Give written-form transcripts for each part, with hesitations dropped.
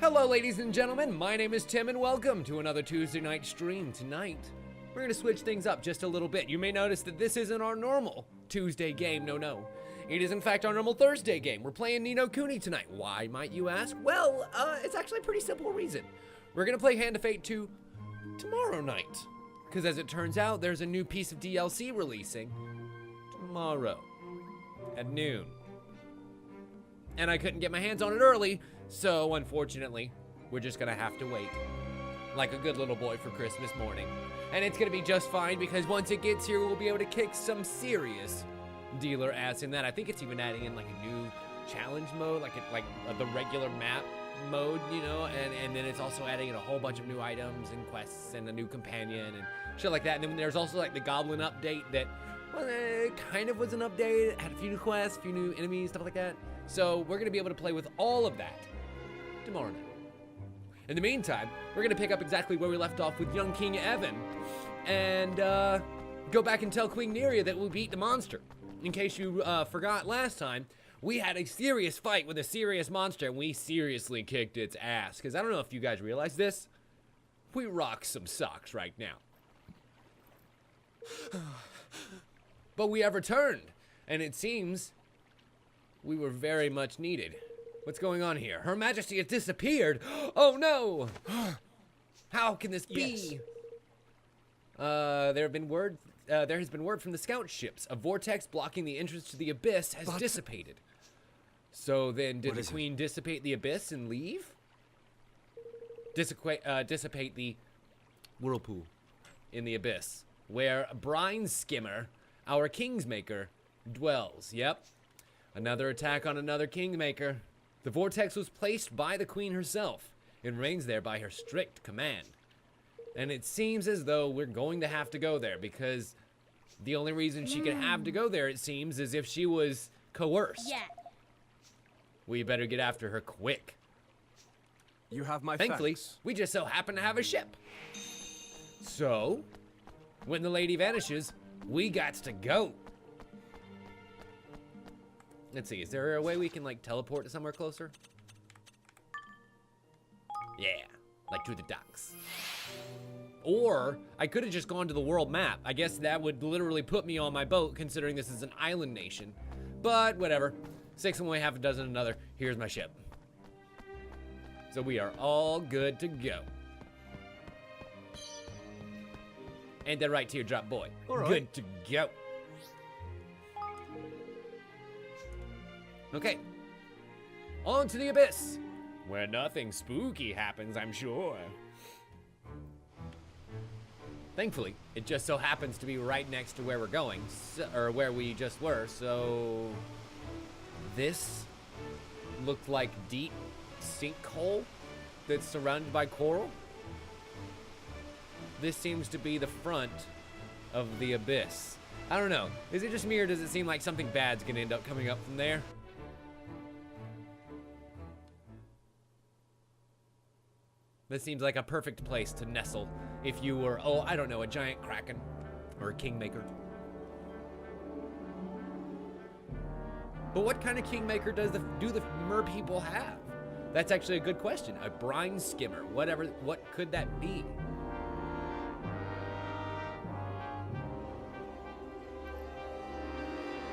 Hello ladies and gentlemen, my name is Tim and welcome to another Tuesday night stream. Tonight, we're gonna switch things up just a little bit. You may notice that this isn't our normal Tuesday game, no. It is in fact our normal Thursday game. We're playing Ni No Kuni tonight. Why, might you ask? Well, it's actually a pretty simple reason. We're gonna play Hand of Fate 2 tomorrow night. Because as it turns out, there's a new piece of DLC releasing tomorrow at noon. And I couldn't get my hands on it early, so unfortunately, we're just gonna have to wait. Like a good little boy for Christmas morning. And it's gonna be just fine because once it gets here, we'll be able to kick some serious dealer ass in that. I think it's even adding in like a new challenge mode, like the regular map mode, you know, and then it's also adding in a whole bunch of new items and quests and a new companion and shit like that. And then there's also like the Goblin update that, well, it kind of was an update. It had a few new quests, a few new enemies, stuff like that. So we're gonna be able to play with all of that tomorrow night. In the meantime, we're gonna pick up exactly where we left off with young King Evan and go back and tell Queen Neria that we beat the monster. In case you forgot last time, we had a serious fight with a serious monster and we seriously kicked its ass. Because I don't know if you guys realize this, we rock some socks right now. But we have returned, and it seems we were very much needed. What's going on here? Her Majesty has disappeared. Oh no! How can this be? There has been word from the scout ships. A vortex blocking the entrance to the abyss has dissipated. So then, did the queen dissipate the abyss and leave? Dissipate the whirlpool in the abyss, where Brine Skimmer, our Kingsmaker, dwells. Yep. Another attack on another Kingmaker. The vortex was placed by the queen herself. It remains there by her strict command. And it seems as though we're going to have to go there because the only reason she could have to go there, it seems, is if she was coerced. Yeah. We better get after her quick. You have my Thankfully, thanks. we just so happen to have a ship. So, when the lady vanishes, we got to go. Let's see, is there a way we can like teleport to somewhere closer? Yeah, like to the docks. Or I could have just gone to the world map. I guess that would literally put me on my boat considering this is an island nation. But whatever, 6 one way, half a dozen another. Here's my ship. So we are all good to go. Ain't that right, Teardrop Boy? All right. Good to go. Okay, on to the abyss, where nothing spooky happens, I'm sure. Thankfully, it just so happens to be right next to where we're going, or where we just were, so this looked like deep sinkhole that's surrounded by coral. This seems to be the front of the abyss. I don't know, is it just me or does it seem like something bad's gonna end up coming up from there? This seems like a perfect place to nestle if you were, oh, I don't know, a giant kraken or a kingmaker. But what kind of kingmaker do the mer people have? That's actually a good question. A brine skimmer, whatever, what could that be?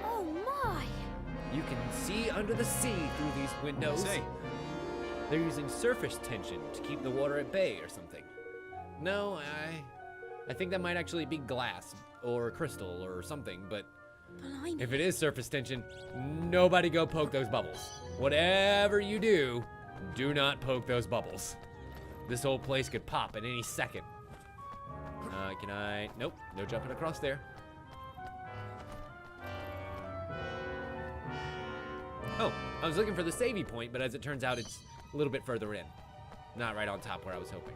Oh my! You can see under the sea through these windows. They're using surface tension to keep the water at bay or something. No, I think that might actually be glass or crystal or something, but if it is surface tension, nobody go poke those bubbles. Whatever you do, do not poke those bubbles. This whole place could pop at any second. Can I? Nope, no jumping across there. Oh, I was looking for the savey point, but as it turns out, it's a little bit further in. Not right on top where I was hoping.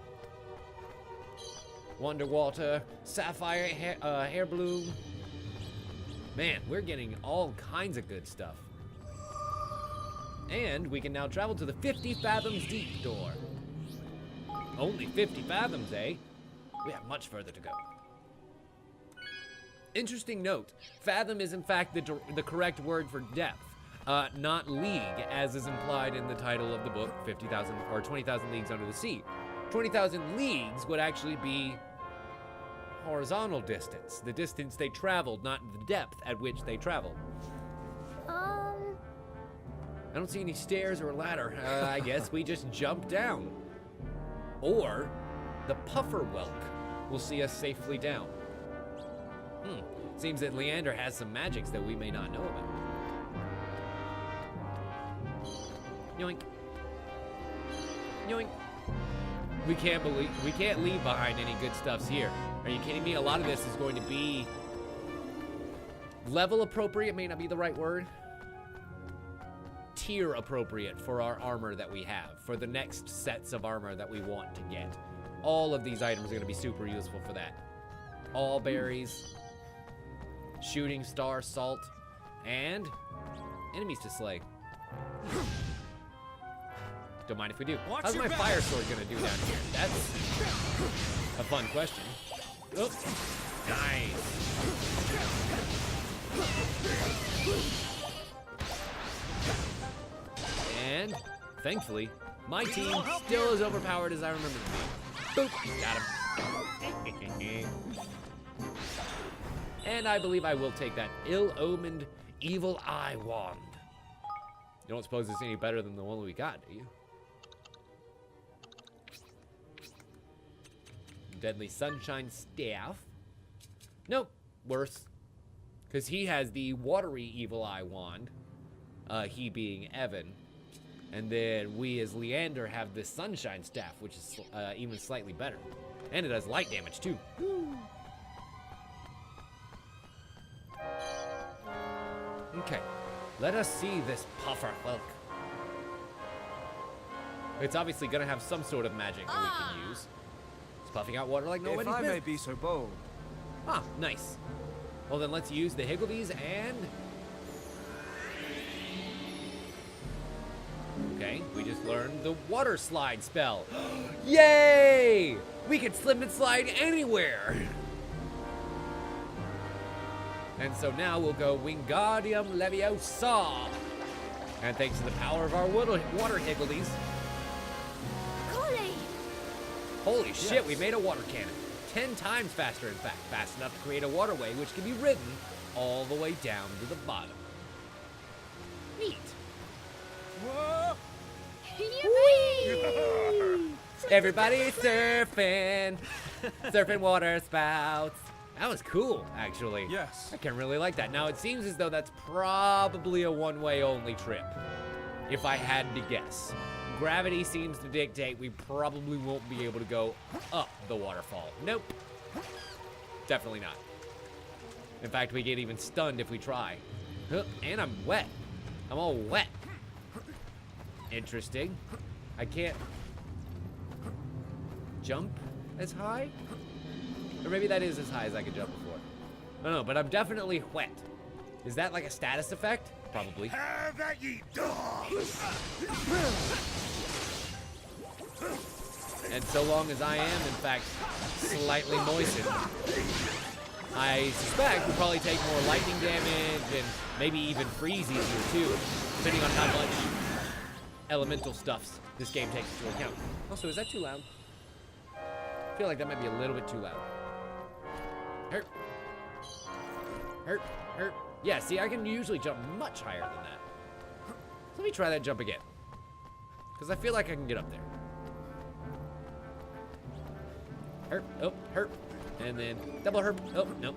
Wonderwater, sapphire, hair bloom. Man, we're getting all kinds of good stuff. And we can now travel to the 50 fathoms deep door. Only 50 fathoms, eh? We have much further to go. Interesting note, fathom is in fact the correct word for depth. Not league, as is implied in the title of the book, 50,000 or 20,000 Leagues Under the Sea. 20,000 leagues would actually be horizontal distance, the distance they traveled, not the depth at which they traveled. I don't see any stairs or a ladder. I guess we just jump down. Or the puffer whelk will see us safely down. Seems that Leander has some magics that we may not know about. Yoink. Yoink. We can't leave behind any good stuffs here. Are you kidding me? A lot of this is going to be level appropriate, may not be the right word. Tier appropriate for our armor that we have, for the next sets of armor that we want to get. All of these items are going to be super useful for that. All berries, shooting star, salt, and enemies to slay. Don't mind if we do. How's my fire sword gonna do down here? That's a fun question. Oh, nice. And thankfully, my team still as overpowered as I remember them being. Boop, got him. And I believe I will take that ill-omened evil eye wand. You don't suppose it's any better than the one we got, do you? Deadly Sunshine Staff. Nope, worse. Because he has the watery evil eye wand. He being Evan. And then we as Leander have this Sunshine Staff, which is even slightly better. And it does light damage too. Okay, let us see this puffer whelk. It's obviously gonna have some sort of magic that we can use. It's puffing out water like nobody's If I may business. be so bold. Ah, nice. Well then let's use the Higgledies and... Okay, we just learned the water slide spell. Yay! We can slip and slide anywhere! And so now we'll go Wingardium Leviosa. And thanks to the power of our water Higgledies. Holy shit, we made a water cannon. 10 times faster, in fact. Fast enough to create a waterway which can be ridden all the way down to the bottom. Neat. Whoa! Everybody surfing. Surfing water spouts. That was cool, actually. Yes. I can really like that. Now, it seems as though that's probably a one-way only trip, if I had to guess. Gravity seems to dictate we probably won't be able to go up the waterfall. Nope. Definitely not. In fact, we get even stunned if we try. And I'm wet. I'm all wet. Interesting. I can't jump as high? Or maybe that is as high as I could jump before. I don't know, but I'm definitely wet. Is that like a status effect? Probably. Have that, ye dogs! And so long as I am, in fact, slightly moistened, I suspect we'll probably take more lightning damage and maybe even freeze easier too, depending on how much elemental stuffs this game takes into account. Also, is that too loud? I feel like that might be a little bit too loud. Hurt. Hurt. Hurt. Yeah, see, I can usually jump much higher than that. Let me try that jump again. Because I feel like I can get up there. Hurt. Oh, hurt. And then double hurt. Oh, nope.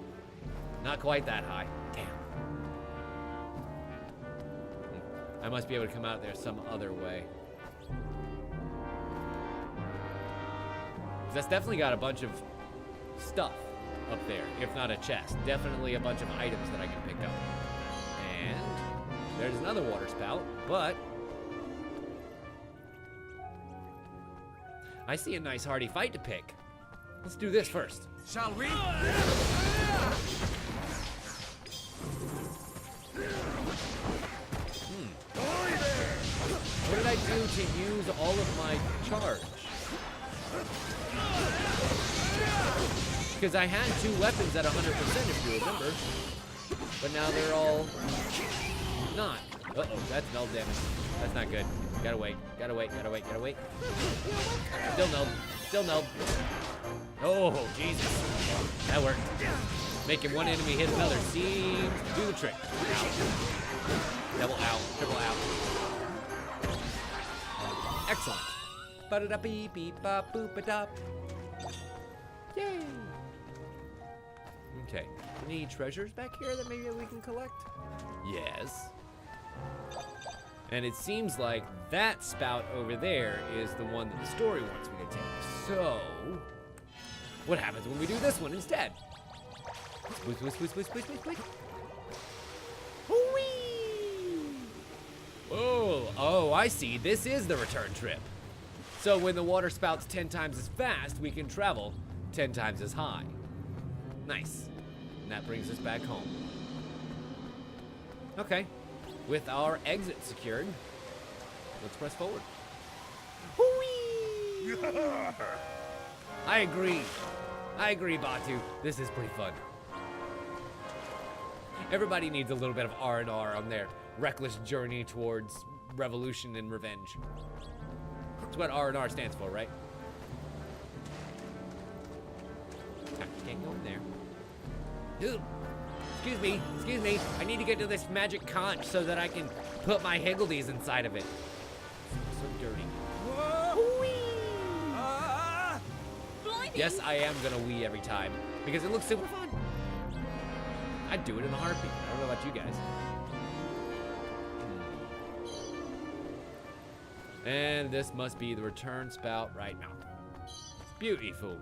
Not quite that high. Damn. I must be able to come out there some other way. That's definitely got a bunch of stuff up there, if not a chest. Definitely a bunch of items that I can pick up. And there's another water spout, but I see a nice hearty fight to pick. Let's do this first. Shall we? What did I do to use all of my charge? Because I had 2 weapons at 100%, if you remember. But now they're all not Uh-oh, that's null damage. That's not good. Gotta wait, gotta wait, gotta wait, gotta wait. Still null, still null. Oh, Jesus. That worked. Making one enemy hit another seems to do the trick. Ow. Double out, triple out. Excellent. Ba-da-da-beep, beep, bop, boop-a-dop. Yay. Okay, any treasures back here that maybe we can collect? Yes. And it seems like that spout over there is the one that the story wants me to take. So, what happens when we do this one instead? Squish, squish, squish, squish, squish, squish, squish. Whee! Oh, I see. This is the return trip. So when the water spouts 10 times as fast, we can travel 10 times as high. Nice. And that brings us back home. Okay. With our exit secured, let's press forward. Whee! I agree, Batu. This is pretty fun. Everybody needs a little bit of R&R on their reckless journey towards revolution and revenge. That's what R&R stands for, right? Can't go in there. Dude, excuse me. I need to get to this magic conch so that I can put my higgledies inside of it. So dirty. Yes, I am gonna wee every time because it looks super fun. I'd do it in a heartbeat. I don't know about you guys. And this must be the return spout right now. Beautiful.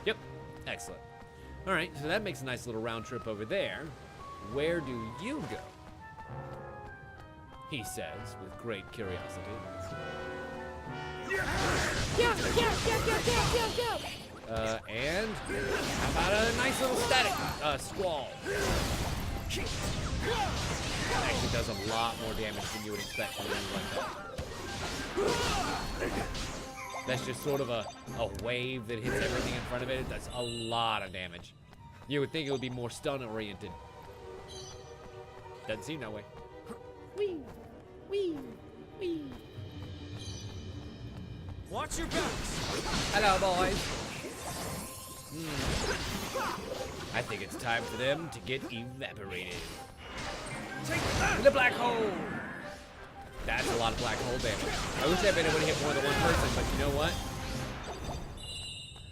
Yep, excellent. All right, so that makes a nice little round trip over there. Where do you go? He says with great curiosity. And how about a nice little static squall? Actually does a lot more damage than you would expect from things like that. That's just sort of a wave that hits everything in front of it. That's a lot of damage. You would think it would be more stun oriented. Doesn't seem that way. Wee, wee, wee. Watch your backs. Hello, boys. I think it's time for them to get evaporated. Take that. The black hole. That's a lot of black hole damage. I wish I'd been able to hit more than one person, but you know what?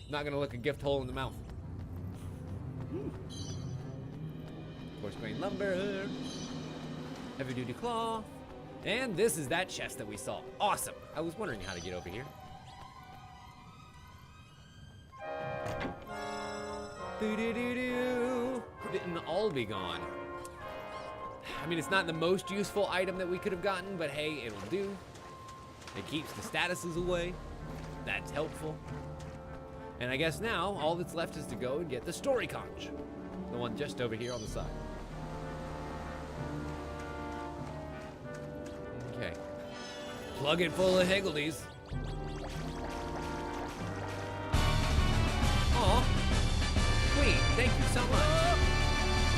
Not gonna look a gift hole in the mouth. Coarse grain lumber. Heavy duty cloth. And this is that chest that we saw. Awesome. I was wondering how to get over here. Boo-doo-doo-doo. Didn't all be gone. I mean, it's not the most useful item that we could have gotten, but hey, it'll do. It keeps the statuses away. That's helpful. And I guess now, all that's left is to go and get the story conch. The one just over here on the side. Okay. Plug it full of higgledies. Aw. Queen, thank you so much.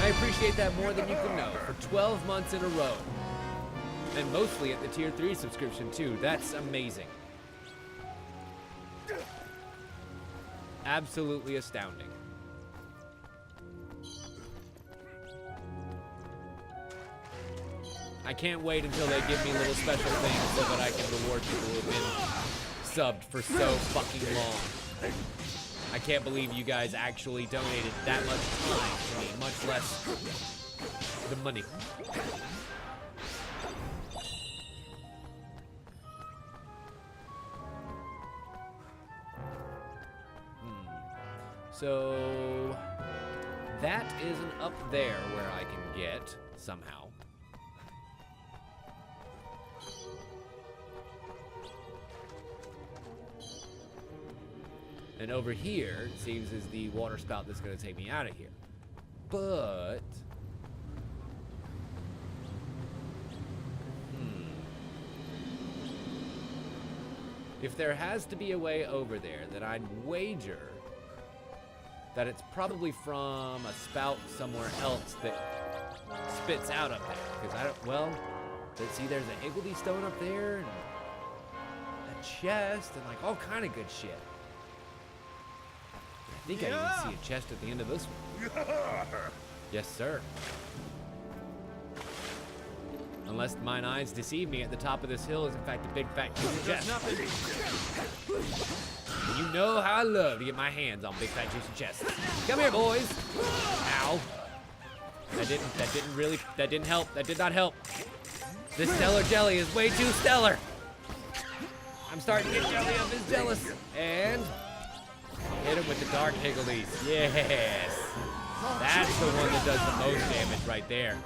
I appreciate that more than you can know for 12 months in a row. And mostly at the tier 3 subscription too. That's amazing. Absolutely astounding. I can't wait until they give me little special things so that I can reward people who have been subbed for so fucking long. I can't believe you guys actually donated that much time to me, much less the money. So that isn't up there where I can get somehow. And over here, it seems, is the water spout that's going to take me out of here. But... if there has to be a way over there, then I'd wager that it's probably from a spout somewhere else that spits out up there. Because I don't, well, let's see, there's a higgledy stone up there, and a chest, and like all kind of good shit. I think I even see a chest at the end of this one. Yes, sir. Unless mine eyes deceive me, at the top of this hill is in fact a big fat juicy chest. And you know how I love to get my hands on big fat juicy chests. Come here, boys. Ow. That didn't help. That did not help. This stellar jelly is way too stellar. I'm starting to get jelly. I'm just jealous. And hit him with the dark higgledies. Yes. That's the one that does the most damage right there.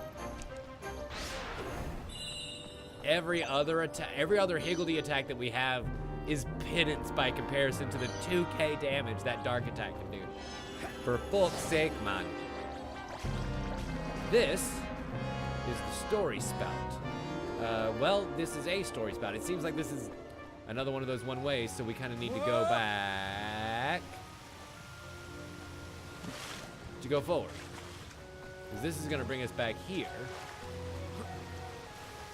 Every other higgledy attack that we have is pittance by comparison to the 2k damage that dark attack can do. For fuck's sake, man. This is the story spout. Well, this is a story spout. It seems like this is another one of those one ways, so we kind of need to go back to go forward. Because this is going to bring us back here.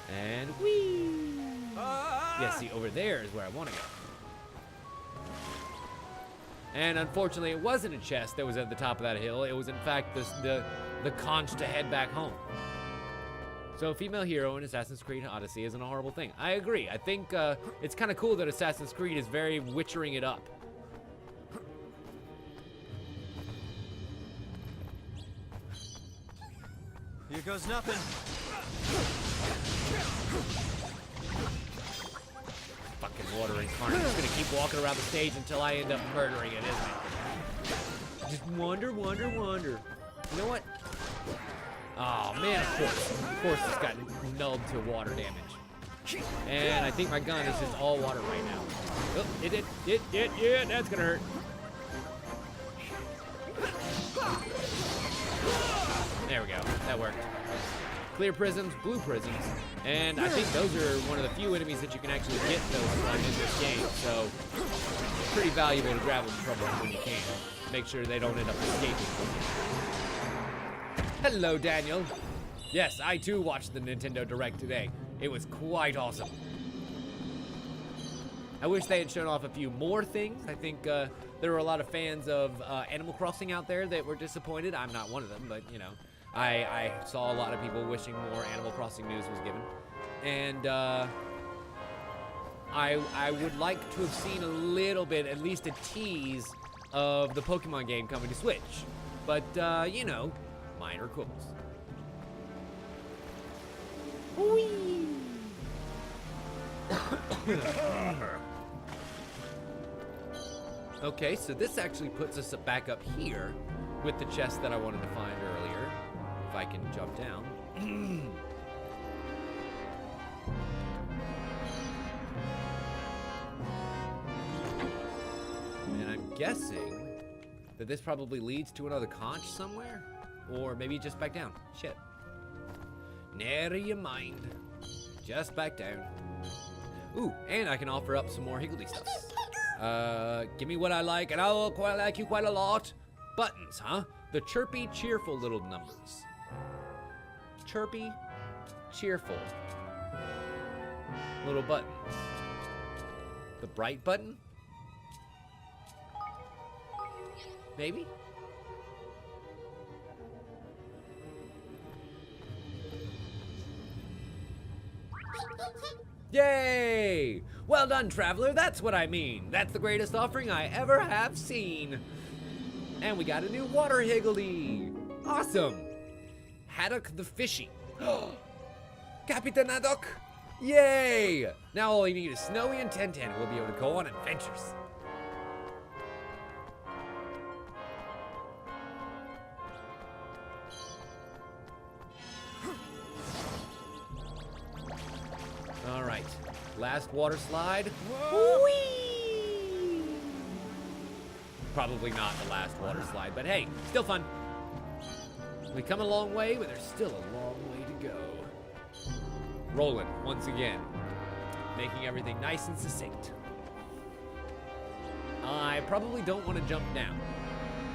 And whee! Yeah, see, over there is where I want to go. And unfortunately, it wasn't a chest that was at the top of that hill. It was, in fact, the conch to head back home. So, female hero in Assassin's Creed Odyssey isn't a horrible thing. I agree. I think it's kind of cool that Assassin's Creed is very witchering it up. Here goes nothing. Fucking water incarnate. I'm just gonna keep walking around the stage until I end up murdering it, isn't it? Just wander. You know what? Oh man, of course it's got nulled to water damage. And I think my gun is just all water right now. Oh, yeah, that's gonna hurt. There we go, that worked. Clear prisms, blue prisms, and I think those are one of the few enemies that you can actually get those from in this game, so it's pretty valuable to grab them from them when you can. Make sure they don't end up escaping from you. Hello, Daniel. Yes, I too watched the Nintendo Direct today. It was quite awesome. I wish they had shown off a few more things. I think there were a lot of fans of Animal Crossing out there that were disappointed. I'm not one of them, but you know. I saw a lot of people wishing more Animal Crossing news was given. And I would like to have seen a little bit, at least a tease, of the Pokemon game coming to Switch. But, you know, minor quibbles. Whee! Okay, so this actually puts us back up here with the chest that I wanted to find earlier. If I can jump down. And I'm guessing that this probably leads to another conch somewhere? Or maybe just back down. Shit. Never you mind. Just back down. Ooh, and I can offer up some more higgledy stuff. Give me what I like, and I'll like you quite a lot. Buttons, huh? The chirpy, cheerful little numbers. Chirpy, cheerful little buttons. The bright button? Maybe? Yay! Well done, traveler. That's what I mean. That's the greatest offering I ever have seen. And we got a new water higgledy. Awesome. Haddock the Fishy. Capitan Haddock. Yay! Now all you need is Snowy and Tintin, and we'll be able to go on adventures. All right, last water slide. Whee! Probably not the last water slide, but hey, still fun. We come a long way, but there's still a long way to go. Roland, once again, making everything nice and succinct. I probably don't want to jump down.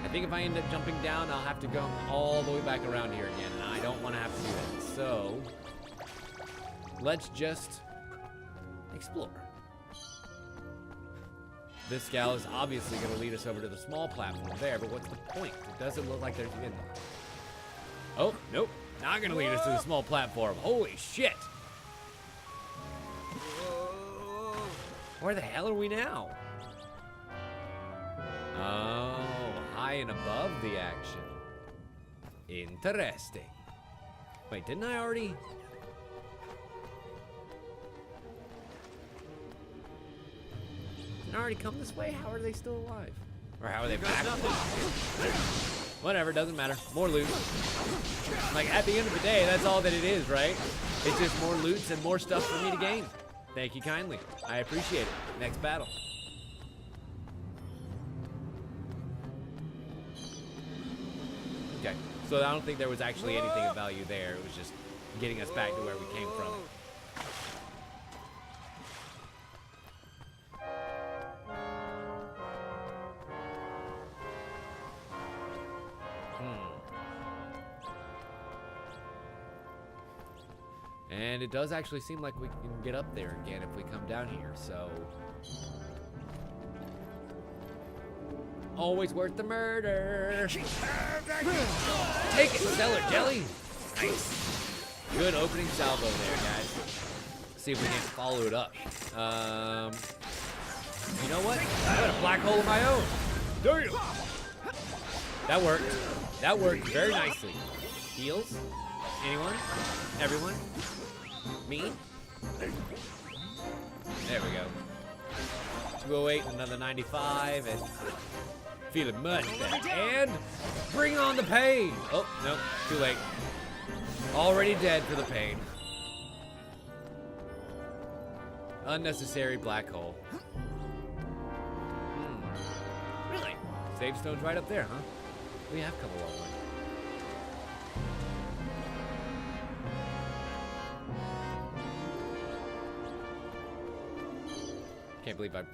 I think if I end up jumping down, I'll have to go all the way back around here again, and I don't want to have to do that. So, let's just explore. This gal is obviously going to lead us over to the small platform there, but what's the point? It doesn't look like there's even... Oh, nope. Not going to lead us to the small platform. Holy shit. Where the hell are we now? Oh, high and above the action. Interesting. Wait, didn't I already? Didn't I already come this way? How are they still alive? Or how are they back? Whatever, doesn't matter. More loot. Like, at the end of the day, that's all that it is, right? It's just more loots and more stuff for me to gain. Thank you kindly. I appreciate it. Next battle. Okay, so I don't think there was actually anything of value there. It was just getting us back to where we came from. And it does actually seem like we can get up there again if we come down here, so... Always worth the murder! Take it, Stellar Jelly! Nice. Good opening salvo there, guys. Let's see if we can follow it up. You know what? I got a black hole of my own! Damn! That worked. That worked very nicely. Heals? Anyone? Everyone? Me? There we go. 208 and another 95 and feeling much better. And bring on the pain! Oh, no, too late. Already dead for the pain. Unnecessary black hole. Really? Save stone's right up there, huh? We have come a long way. Can't believe I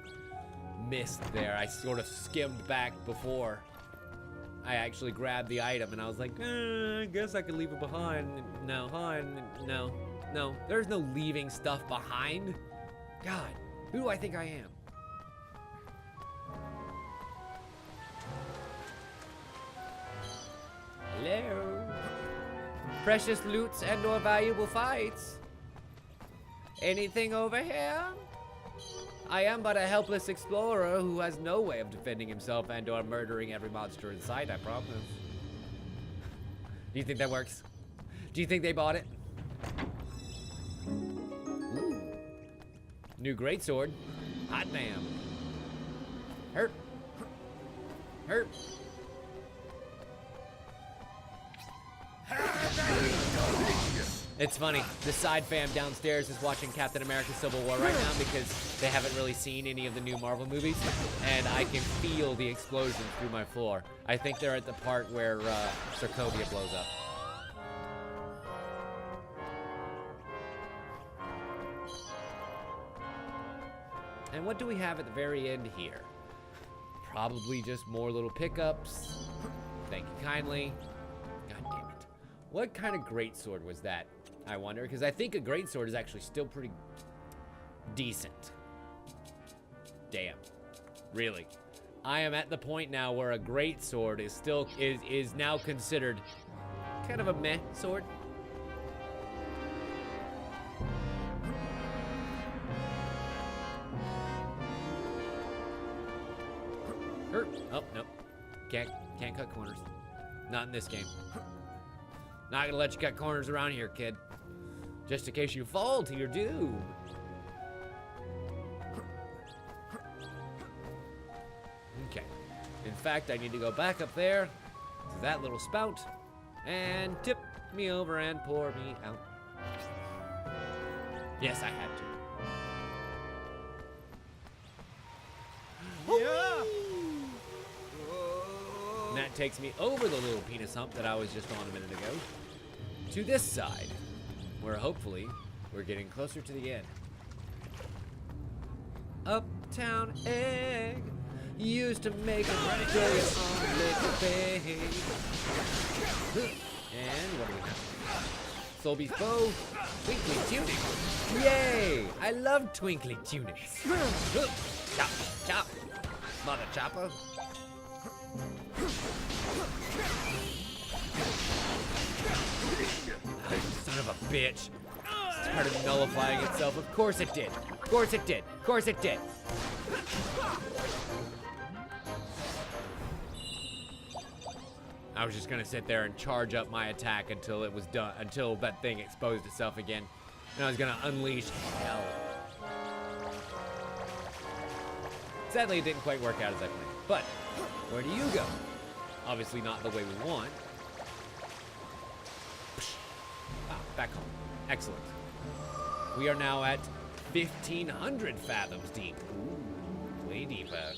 missed there. I sort of skimmed back before I actually grabbed the item, and I was like, I guess I could leave it behind. No, no, no. There's no leaving stuff behind. God, who do I think I am? Hello. Precious loots and or valuable fights. Anything over here? I am but a helpless explorer who has no way of defending himself and or murdering every monster in sight, I promise. Do you think that works? Do you think they bought it? Ooh. New greatsword. Hot damn. Hurt. Hurt. It's funny, the side fam downstairs is watching Captain America Civil War right now because they haven't really seen any of the new Marvel movies, and I can feel the explosions through my floor. I think they're at the part where Sokovia blows up. And what do we have at the very end here? Probably just more little pickups. Thank you kindly. God damn it. What kind of greatsword was that, I wonder? Because I think a greatsword is actually still pretty decent. Damn. Really. I am at the point now where a greatsword is still is now considered kind of a meh sword. Oh, nope. Can't cut corners. Not in this game. Not gonna let you cut corners around here, kid. Just in case you fall to your doom. Okay. In fact, I need to go back up there to that little spout and tip me over and pour me out. Yes, I had to. Yeah. And that takes me over the little penis hump that I was just on a minute ago to this side, where hopefully we're getting closer to the end. Uptown egg, Used to make a brilliant omelet, babe. And what do we have? Solby's bow, twinkly tunic. Yay! I love twinkly tunics. Chop, chop, mother chopper. Son of a bitch. Started nullifying itself. Of course it did. Of course it did. Of course it did. I was just gonna sit there and charge up my attack until it was done, until that thing exposed itself again. And I was gonna unleash hell. Sadly, it didn't quite work out as I planned. But, where do you go? Obviously not the way we want. Ah, back home. Excellent. We are now at 1,500 fathoms deep. Ooh, way deeper.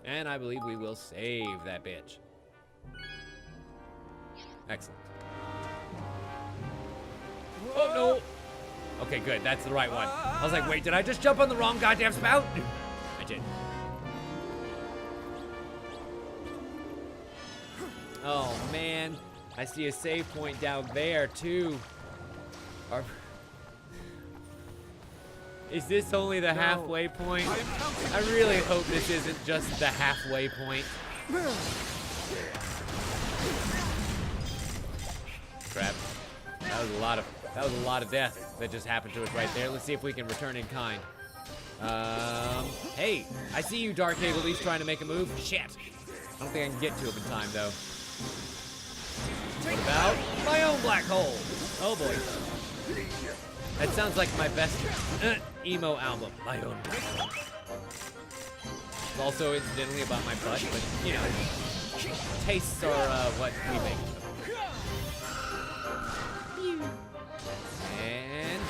And I believe we will save that bitch. Excellent. Oh no! Okay, good. That's the right one. I was like, wait, did I just jump on the wrong goddamn spout? I did. Oh man, I see a save point down there too. Is this only the halfway point? I really hope this isn't just the halfway point. Crap. That was a lot of death that just happened to us right there. Let's see if we can return in kind. Hey, I see you, Dark Hagel. He's trying to make a move. Shit. I don't think I can get to him in time, though. What about my own black hole? Oh boy. That sounds like my best emo album. My own black hole. It's also incidentally about my butt, but you know, tastes are what we make. And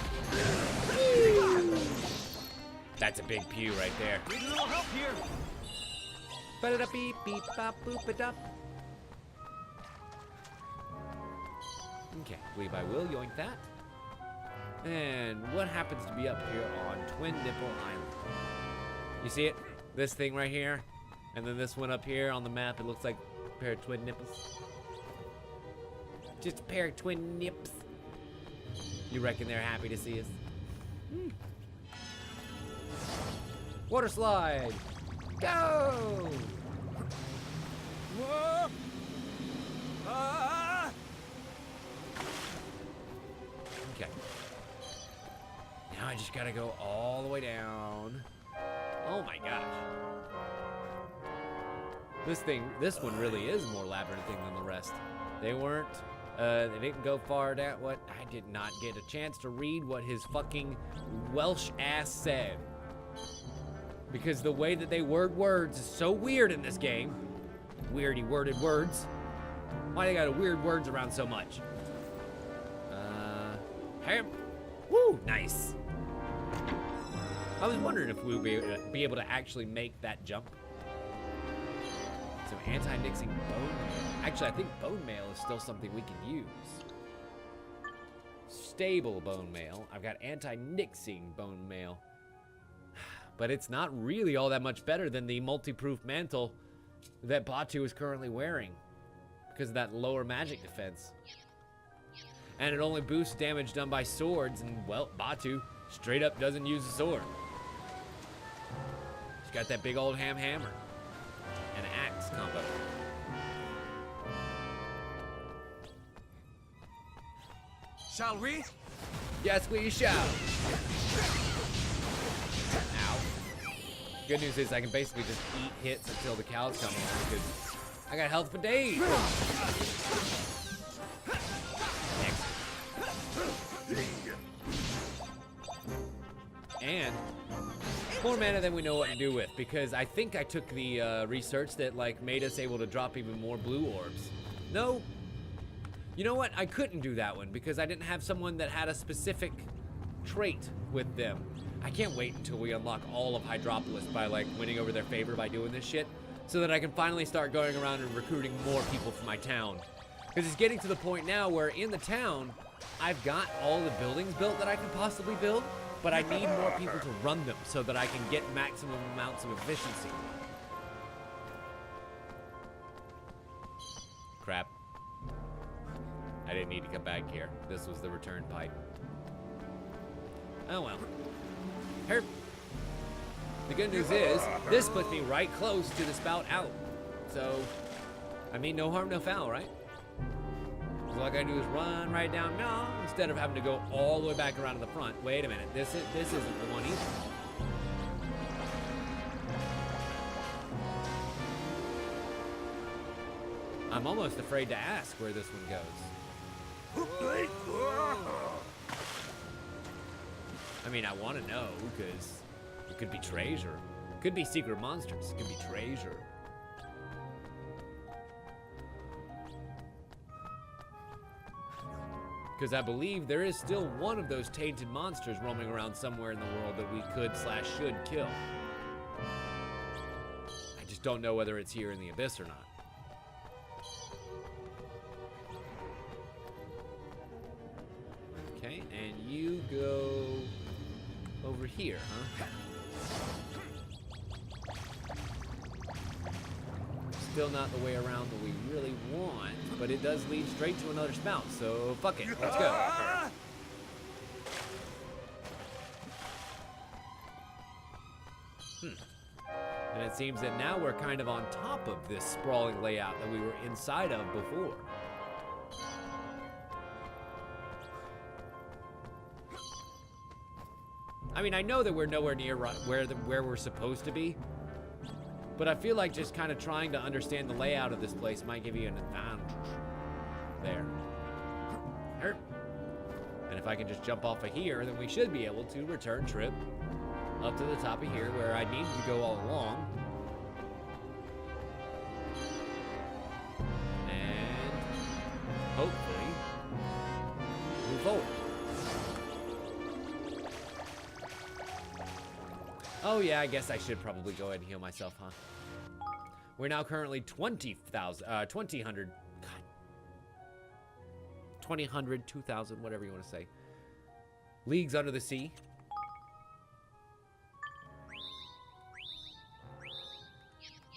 that's a big pew right there. Need a little help here. Ba-da-da-beep, beep, bop, boop-a-dop. Okay, believe I will yoink that. And what happens to be up here on Twin Nipple Island? You see it? This thing right here? And then this one up here on the map, it looks like a pair of twin nipples. Just a pair of twin nips. You reckon they're happy to see us? Water slide! Go! Whoa! Ah! Okay. Now I just gotta go all the way down. Oh my gosh. This one really is more labyrinthine than the rest. They didn't go far down. What? I did not get a chance to read what his fucking Welsh ass said. Because the way that they word words is so weird in this game. Weirdy worded words. Why they got weird words around so much? Hey. Woo, nice. I was wondering if we would be able to actually make that jump. So anti-nixing bone mail. Actually, I think bone mail is still something we can use. Stable bone mail. I've got anti-nixing bone mail. But it's not really all that much better than the multi-proof mantle that Batu is currently wearing because of that lower magic defense. And it only boosts damage done by swords, and well, Batu straight up doesn't use a sword. She's got that big old hammer and an axe combo. Shall we? Yes, we shall. Ow. Good news is I can basically just eat hits until the cows come along because I got health for days. And more mana than we know what to do with, because I think I took the research that like made us able to drop even more blue orbs. No. You know what? I couldn't do that one because I didn't have someone that had a specific trait with them. I can't wait until we unlock all of Hydropolis by like winning over their favor by doing this shit, so that I can finally start going around and recruiting more people for my town. Because it's getting to the point now where in the town, I've got all the buildings built that I can possibly build. but I need more people to run them so that I can get maximum amounts of efficiency. Crap. I didn't need to come back here. This was the return pipe. Oh well. Herp. The good news is, this puts me right close to the spout out. So, I mean, no harm, no foul, right? So all I gotta do is run right down now instead of having to go all the way back around to the front. Wait a minute, this isn't the one either. I'm almost afraid to ask where this one goes. I mean, I want to know because it could be treasure, could be secret monsters, it could be treasure. Because I believe there is still one of those tainted monsters roaming around somewhere in the world that we could/should kill. I just don't know whether it's here in the abyss or not. Okay, and you go over here, huh? Still not the way around that we really want, but it does lead straight to another spout, so fuck it, let's go. And it seems that now we're kind of on top of this sprawling layout that we were inside of before. I mean, I know that we're nowhere near where we're supposed to be, but I feel like just kind of trying to understand the layout of this place might give you an advantage. There. And if I can just jump off of here, then we should be able to return trip up to the top of here where I needed to go all along. And hopefully move forward. Oh yeah, I guess I should probably go ahead and heal myself, huh? We're now currently 20,000, 2,000, 2,000, whatever you want to say. Leagues under the sea.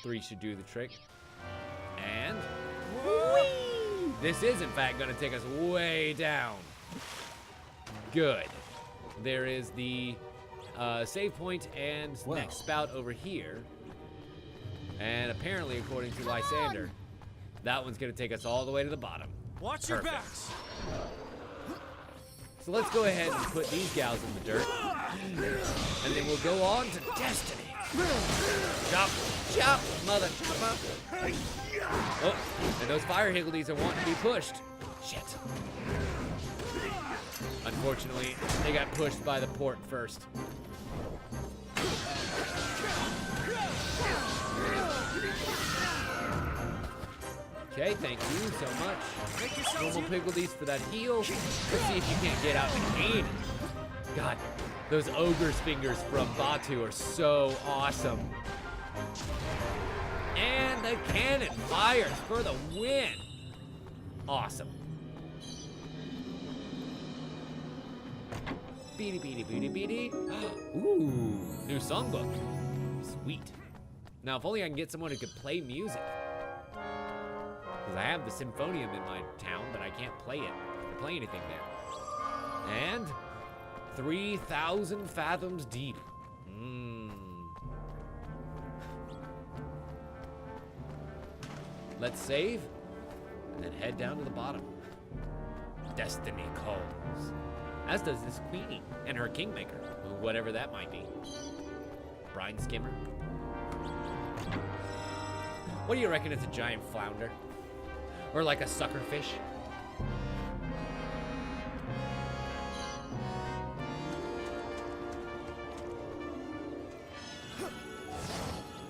Three should do the trick. And whee! This is in fact going to take us way down. Good. There is the save point and next spout over here. And apparently, according to Lysander, that one's gonna take us all the way to the bottom. Watch your backs. So let's go ahead and put these gals in the dirt. And then we'll go on to destiny. Chop, chop, mother chopper. Oh, and those fire higgledies are wanting to be pushed. Shit. Unfortunately, they got pushed by the port first. Okay, thank you so much. Normal Piggledies for that heal. Let's see if you can't get out the cane. God, those ogre's fingers from Batu are so awesome. And the cannon fires for the win. Awesome. Beady, beady, beady, beady. Ooh, new songbook. Sweet. Now, if only I can get someone who could play music. Because I have the Symphonium in my town, but I can't play it or play anything there. And 3,000 fathoms deep. Let's save and then head down to the bottom. Destiny calls. As does this queenie and her kingmaker, whatever that might be. Brine skimmer. What do you reckon? It's a giant flounder? Or like a suckerfish?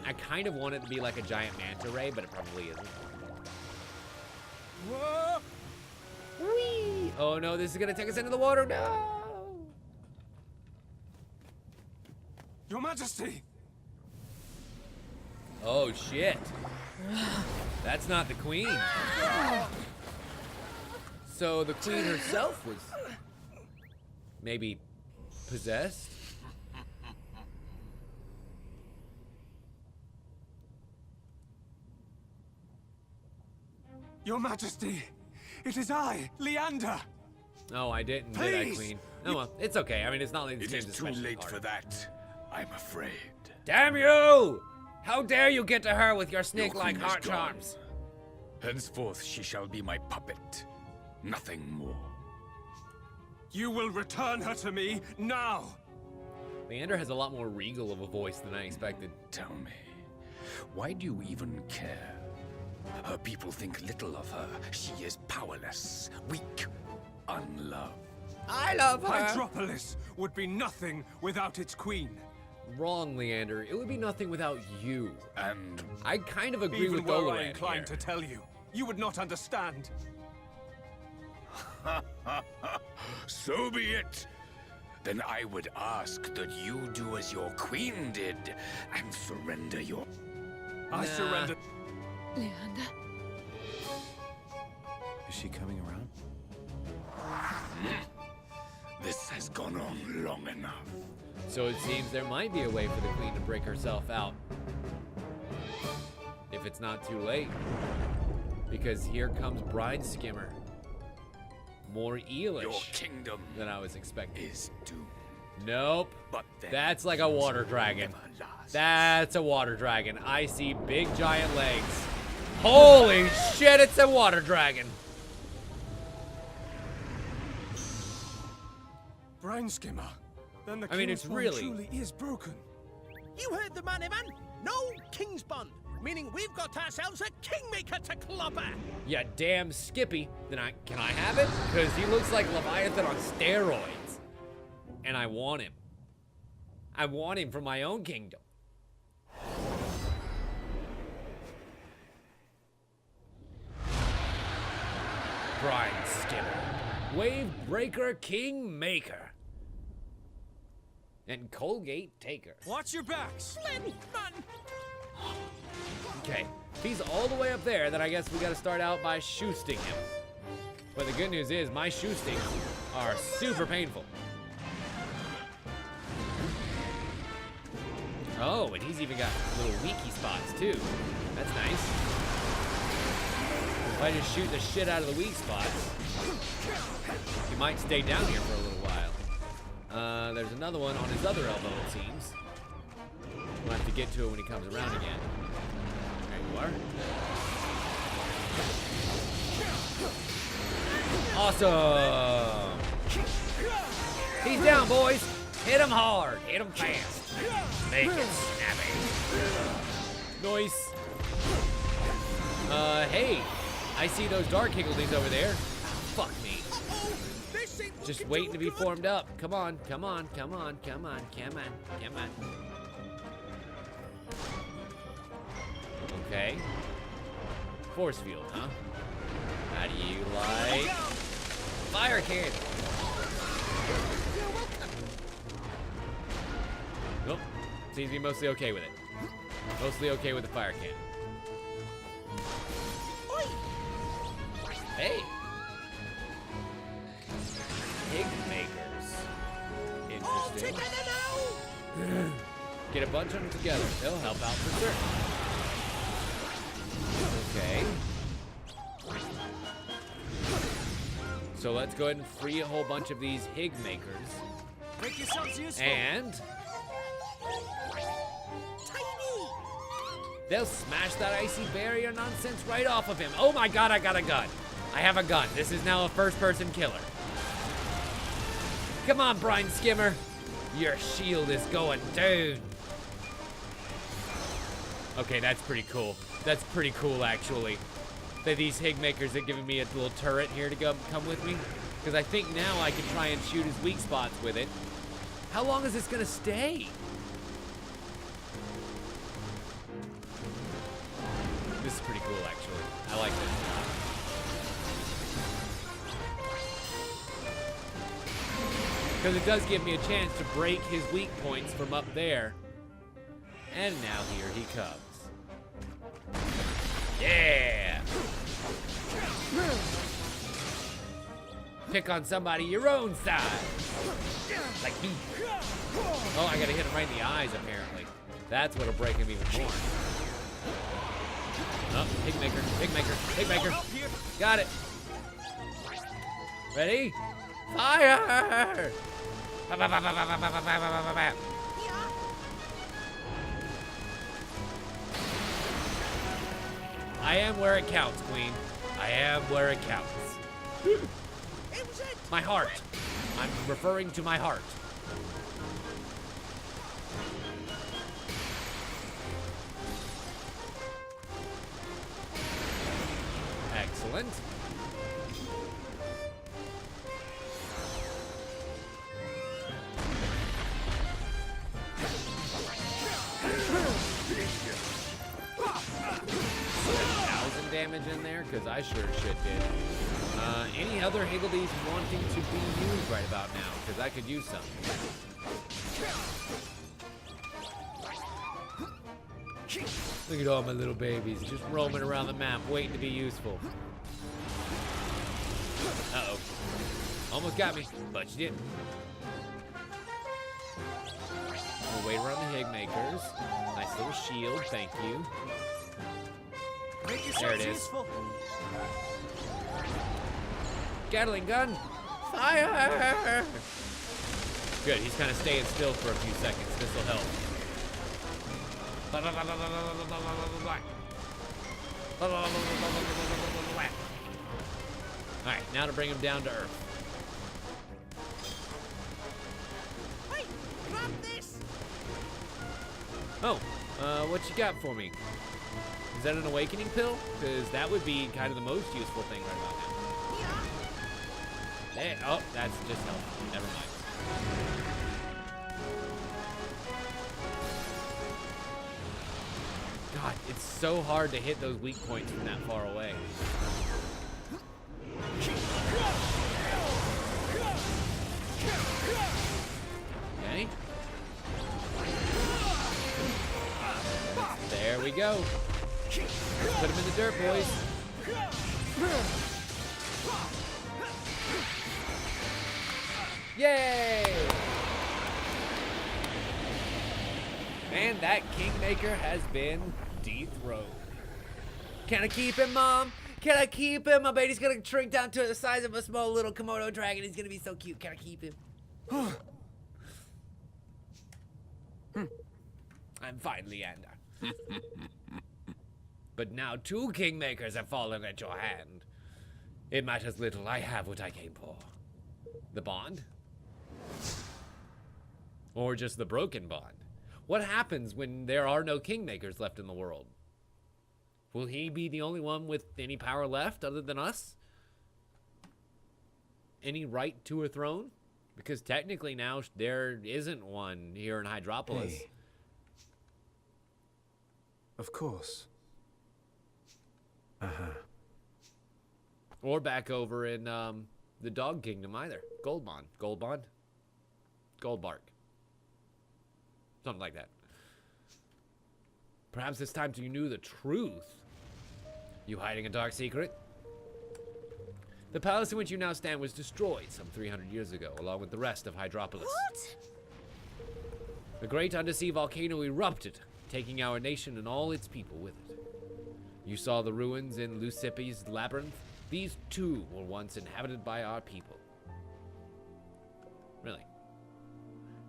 I kind of want it to be like a giant manta ray, but it probably isn't. Whoa. Whee! Oh no, this is gonna take us into the water. No! Your Majesty! Oh shit. That's not the queen. So the queen herself was maybe possessed? Your Majesty, it is I, Leander. Oh, I didn't, did I, Please. Queen? Oh well, it's okay. I mean, it's not like this It is game's too especially late hard. for that, I'm afraid. Damn you! How dare you get to her with your Your snake-like queen is heart gone. charms? Henceforth, she shall be my puppet. Nothing more. You will return her to me now. Leander has a lot more regal of a voice than I expected. Tell me, why do you even care? Her people think little of her. She is powerless, weak, unloved. I love her! Hydropolis would be nothing without its queen. Wrong, Leander. It would be nothing without you. And I kind of agree Even with were I Dolan inclined here. to tell you, you would not understand. so be it. Then I would ask that you do as your queen did and surrender your... I surrender. Leander? Is she coming around? This has gone on long enough. So it seems there might be a way for the Queen to break herself out. If it's not too late. Because here comes Bride Skimmer. More Your eelish kingdom than I was expecting. is doomed. Nope. But then That's like a water dragon. never lasts. That's a water dragon. I see big giant legs. Holy shit, it's a water dragon. Brain skimmer. Then the I mean, king's it's bond really- truly is broken. You heard the man, Evan. No King's Bond, meaning we've got ourselves a Kingmaker to clobber. Yeah, damn Skippy. Then can I have it? Because he looks like Leviathan on steroids. And I want him. I want him for my own kingdom. Bride Skimmer. Wave Breaker King Maker. And Colgate Taker. Watch your backs. Splendid, man. Okay, if he's all the way up there, then I guess we gotta start out by shoosting him. But the good news is, my shoostings are super painful. Oh, and he's even got little weaky spots too. That's nice. If I just shoot the shit out of the weak spots, he might stay down here for a little while. There's another one on his other elbow, it seems. We'll have to get to it when he comes around again. There you are. Awesome! He's down, boys! Hit him hard, hit him fast. Make it snappy. Nice. Hey, I see those dark higgledies over there. Fuck me. Just waiting to be formed up. Come on, come on, come on, come on, come on, come on. Okay. Force field, huh? How do you like fire cannon? Nope. Seems to be mostly okay with it. Mostly okay with the fire cannon. Hey! Pig makers. Interesting. Get a bunch of them together. They'll help out for certain. Okay. So let's go ahead and free a whole bunch of these Hig makers. Make yourselves useful. And Tiny. they'll smash that icy barrier nonsense right off of him. Oh my god, I got a gun. I have a gun. This is now a first-person killer. Come on, Brine Skimmer. Your shield is going down. Okay, that's pretty cool. That's pretty cool, actually. That these Hig makers are giving me a little turret here to come with me. Because I think now I can try and shoot his weak spots with it. How long is this gonna stay? This is pretty cool, actually. I like this. Because it does give me a chance to break his weak points from up there. And now here he comes. Yeah! Pick on somebody your own size. Like me. Oh, I gotta hit him right in the eyes, apparently. That's what'll break him even more. Oh, Pigmaker, Pigmaker, Pigmaker. Got it. Ready? Fire! I am where it counts, Queen. I am where it counts. My heart. I'm referring to my heart. Excellent. Damage in there, because I sure as shit did. Any other Higgledies wanting to be used right about now? Because I could use some. Look at all my little babies just roaming around the map, waiting to be useful. Uh-oh. Almost got me, but you didn't. We'll wait around the Higmakers. Nice little shield, thank you. There it is. Useful. Gatling gun. Fire! Good, he's kind of staying still for a few seconds. This will help. Alright, now to bring him down to earth. Wait, grab this. Oh, what you got for me? Is that an awakening pill? Because that would be kind of the most useful thing right about now. Hey, oh, that's just health. Never mind. God, it's so hard to hit those weak points from that far away. Okay. There we go. Put him in the dirt, boys. Yay! And that Kingmaker has been dethroned. Can I keep him, Mom? Can I keep him? I bet he's gonna shrink down to the size of a small little Komodo dragon. He's gonna be so cute. Can I keep him? I'm fine, Leander. But now 2 Kingmakers have fallen at your hand. It matters little. I have what I came for. The bond? Or just the broken bond? What happens when there are no Kingmakers left in the world? Will he be the only one with any power left other than us? Any right to a throne? Because technically now there isn't one here in Hydropolis. Hey. Of course. Or back over in the Dog Kingdom either. Goldbond. Goldbond? Goldbark. Something like that. Perhaps it's time you knew the truth. You hiding a dark secret? The palace in which you now stand was destroyed some 300 years ago, along with the rest of Hydropolis. What? The great undersea volcano erupted, taking our nation and all its people with it. You saw the ruins in Lucipe's labyrinth? These too were once inhabited by our people. Really.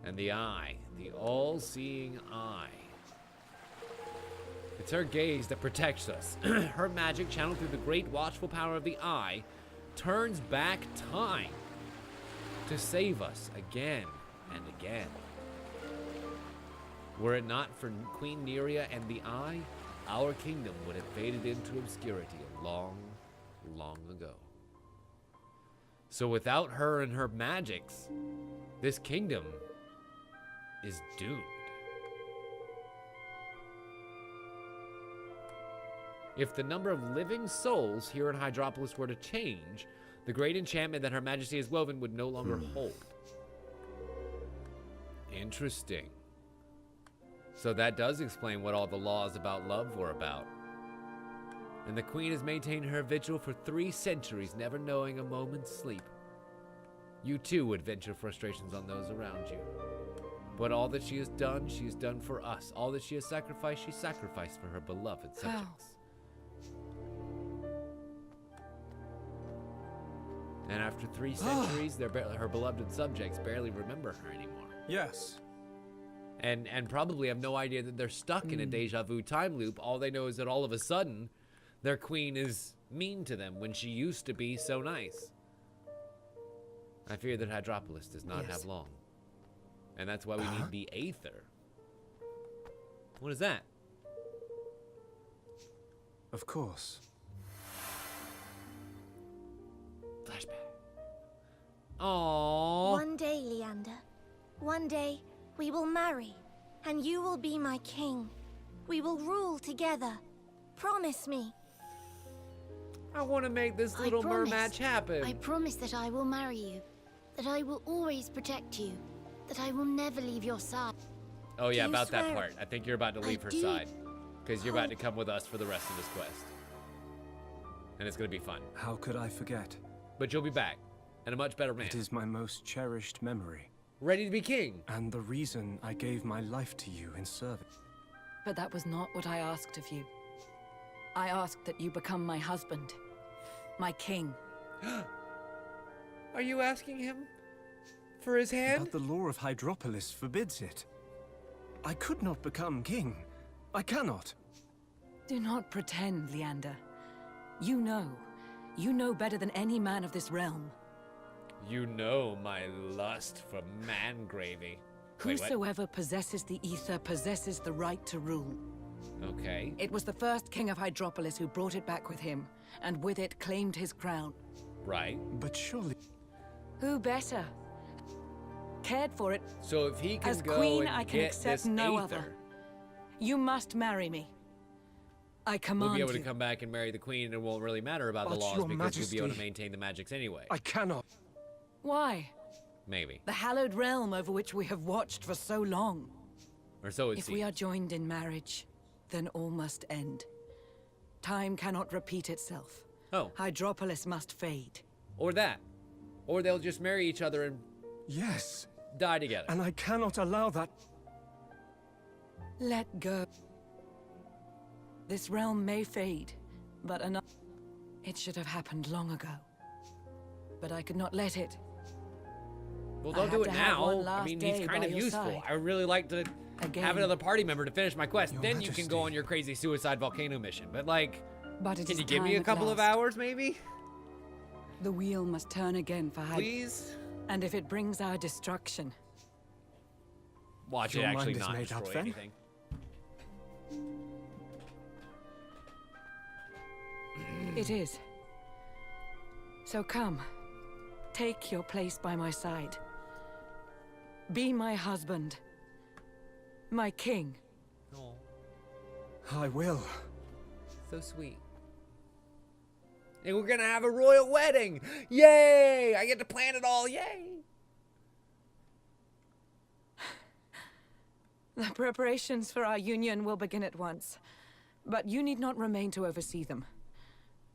And the eye, the all-seeing eye. It's her gaze that protects us. Her magic, channeled through the great watchful power of the eye, turns back time to save us again and again. Were it not for Queen Neria and the eye, our kingdom would have faded into obscurity long, long ago. So without her and her magics, this kingdom is doomed. If the number of living souls here in Hydropolis were to change, the great enchantment that Her Majesty has woven would no longer hold. Interesting. So that does explain what all the laws about love were about. And the Queen has maintained her vigil for 3 centuries, never knowing a moment's sleep. you too would vent your frustrations on those around you. But all that she has done for us. All that she sacrificed for her beloved subjects. And after 3 centuries, her beloved subjects barely remember her anymore. Yes. And probably have no idea that they're stuck in a deja vu time loop. All they know is that all of a sudden, their queen is mean to them when she used to be so nice. I fear that Hydropolis does not have long. And that's why we need the Aether. What is that? Of course. Flashback. Aww. One day, Leander. One day, we will marry, and you will be my king. We will rule together. Promise me. I want to make this little mermatch happen. I promise that I will marry you, that I will always protect you, that I will never leave your side. Oh yeah, Do you about that swear? part. I think you're about to leave her do. side. Because you're about to come with us for the rest of this quest. And it's going to be fun. How could I forget? But you'll be back. And a much better man. It is my most cherished memory. Ready to be king. And the reason I gave my life to you in service. But that was not what I asked of you. I asked that you become my husband, my king. Are you asking him for his hand? But the law of Hydropolis forbids it. I could not become king. I cannot. Do not pretend, Leander. You know better than any man of this realm. You know my lust for man gravy. Wait, what? Whosoever possesses the ether possesses the right to rule. Okay. It was the first king of Hydropolis who brought it back with him, and with it claimed his crown. Right. But surely... Who better? Cared for it. So if he can As go queen, and I can get accept this no Aether, other. You must marry me. I command we'll be able you. to come back and marry the queen, and it won't really matter about the But laws your because you'll be able to Majesty- maintain the magics anyway. I cannot. Why? Maybe. The hallowed realm over which we have watched for so long. Or so it If seems. we are joined in marriage, then all must end. Time cannot repeat itself. Oh. Hydropolis must fade. Or that. Or they'll just marry each other and Yes. die together. And I cannot allow that. Let go. This realm may fade, but another... It should have happened long ago. But I could not let it. Well, I don't do have it to have one now. I last mean, he's day kind by of your useful. side. I really like to Again. have another party member to finish my quest. Your Then you can go Majesty. on your crazy suicide volcano mission. But like, But it can is you give me time a at couple of last. hours, maybe? The wheel must turn again for Please? And if it brings our destruction, Watch it Your actually mind is not made up, destroy then? anything. it is. So come, take your place by my side. Be my husband, my king. Oh, I will. so sweet. And we're gonna have a royal wedding! Yay! I get to plan it all, yay! The preparations for our union will begin at once, but you need not remain to oversee them.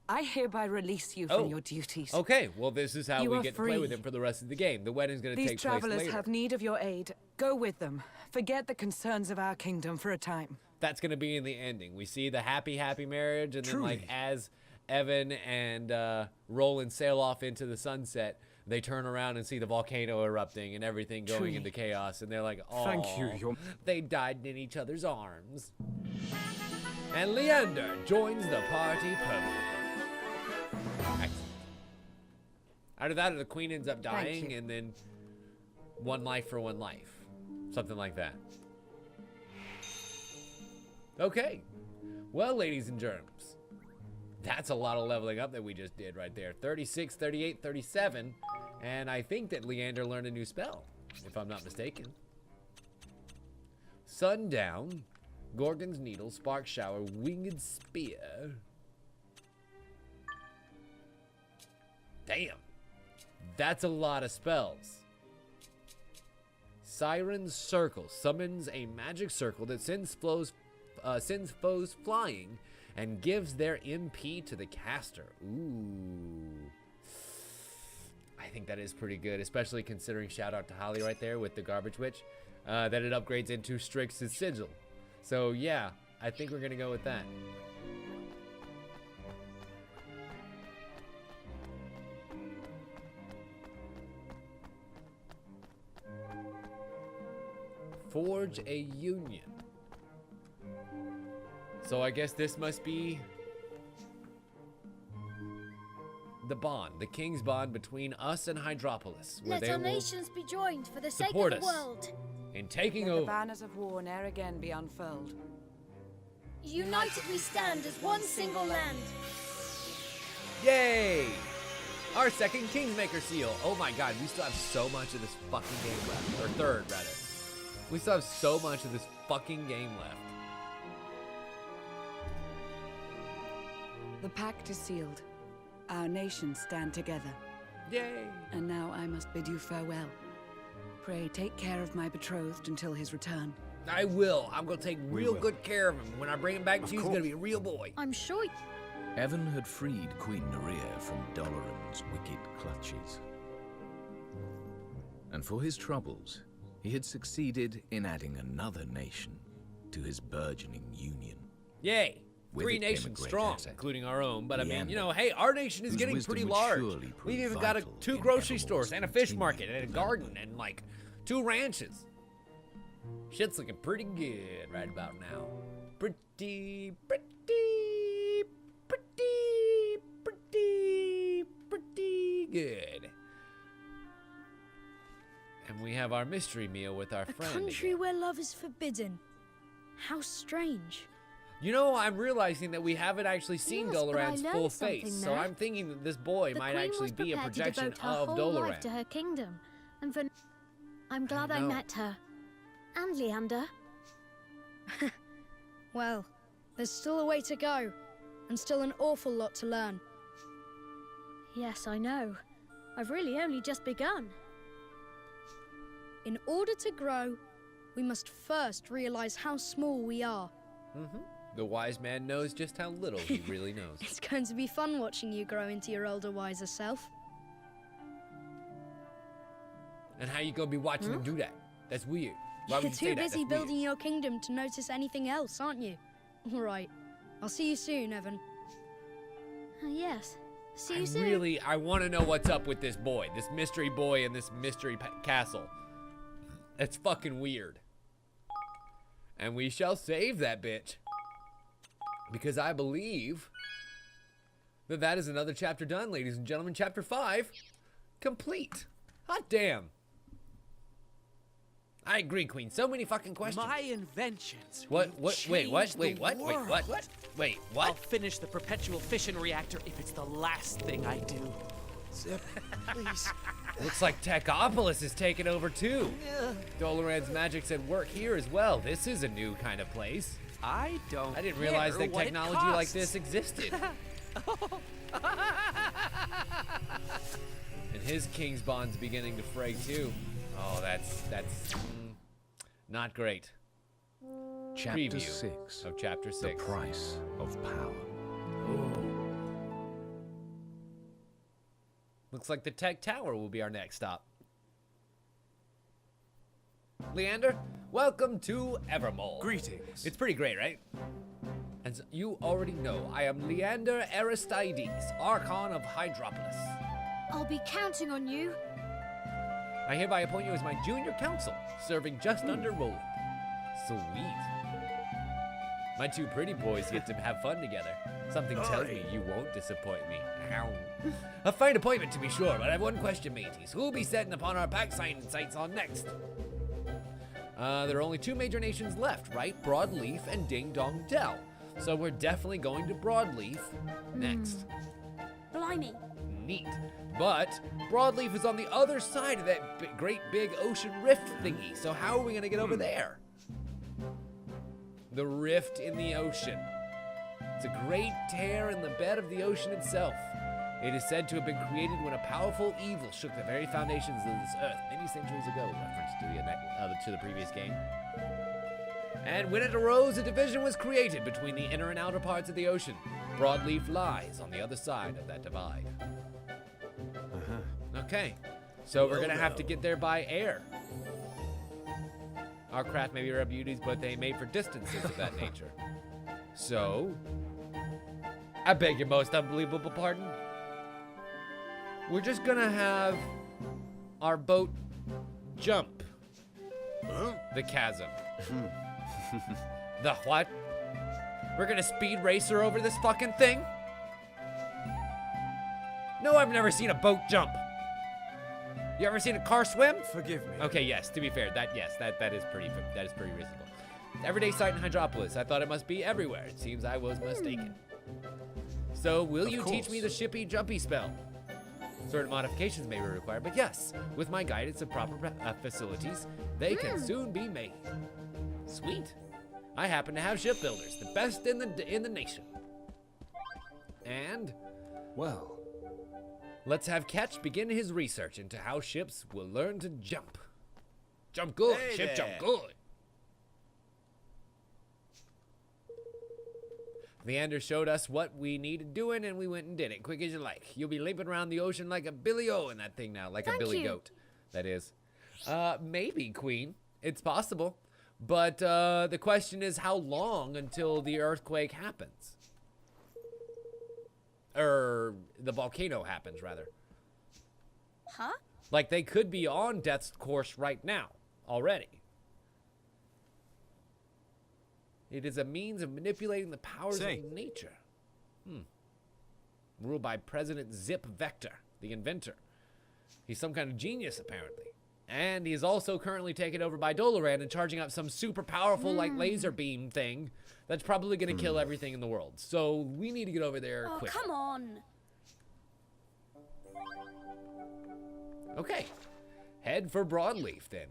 I hereby release you from Oh. your duties. Okay, well this is how You we are get to play with free. him for the rest of the game. The wedding's gonna These take place travelers later. have need of your aid. Go with them. Forget the concerns of our kingdom for a time. That's gonna be in the ending. We see the happy marriage, and then like Truly. as Evan and Roland sail off into the sunset, they turn around and see the volcano erupting and everything going Truly. into chaos, and they're like, "Oh, Thank you, Your... they died in each other's arms." And Leander joins the party permanently. Excellent. Either that or the queen ends up dying, you. and then one life for one life, something like that. Okay, well, ladies and germs, that's a lot of leveling up that we just did right there. 36, 38, 37. And I think that Leander learned a new spell, if I'm not mistaken. Sundown, Gorgon's Needle, Spark Shower, Winged Spear. Damn. That's a lot of spells. Siren's Circle summons a magic circle that sends foes flying and gives their MP to the caster. Ooh. I think that is pretty good, especially considering, shout out to Holly right there with the Garbage Witch, that it upgrades into Strix's Sigil. So yeah, I think we're gonna go with that. Forge a union. So I guess this must be the bond, the king's bond between us and Hydropolis, where Let they our will nations be joined for the sake of support the us world. in taking Let the over. banners of war ne'er again be unfurled. United we stand as one single land. Yay! Our second Kingmaker seal. Oh my god, we still have so much of this fucking game left. Or third, rather. We still have so much of this fucking game left. The pact is sealed. Our nations stand together. Yay! And now I must bid you farewell. Pray take care of my betrothed until his return. I will. I'm gonna take real good care of him. When I bring him back to you, he's gonna be a real boy. I'm sure Evan had freed Queen Nerea from Doloran's wicked clutches. And for his troubles, he had succeeded in adding another nation to his burgeoning union. Yay! With 3 it came a nations great strong, asset. including our own. But I mean, you Leander, know, hey, our nation is whose getting wisdom pretty would large. surely prove We've even got vital 2 in grocery Evermore's stores and a fish market and a continued garden development. and like 2 ranches. Shit's looking pretty good right about now. Pretty good. And we have our mystery meal with our a friend. country again. where love is forbidden. How strange. You know, I'm realizing that we haven't actually seen Yes, but I Doloran's learned full something face, so there. I'm thinking that this boy The might queen actually was be a prepared to projection devote her of whole life Doloran. to her kingdom, and for I'm glad I know. met her. And Leander. Well, there's still a way to go, and still an awful lot to learn. Yes, I know. I've really only just begun. In order to grow, we must first realize how small we are. The wise man knows just how little he really knows. It's going to be fun watching you grow into your older, wiser self. And how you gonna be watching him do that? That's weird. Why would You're you say too that? busy That's building weird. your kingdom to notice anything else, aren't you? All right. I'll see you soon, Evan. Yes. See you soon. I want to know what's up with this boy, this mystery boy in this mystery castle. It's fucking weird. And we shall save that bitch. Because I believe that that is another chapter done, ladies and gentlemen. Chapter 5, complete. Hot damn. I agree, Queen. So many fucking questions. My inventions. What? will Wait, what? change Wait, the what? Wait, what? world. Wait, I'll what? finish the perpetual fission reactor if it's the last thing I do. Zip, please. Looks like Techopolis is taking over too. Doloran's magic's at work here as well. This is a new kind of place. I don't. I didn't realize care that what it technology like costs. this existed. And his king's bond's beginning to fray too. Oh, that's not great. Chapter Preview 6. of chapter The 6. price of power. Looks like the Tech Tower will be our next stop. Leander, welcome to Evermore. Greetings. It's pretty great, right? As you already know, I am Leander Aristides, Archon of Hydropolis. I'll be counting on you. I hereby appoint you as my junior counsel, serving just under Roland. Sweet. My 2 pretty boys get to have fun together. Something tells me you won't disappoint me. Ow. A fine appointment to be sure, but I have one question, mateys. Who'll be setting upon our pack signing sights on next? There are only 2 major nations left, right? Broadleaf and Ding Dong Dell. So we're definitely going to Broadleaf next. Blimey. Neat. But Broadleaf is on the other side of that great big ocean rift thingy. So how are we going to get over there? The rift in the ocean. It's a great tear in the bed of the ocean itself. It is said to have been created when a powerful evil shook the very foundations of this earth many centuries ago, reference to the previous game. And when it arose, a division was created between the inner and outer parts of the ocean. Broadleaf lies on the other side of that divide. Okay. So we're gonna have to get there by air. Our craft may be rare beauties, but they made for distances of that nature. So, I beg your most unbelievable pardon. We're just gonna have our boat jump the chasm. The what? We're gonna speed racer over this fucking thing? No, I've never seen a boat jump. You ever seen a car swim? Forgive me. Okay, yes. To be fair, that is pretty reasonable. Everyday sight in Hydropolis. I thought it must be everywhere. It seems I was mistaken. So, will you teach me the shippy jumpy spell? Certain modifications may be required, but yes, with my guidance and proper facilities, they can soon be made. Sweet. I happen to have shipbuilders, the best in the nation. And, Well, let's have Ketch begin his research into how ships will learn to jump. Jump good, Hey ship jump there. good. Leander showed us what we needed doing, and we went and did it, quick as you like. You'll be leaping around the ocean like a Billy O in that thing now, like a Billy Goat, that is. Maybe, Queen. It's possible. But the question is how long until the earthquake happens? Or the volcano happens, rather. Huh? Like, they could be on death's course right now, already. It is a means of manipulating the powers of nature. Ruled by President Zip Vector, the inventor. He's some kind of genius, apparently. And he's also currently taken over by Doloran and charging up some super powerful, like, laser beam thing that's probably going to kill everything in the world. So we need to get over there quick. Come on. Okay. Head for Broadleaf, then.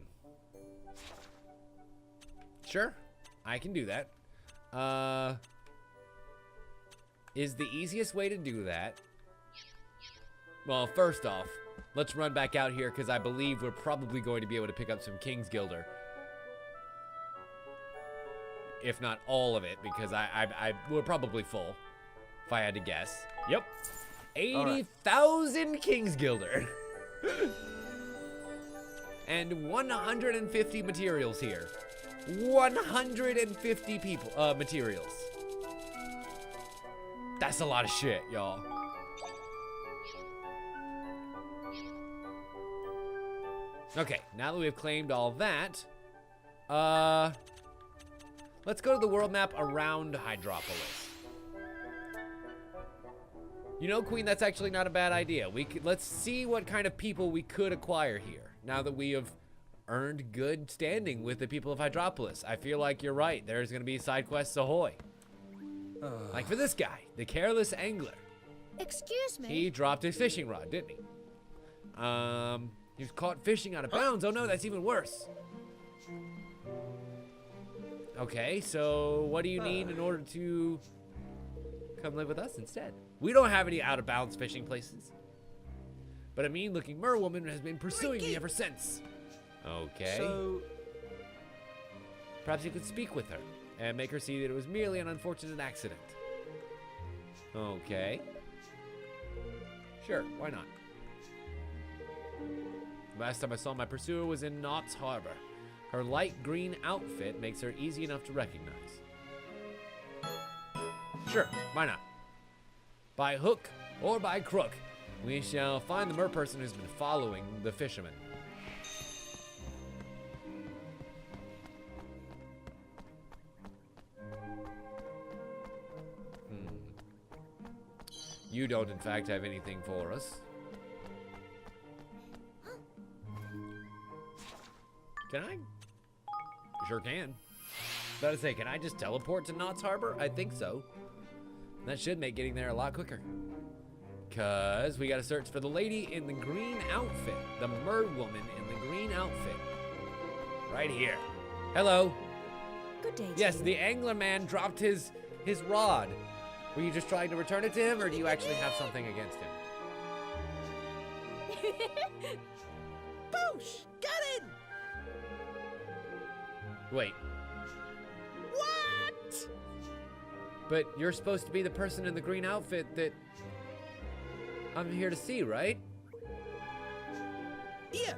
Sure. I can do that. Is the easiest way to do that... Well, first off, let's run back out here, because I believe we're probably going to be able to pick up some King's Gilder. If not all of it, because we're probably full, if I had to guess. Yep. 80,000 King's Gilder. And 150 materials here. 150 people, materials. That's a lot of shit, y'all. Okay, now that we've claimed all that, let's go to the world map around Hydropolis. You know, Queen, that's actually not a bad idea. Let's see what kind of people we could acquire here, now that we have earned good standing with the people of Hydropolis. I feel like you're right. There's going to be side quests ahoy. Like for this guy, the careless angler. Excuse me. He dropped his fishing rod, didn't he? He was caught fishing out of bounds. Oh no, that's even worse. Okay, so what do you need in order to come live with us instead? We don't have any out of bounds fishing places. But a mean looking merwoman has been pursuing me ever since. Okay. So, perhaps you could speak with her and make her see that it was merely an unfortunate accident. Okay. Sure, why not? Last time I saw my pursuer was in Knott's Harbor. Her light green outfit makes her easy enough to recognize. Sure, why not? By hook or by crook, we shall find the merperson who's been following the fisherman. You don't, in fact, have anything for us. Can I? Sure can. About to say, can I just teleport to Knott's Harbor? I think so. That should make getting there a lot quicker. Cause we gotta search for the lady in the green outfit. The mer woman in the green outfit. Right here. Hello. Good day to Yes, you. the angler man dropped his rod. Were you just trying to return it to him, or do you actually have something against him? Boosh! Get in! Wait. What? But you're supposed to be the person in the green outfit that I'm here to see, right? Here.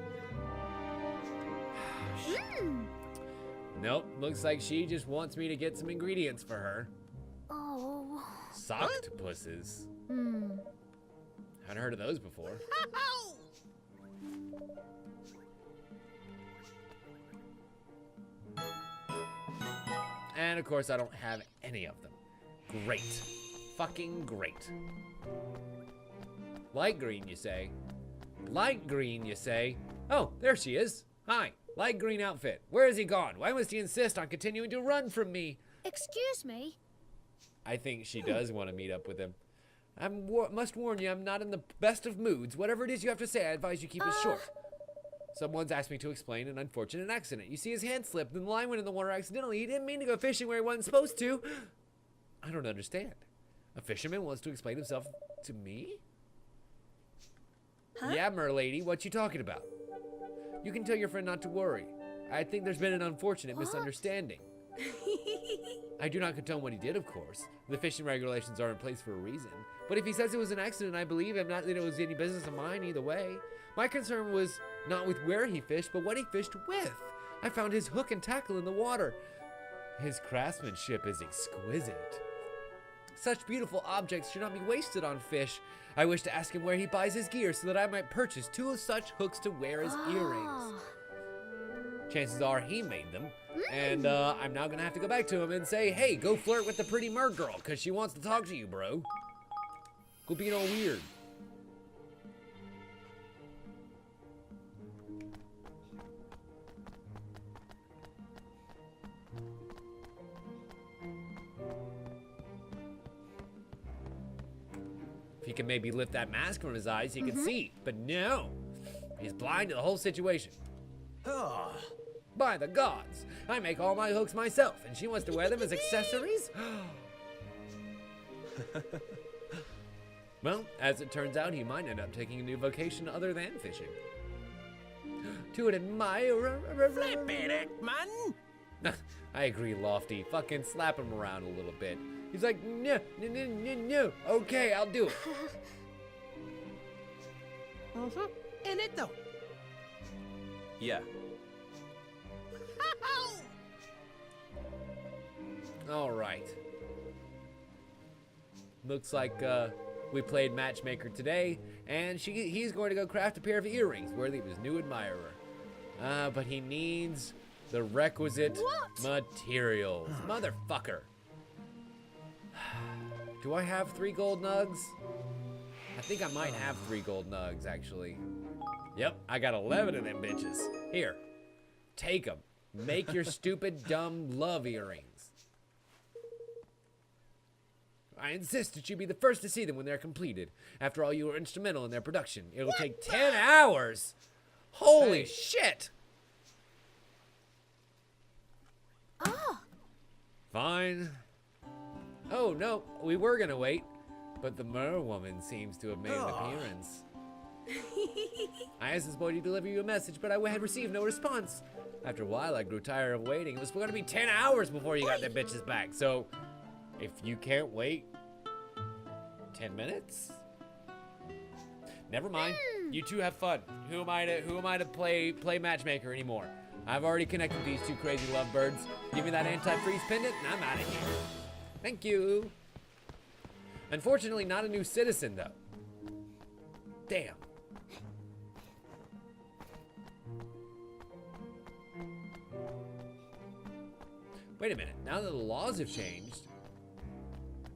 Nope, looks like she just wants me to get some ingredients for her. Oh. Octopuses. Hadn't heard of those before. And of course, I don't have any of them. Great. Fucking great. Light green, you say? Light green, you say? Oh, there she is. Hi. Light green outfit. Where has he gone? Why must he insist on continuing to run from me? Excuse me? I think she does want to meet up with him. I must warn you, I'm not in the best of moods. Whatever it is you have to say, I advise you keep it short. Someone's asked me to explain an unfortunate accident. You see, his hand slipped and the line went in the water accidentally. He didn't mean to go fishing where he wasn't supposed to. I don't understand. A fisherman wants to explain himself to me? Huh? Yeah, merlady, what you talking about? You can tell your friend not to worry. I think there's been an unfortunate misunderstanding. I do not condone what he did, of course. The fishing regulations are in place for a reason. But if he says it was an accident, I believe him, not that it was any business of mine either way. My concern was not with where he fished, but what he fished with. I found his hook and tackle in the water. His craftsmanship is exquisite. Such beautiful objects should not be wasted on fish. I wish to ask him where he buys his gear so that I might purchase 2 such hooks to wear as earrings. Chances are he made them. And I'm now gonna have to go back to him and say, hey, go flirt with the pretty mer girl, cause she wants to talk to you, bro. Go being all weird. If he could maybe lift that mask from his eyes, he could see. But no, he's blind to the whole situation. Oh. By the gods, I make all my hooks myself, and she wants to wear them as accessories? Well, as it turns out, he might end up taking a new vocation other than fishing. To an admirer. Flip it, man. I agree, Lofty. Fucking slap him around a little bit. He's like, no. Okay, I'll do it. In it though. Yeah. All right. Looks like we played matchmaker today, and he's going to go craft a pair of earrings worthy of his new admirer. But he needs the requisite materials. Motherfucker. Do I have 3 gold nugs? I think I might have 3 gold nugs, actually. Yep, I got 11 of them bitches. Here, take them. Make your stupid, dumb love earrings. I insist that you be the first to see them when they're completed. After all, you were instrumental in their production. It'll take 10 hours. Holy shit. Fine. Oh, no, we were gonna wait, but the mer woman seems to have made an appearance. I asked this boy to deliver you a message, but I had received no response. After a while, I grew tired of waiting. It was going to be 10 hours before you got them bitches back. So, if you can't wait 10 minutes? Never mind. You two have fun. Who am I to play matchmaker anymore? I've already connected these 2 crazy lovebirds. Give me that anti-freeze pendant, and I'm out of here. Thank you. Unfortunately, not a new citizen, though. Damn. Wait a minute, now that the laws have changed,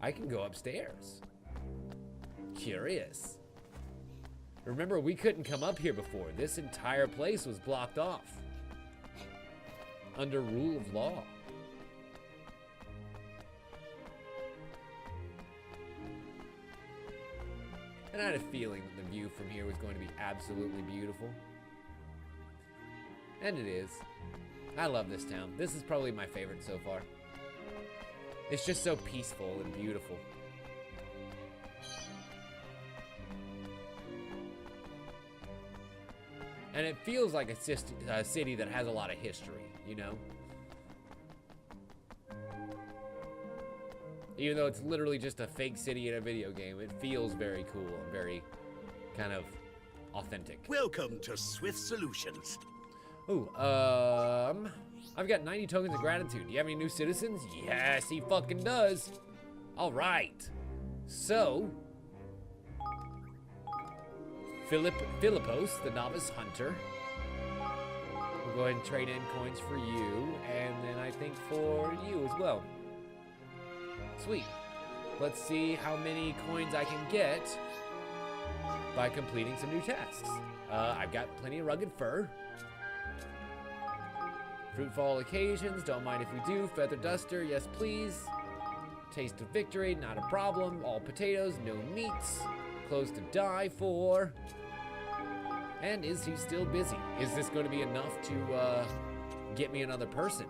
I can go upstairs. Curious. Remember, we couldn't come up here before. This entire place was blocked off. Under rule of law. And I had a feeling that the view from here was going to be absolutely beautiful. And it is. I love this town. This is probably my favorite so far. It's just so peaceful and beautiful. And it feels like a city that has a lot of history, you know? Even though it's literally just a fake city in a video game, it feels very cool and very kind of authentic. Welcome to Swift Solutions. Ooh, I've got 90 tokens of gratitude. Do you have any new citizens? Yes, he fucking does. All right. So, Philippos, the novice hunter. We'll go ahead and trade in coins for you, and then I think for you as well. Sweet. Let's see how many coins I can get by completing some new tasks. I've got plenty of rugged fur. Fruit for all occasions, don't mind if we do. Feather duster, yes please. Taste of victory, not a problem. All potatoes, no meats. Clothes to die for. And is he still busy? Is this going to be enough to get me another person?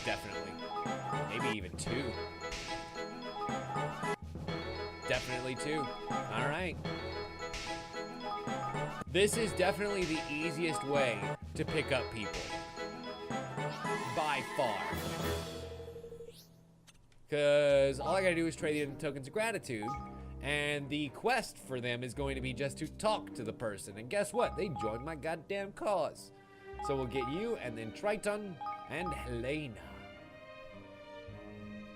Definitely. Maybe even two. Definitely two. All right. This is definitely the easiest way to pick up people. By far. Because all I gotta do is trade in tokens of gratitude, and the quest for them is going to be just to talk to the person. And guess what? They joined my goddamn cause. So we'll get you, and then Triton, and Helena.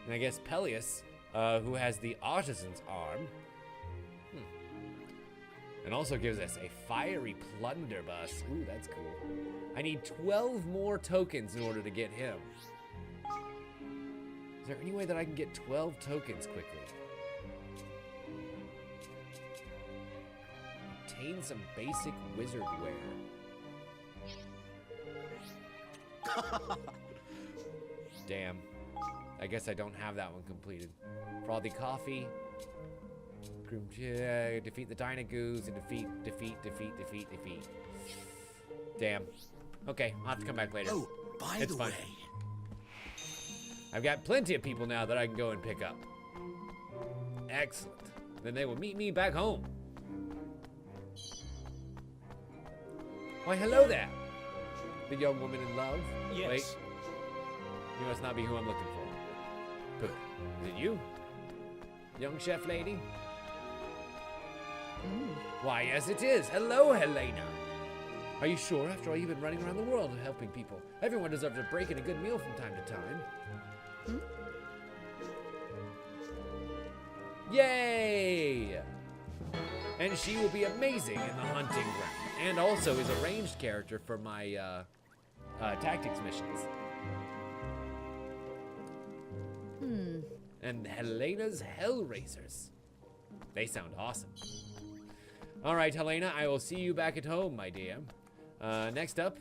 And I guess Peleus, who has the artisan's arm. And also gives us a fiery blunderbuss. Ooh, that's cool. I need 12 more tokens in order to get him. Is there any way that I can get 12 tokens quickly? Obtain some basic wizard wear. Damn. I guess I don't have that one completed. Frothy coffee. Defeat the Dynagoos and defeat. Damn. Okay, I'll have to come back later. Oh, by it's the fine. way. I've got plenty of people now that I can go and pick up. Excellent. Then they will meet me back home. Why, hello there. The young woman in love. Yes. Wait. You must not be who I'm looking for. But is it you? Young chef lady? Why, yes it is. Hello, Helena. Are you sure, after all, you've been running around the world helping people? Everyone deserves a break and a good meal from time to time. Yay! And she will be amazing in the hunting ground, and also is a ranged character for my tactics missions. And Helena's Hellraisers. They sound awesome. All right, Helena, I will see you back at home, my dear. Next up.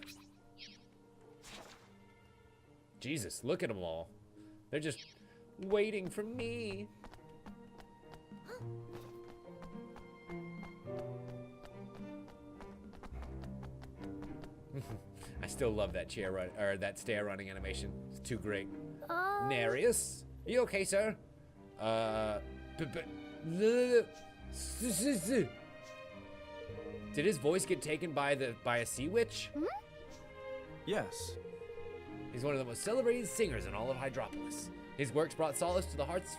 Jesus, look at them all. They're just waiting for me. I still love that chair run, or that stair running animation. It's too great. Nereus, are you okay, sir? Did his voice get taken by a sea witch? Yes. He's one of the most celebrated singers in all of Hydropolis. His works brought solace to the hearts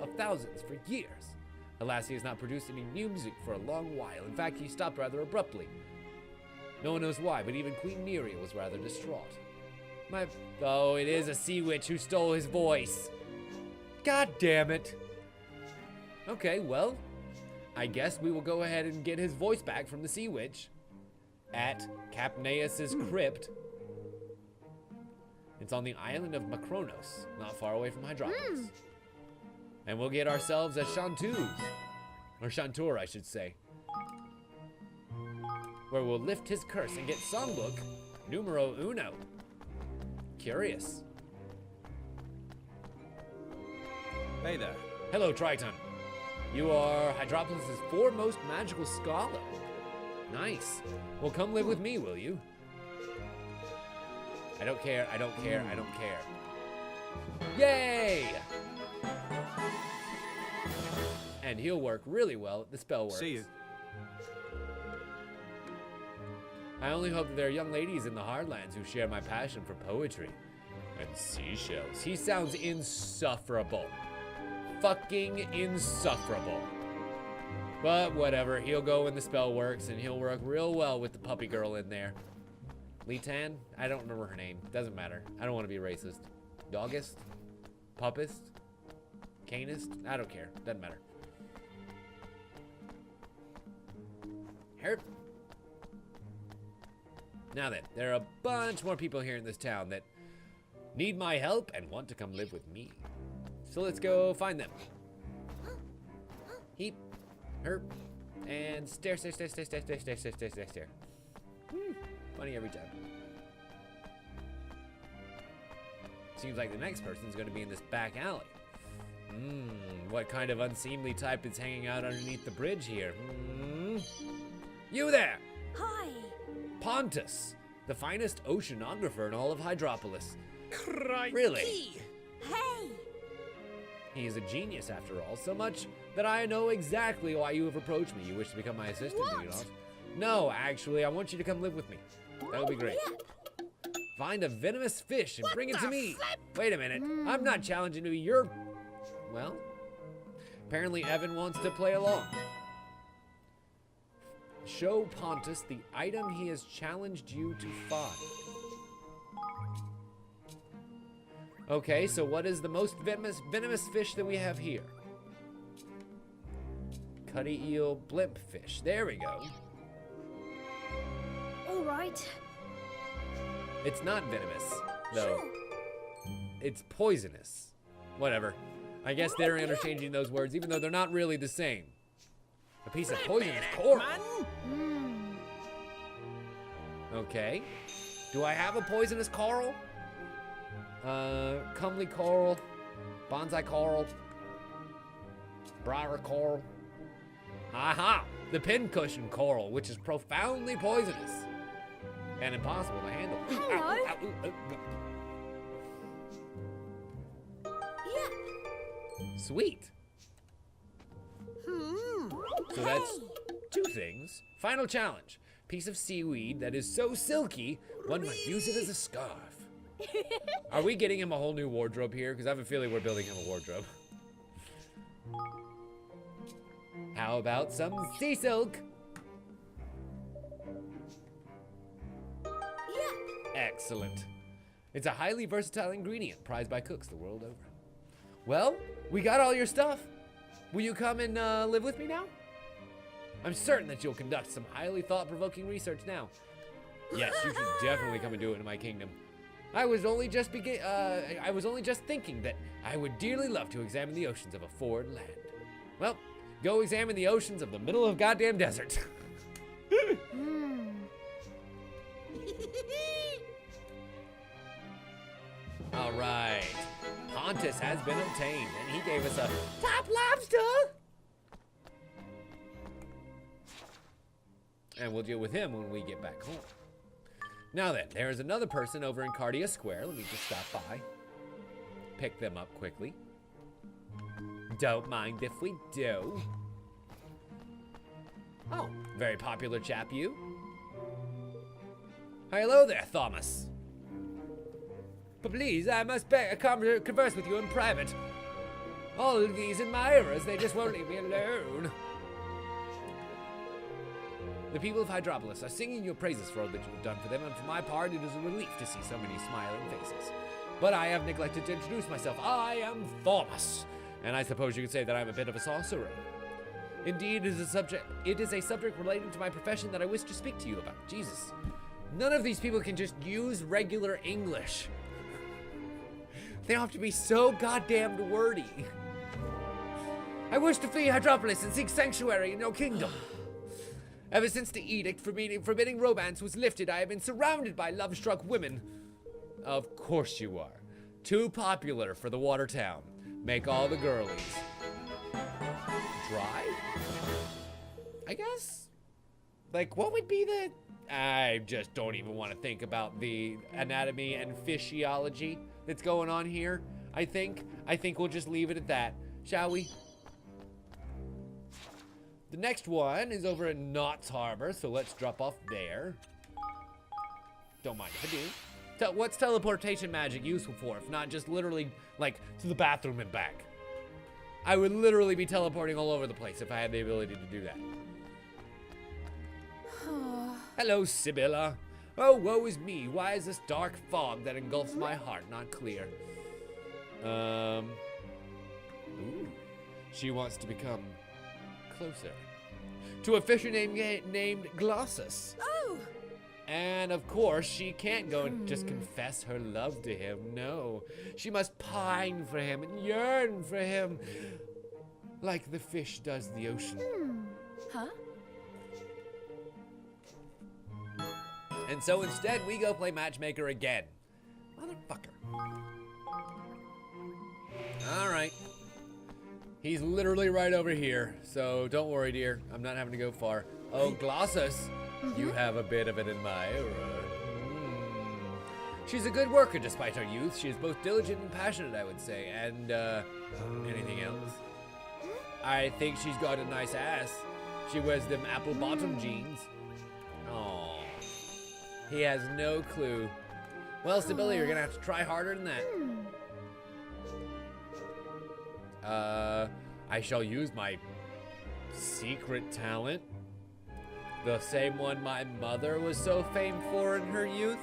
of thousands for years. Alas, he has not produced any new music for a long while. In fact, he stopped rather abruptly. No one knows why, but even Queen Nerea was rather distraught. Oh, it is a sea witch who stole his voice. God damn it. Okay, well, I guess we will go ahead and get his voice back from the sea witch at Capneus's crypt. It's on the island of Macronos, not far away from Hydropolis. And we'll get ourselves a chanteuse, or chanteur, I should say, where we'll lift his curse and get songbook numero uno. Curious. Hey there. Hello, Triton. You are Hydropolis' foremost magical scholar. Nice. Well, come live with me, will you? I don't care, I don't care, I don't care. Yay! And he'll work really well at the spell works. See you. I only hope that there are young ladies in the Hardlands who share my passion for poetry and seashells. He sounds insufferable. fucking insufferable. But whatever, he'll go when the spell works, and he'll work real well with the puppy girl in there. Litan? I don't remember her name. Doesn't matter. I don't want to be racist. Doggist? Puppist? Canist? I don't care. Doesn't matter. Herp. Now then, there are a bunch more people here in this town that need my help and want to come live with me. So let's go find them. Heap. Herp. And stare. Funny every time. Seems like the next person's gonna be in this back alley. What kind of unseemly type is hanging out underneath the bridge here? You there! Hi! Pontus, the finest oceanographer in all of Hydropolis. Crikey! Really? Hey! He is a genius after all, so much that I know exactly why you have approached me. You wish to become my assistant, do you not? No, actually, I want you to come live with me. That would be great. Find a venomous fish and bring it to me. Wait a minute. I'm not challenging to be your... Well, apparently Evan wants to play along. Show Pontus the item he has challenged you to find. Okay, so what is the most venomous fish that we have here? Cutty eel blimp fish. There we go. All right. It's not venomous, though. It's poisonous. Whatever. I guess they're interchanging those words, even though they're not really the same. A piece of poisonous coral. Okay. Do I have a poisonous coral? Comely coral. Bonsai coral. Briar coral. Aha! The pincushion coral, which is profoundly poisonous. And impossible to handle. Hello. Ow, ow, ow, ow. Yeah. Sweet. So that's 2 things. Final challenge. Piece of seaweed that is so silky, one might use it as a scarf. Are we getting him a whole new wardrobe here? Because I have a feeling we're building him a wardrobe. How about some sea silk? Excellent. It's a highly versatile ingredient prized by cooks the world over. Well, we got all your stuff. Will you come and live with me now? I'm certain that you'll conduct some highly thought-provoking research now. Yes, you should definitely come and do it in my kingdom. I was only just thinking that I would dearly love to examine the oceans of a foreign land. Well, go examine the oceans of the middle of goddamn desert. All right. Pontus has been obtained, and he gave us a top lobster. And we'll deal with him when we get back home. Now then, there is another person over in Cardia Square. Let me just stop by. Pick them up quickly. Don't mind if we do. Oh, very popular chap, you. Hello there, Thomas. But please, I must converse with you in private. All of these admirers, they just won't leave me alone. The people of Hydropolis are singing your praises for all that you have done for them, and for my part, it is a relief to see so many smiling faces. But I have neglected to introduce myself. I am Thomas, and I suppose you could say that I'm a bit of a sorcerer. Indeed, it is a subject relating to my profession that I wish to speak to you about. Jesus. None of these people can just use regular English. They have to be so goddamned wordy. I wish to flee Hydropolis and seek sanctuary in your kingdom. Ever since the edict forbidding romance was lifted, I have been surrounded by love-struck women. Of course you are. Too popular for the water town. Make all the girlies dry? I guess? Like, what would be the... I just don't even want to think about the anatomy and physiology that's going on here. I think we'll just leave it at that, shall we? The next one is over at Knott's Harbor, so let's drop off there. Don't mind if I do. What's teleportation magic useful for, if not just literally, like, to the bathroom and back? I would literally be teleporting all over the place if I had the ability to do that. Hello, Sibylla. Oh, woe is me. Why is this dark fog that engulfs my heart not clear? Ooh. She wants to become closer to a fisher named Glossus. Oh! And of course, she can't go and just confess her love to him. No, she must pine for him and yearn for him, like the fish does the ocean. Huh? And so instead, we go play matchmaker again. Motherfucker. All right. He's literally right over here, so don't worry, dear. I'm not having to go far. Oh, Glossus, you have a bit of an admirer. She's a good worker despite her youth. She is both diligent and passionate, I would say. And, anything else? I think she's got a nice ass. She wears them apple bottom jeans. Aww. He has no clue. Well, Sibylla, you're gonna have to try harder than that. I shall use my secret talent. The same one my mother was so famed for in her youth.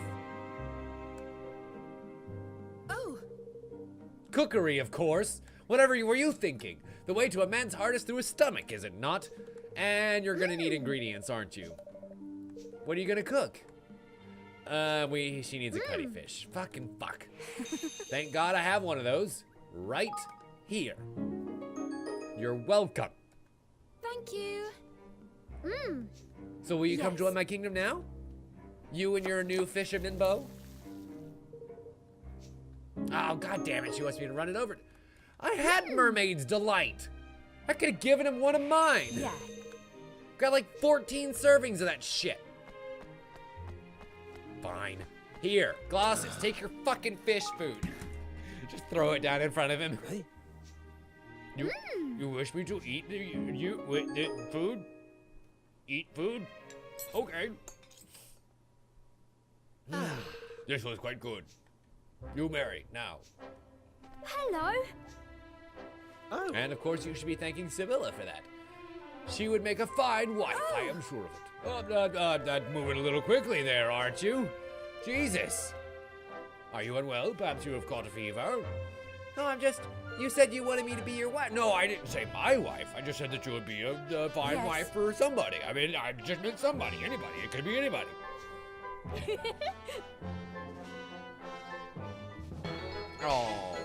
Oh! Cookery, of course. Whatever were you thinking? The way to a man's heart is through his stomach, is it not? And you're gonna need ingredients, aren't you? What are you gonna cook? She needs a cutty fish. Fucking fuck. Thank God I have one of those. Right here. You're welcome. Thank you. So will you come join my kingdom now? You and your new fisherman bow? Oh, god damn it, she wants me to run it over. I had Mermaid's Delight. I could have given him one of mine. Yeah. Got like 14 servings of that shit. Fine. Here, Glossus, take your fucking fish food. Just throw it down in front of him. You wish me to eat the food? Eat food? Okay. This was quite good. You marry now. Hello. Oh. And of course, you should be thanking Sibylla for that. She would make a fine wife, I am sure of it. Moving a little quickly there, aren't you? Jesus. Are you unwell? Perhaps you have caught a fever? No, you said you wanted me to be your wife. No, I didn't say my wife. I just said that you would be a fine wife for somebody. I mean, I just meant somebody, anybody. It could be anybody. Oh.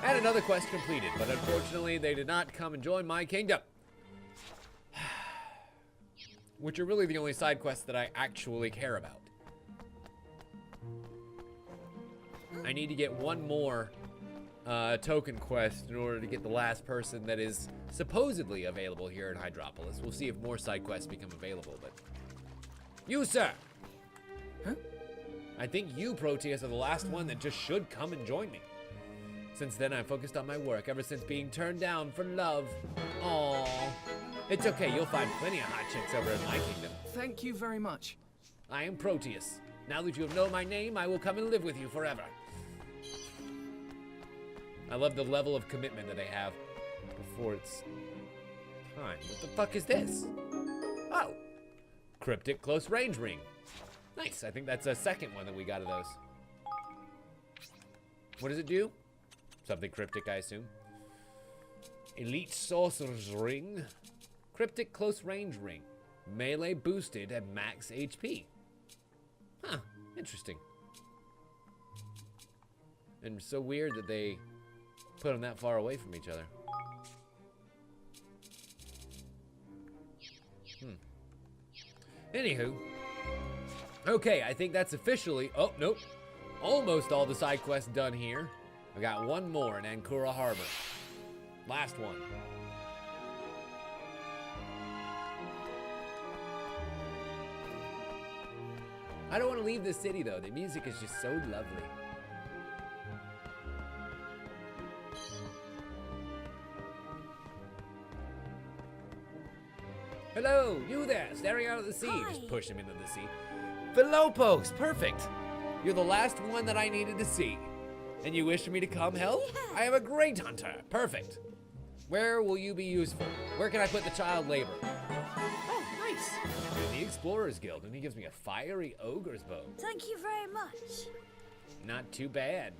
And another quest completed, but unfortunately they did not come and join my kingdom. Which are really the only side quests that I actually care about. I need to get one more token quest in order to get the last person that is supposedly available here in Hydropolis. We'll see if more side quests become available, but... You, sir! Huh? I think you, Proteus, are the last one that just should come and join me. Since then, I've focused on my work ever since being turned down for love. Aww. It's okay, you'll find plenty of hot chicks over in my kingdom. Thank you very much. I am Proteus. Now that you have known my name, I will come and live with you forever. I love the level of commitment that they have before it's time. What the fuck is this? Oh, cryptic close range ring. Nice, I think that's a second one that we got of those. What does it do? Something cryptic, I assume. Elite Sorcerer's Ring. Cryptic close range ring. Melee boosted at max HP. Huh, interesting. And so weird that they put them that far away from each other. Anywho. Okay, I think that's officially... Oh, nope. Almost all the side quests done here. I got one more in Ankura Harbor. Last one. I don't want to leave this city, though. The music is just so lovely. Hello, you there, staring out at the sea. Hi. Just push him into the sea. Philopos, perfect. You're the last one that I needed to see. And you wish me to come help? Yeah. I am a great hunter. Perfect. Where will you be useful? Where can I put the child labor? Oh, nice. The Explorers Guild, and he gives me a fiery ogre's bow. Thank you very much. Not too bad.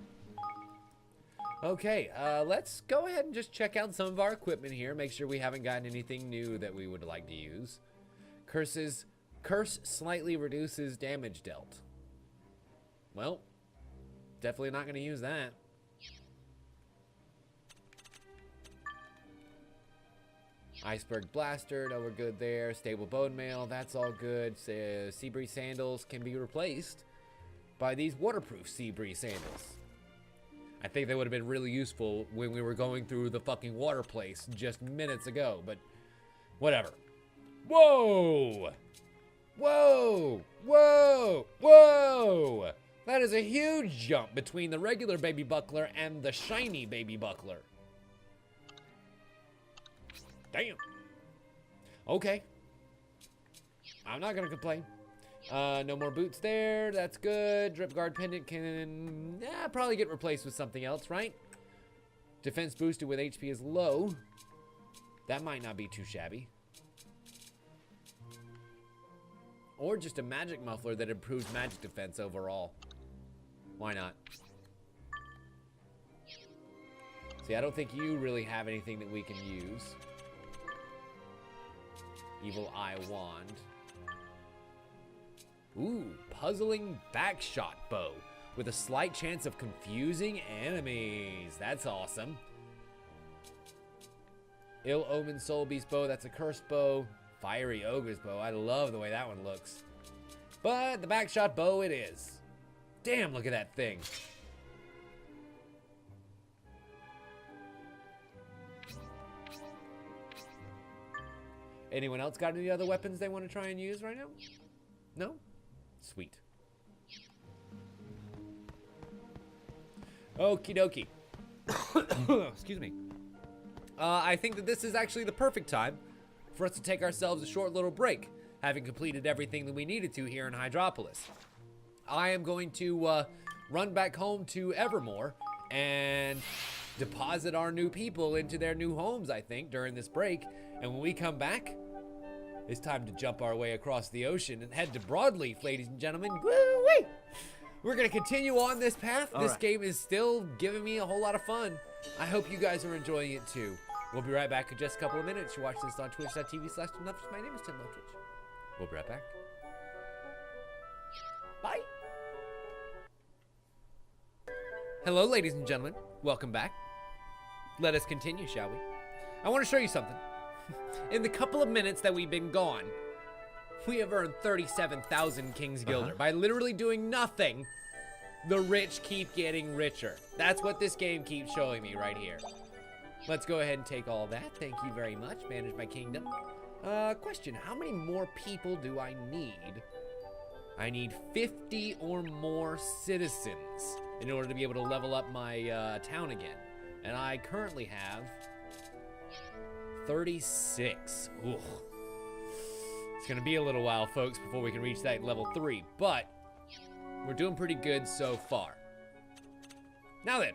Okay, let's go ahead and just check out some of our equipment here. Make sure we haven't gotten anything new that we would like to use. Curse slightly reduces damage dealt. Well, definitely not going to use that. Iceberg Blaster, no, we're good there. Stable Bone Mail, that's all good. Sea Breeze Sandals can be replaced by these waterproof Sea Breeze Sandals. I think they would have been really useful when we were going through the fucking water place just minutes ago, but whatever. Whoa! Whoa! Whoa! Whoa! That is a huge jump between the regular baby buckler and the shiny baby buckler. Damn. Okay. I'm not gonna complain. No more boots there. That's good. Drip guard pendant can probably get replaced with something else, right? Defense boosted with HP is low. That might not be too shabby. Or just a magic muffler that improves magic defense overall. Why not? See, I don't think you really have anything that we can use. Evil Eye Wand. Ooh, puzzling backshot bow with a slight chance of confusing enemies. That's awesome. Ill Omen Soul Beast bow, that's a cursed bow. Fiery Ogre's bow, I love the way that one looks. But the backshot bow it is. Damn, look at that thing. Anyone else got any other weapons they want to try and use right now? No? Sweet. Okie dokie. Excuse me. I think that this is actually the perfect time for us to take ourselves a short little break, having completed everything that we needed to here in Hydropolis. I am going to run back home to Evermore and deposit our new people into their new homes, I think, during this break. And when we come back, it's time to jump our way across the ocean and head to Broadleaf, ladies and gentlemen. Woo-wee! We're going to continue on this path. This game is still giving me a whole lot of fun. I hope you guys are enjoying it too. We'll be right back in just a couple of minutes. You're watching this on twitch.tv/TimLeftwich. My name is Tim Leftwich. We'll be right back. Bye. Hello, ladies and gentlemen. Welcome back. Let us continue, shall we? I want to show you something. In the couple of minutes that we've been gone, we have earned 37,000 King's Guilder. By literally doing nothing, the rich keep getting richer. That's what this game keeps showing me right here. Let's go ahead and take all that. Thank you very much. Manage my kingdom. Question, how many more people do I need? I need 50 or more citizens in order to be able to level up my town again. And I currently have 36. Ooh. It's gonna be a little while, folks, before we can reach that level 3, but we're doing pretty good so far. Now then,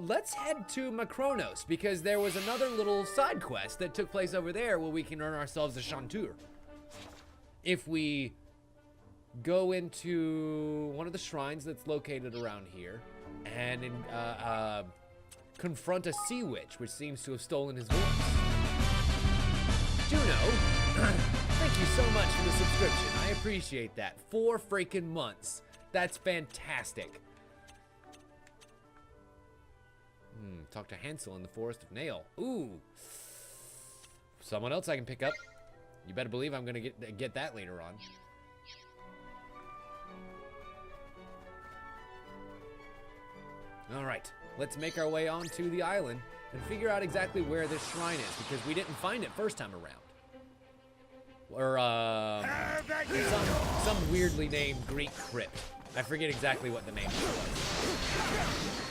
let's head to Macronos, because there was another little side quest that took place over there where we can earn ourselves a Chanteur. If we go into one of the shrines that's located around here and confront a sea witch, which seems to have stolen his voice. Juno, thank you so much for the subscription. I appreciate that. 4 freaking months. That's fantastic. Talk to Hansel in the Forest of Nail. Ooh. Someone else I can pick up. You better believe I'm gonna get that later on. All right. Let's make our way onto the island and figure out exactly where this shrine is, because we didn't find it first time around. Or, some weirdly named Greek crypt. I forget exactly what the name was.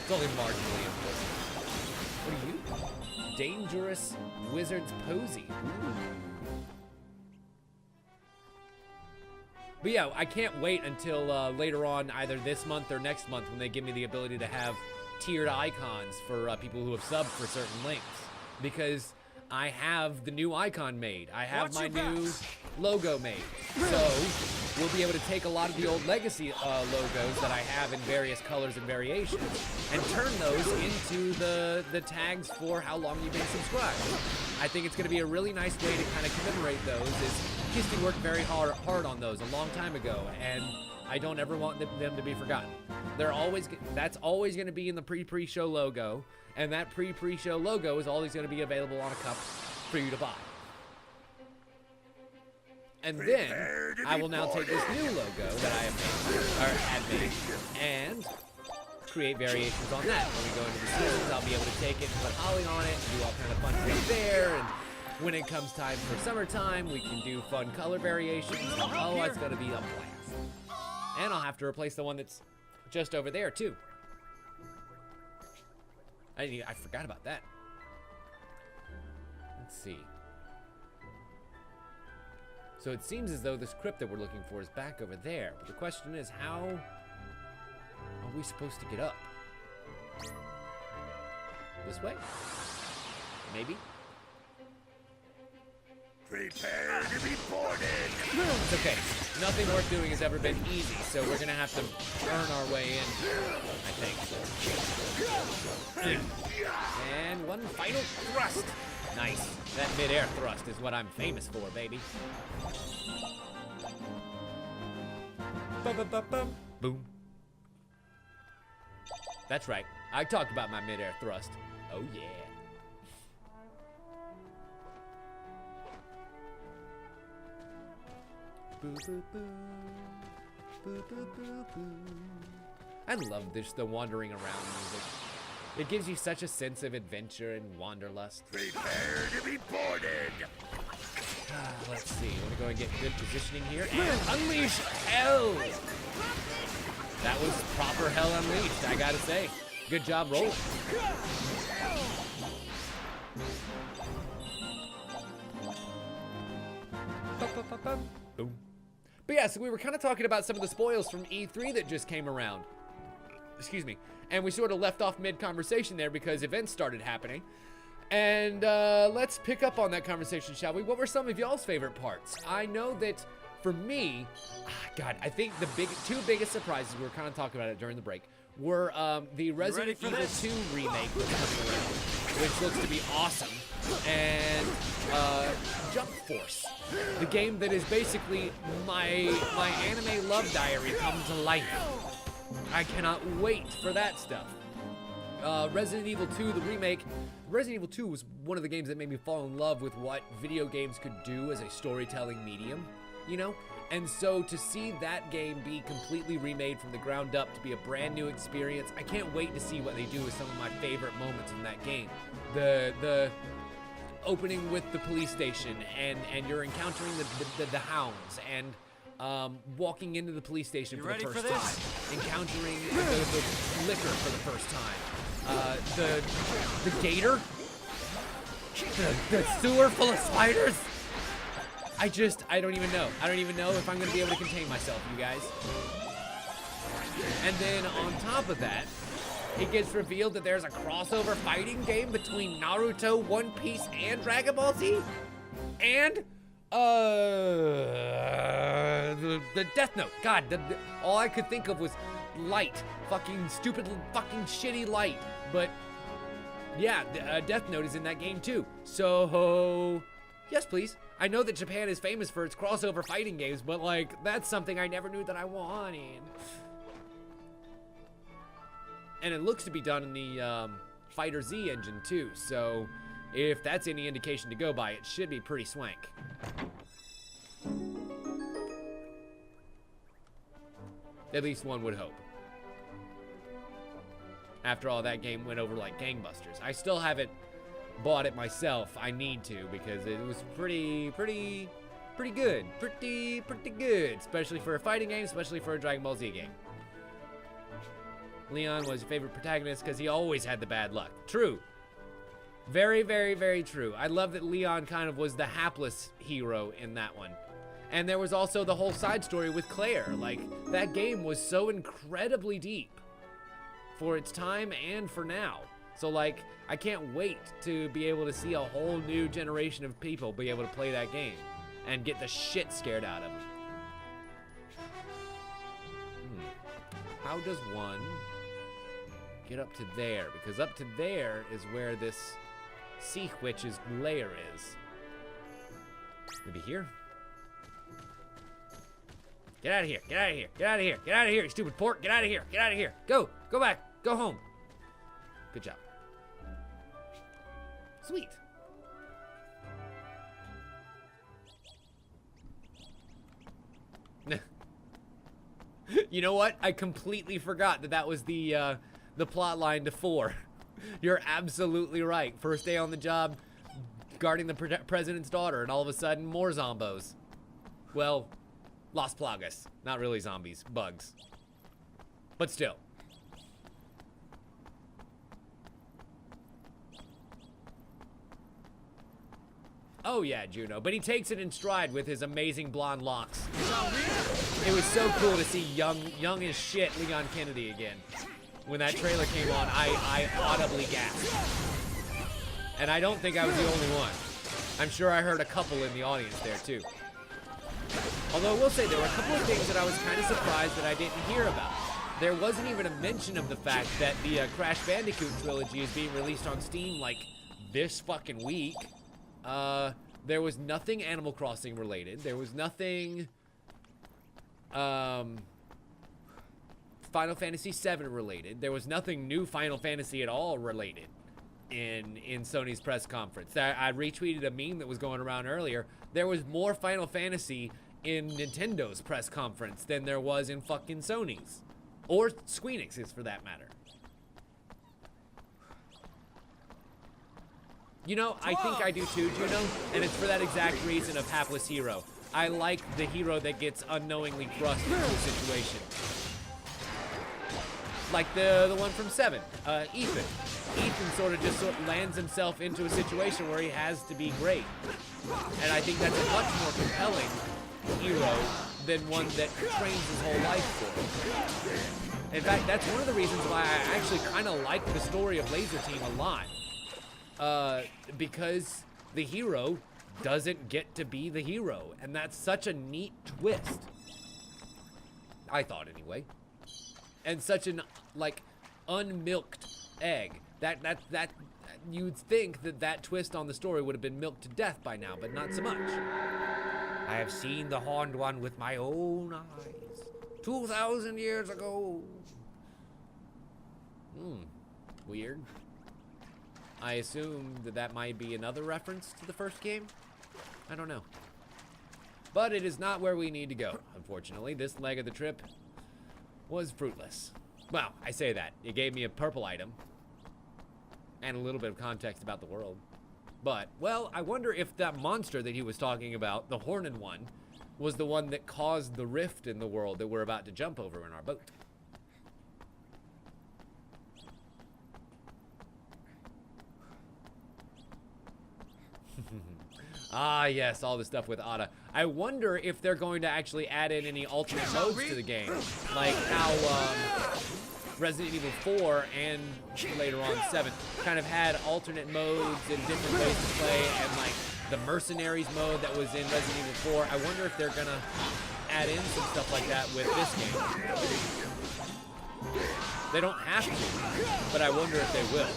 It's only marginally important. What are you? Dangerous Wizard's Posy. Ooh. But yeah, I can't wait until later on, either this month or next month, when they give me the ability to have tiered icons for people who have subbed for certain links. because I have the new icon made. I have my new logo made. So we'll be able to take a lot of the old legacy logos that I have in various colors and variations and turn those into the tags for how long you've been subscribed. I think it's going to be a really nice way to kind of commemorate those. Kisty worked very hard on those a long time ago, and I don't ever want them to be forgotten. That's always going to be in the pre-show logo, and that pre-show logo is always going to be available on a cup for you to buy. And then I will now take this new logo that I have made, and create variations on that. When we go into the seasons, I'll be able to take it and put Holly on it and do all kind of fun things there. And when it comes time for summertime, we can do fun color variations. Oh, it's going to be a blast. And I'll have to replace the one that's just over there, too. I forgot about that. Let's see. So it seems as though this crypt that we're looking for is back over there. But the question is, how are we supposed to get up? This way? Maybe? Prepare to be boarded! It's okay. Nothing worth doing has ever been easy, so we're gonna have to earn our way in, I think. And one final thrust! Nice. That mid-air thrust is what I'm famous for, baby. Boom. That's right. I talked about my mid-air thrust. Oh, yeah. I love the wandering around music. It gives you such a sense of adventure and wanderlust. Prepare to be boarded! Let's see. I'm gonna go and get good positioning here and unleash hell! That was proper hell unleashed, I gotta say. Good job rolling. Boom. But yeah, so we were kind of talking about some of the spoils from E3 that just came around. Excuse me. And we sort of left off mid-conversation there because events started happening. And let's pick up on that conversation, shall we? What were some of y'all's favorite parts? I know that for me, God, I think the two biggest surprises, we were kind of talking about it during the break, were the Resident Evil 2 remake that's coming around, which looks to be awesome, and Jump Force, the game that is basically my anime love diary come to life. I cannot wait for that stuff. Resident Evil 2, the remake. Resident Evil 2 was one of the games that made me fall in love with what video games could do as a storytelling medium, you know? And so to see that game be completely remade from the ground up to be a brand new experience, I can't wait to see what they do with some of my favorite moments in that game. The opening with the police station and you're encountering the hounds and walking into the police station for the first time, encountering the liquor for the first time, the gator, the sewer full of spiders. I don't even know. I don't even know if I'm going to be able to contain myself, you guys. And then on top of that, it gets revealed that there's a crossover fighting game between Naruto, One Piece, and Dragon Ball Z. And, the Death Note. God, all I could think of was Light. Fucking stupid, fucking shitty Light. But, yeah, Death Note is in that game too. So, yes, please. I know that Japan is famous for its crossover fighting games, but, like, that's something I never knew that I wanted. And it looks to be done in the Fighter Z engine too, so if that's any indication to go by, it should be pretty swank. At least one would hope. After all, that game went over like gangbusters. I still haven't bought it myself. I need to, because it was pretty good. Pretty good, especially for a fighting game, especially for a Dragon Ball Z game. Leon was your favorite protagonist because he always had the bad luck. True. Very, very, very true. I love that Leon kind of was the hapless hero in that one. And there was also the whole side story with Claire. Like, that game was so incredibly deep for its time and for now. So like, I can't wait to be able to see a whole new generation of people be able to play that game and get the shit scared out of them. How does one get up to there? Because up to there is where this sea witch's lair is. Maybe here? Get out of here, get out of here, get out of here, get out of here, you stupid pork, get out of here, get out of here. Go back, go home. Good job. Sweet. You know what? I completely forgot that that was the plot line to 4. You're absolutely right. First day on the job, guarding the president's daughter, and all of a sudden, more zombos. Well, Las Plagas. Not really zombies, bugs. But still. Oh yeah, Juno, but he takes it in stride with his amazing blonde locks. It was so cool to see young as shit Leon Kennedy again. When that trailer came on, I audibly gasped. And I don't think I was the only one. I'm sure I heard a couple in the audience there too. Although I will say there were a couple of things that I was kind of surprised that I didn't hear about. There wasn't even a mention of the fact that the Crash Bandicoot trilogy is being released on Steam like this fucking week. There was nothing Animal Crossing related. There was nothing Final Fantasy VII related. There was nothing new Final Fantasy at all related in Sony's press conference. I retweeted a meme that was going around earlier. There was more Final Fantasy in Nintendo's press conference than there was in fucking Sony's. Or Squeenix's, for that matter. You know, I think I do too, Juno, and it's for that exact reason of Hapless Hero. I like the hero that gets unknowingly thrust into a situation. Like the one from 7, Ethan. Ethan sort of lands himself into a situation where he has to be great. And I think that's a much more compelling hero than one that trains his whole life for. In fact, that's one of the reasons why I actually kind of like the story of Laser Team a lot. Because the hero doesn't get to be the hero, and that's such a neat twist. I thought anyway. And such an, like, unmilked egg. That you'd think that twist on the story would have been milked to death by now, but not so much. I have seen the Horned One with my own eyes 2,000 years ago. Weird. I assume that might be another reference to the first game. I don't know. But it is not where we need to go, unfortunately. This leg of the trip was fruitless. Well, I say that. It gave me a purple item. And a little bit of context about the world. But, well, I wonder if that monster that he was talking about, the Horned One, was the one that caused the rift in the world that we're about to jump over in our boat. Ah, yes, all the stuff with Ada. I wonder if they're going to actually add in any alternate modes to the game. Like how Resident Evil 4 and later on 7 kind of had alternate modes and different ways to play, and like the Mercenaries mode that was in Resident Evil 4. I wonder if they're going to add in some stuff like that with this game. They don't have to, but I wonder if they will.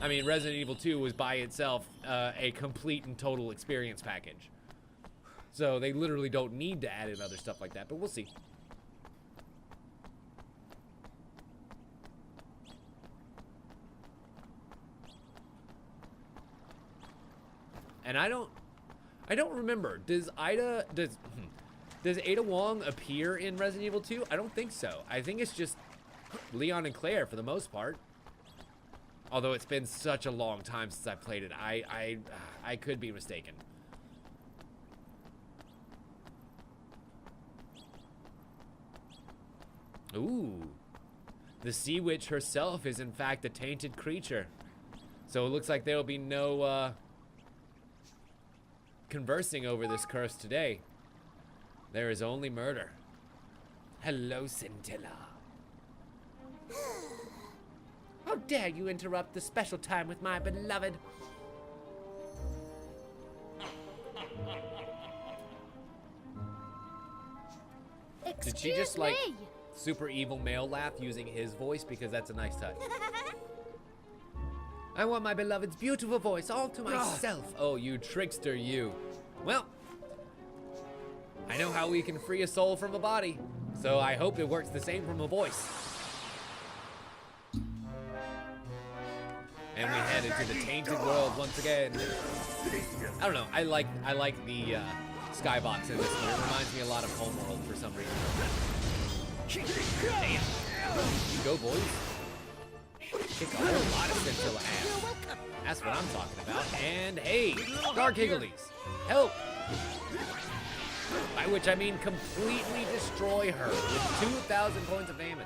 I mean, Resident Evil 2 was by itself a complete and total experience package. So they literally don't need to add in other stuff like that, but we'll see. And I don't remember. Does Ada Wong appear in Resident Evil 2? I don't think so. I think it's just Leon and Claire for the most part. Although it's been such a long time since I played it, I could be mistaken. Ooh. The Sea Witch herself is in fact a tainted creature. So it looks like there will be no conversing over this curse today. There is only murder. Hello, Scintilla. How dare you interrupt the special time with my beloved? Did she just like super evil male laugh using his voice? Because that's a nice touch. I want my beloved's beautiful voice all to myself. Oh, you trickster, you. Well, I know how we can free a soul from a body, so I hope it works the same from a voice. And we head into the tainted world once again. I don't know. I like the skybox in this one. It reminds me a lot of Homeworld for some reason. Damn. You go, boys. Kick a whole lot of Scintilla ass. That's what I'm talking about. And hey, Dark Higglies, help! By which I mean completely destroy her with 2,000 points of damage.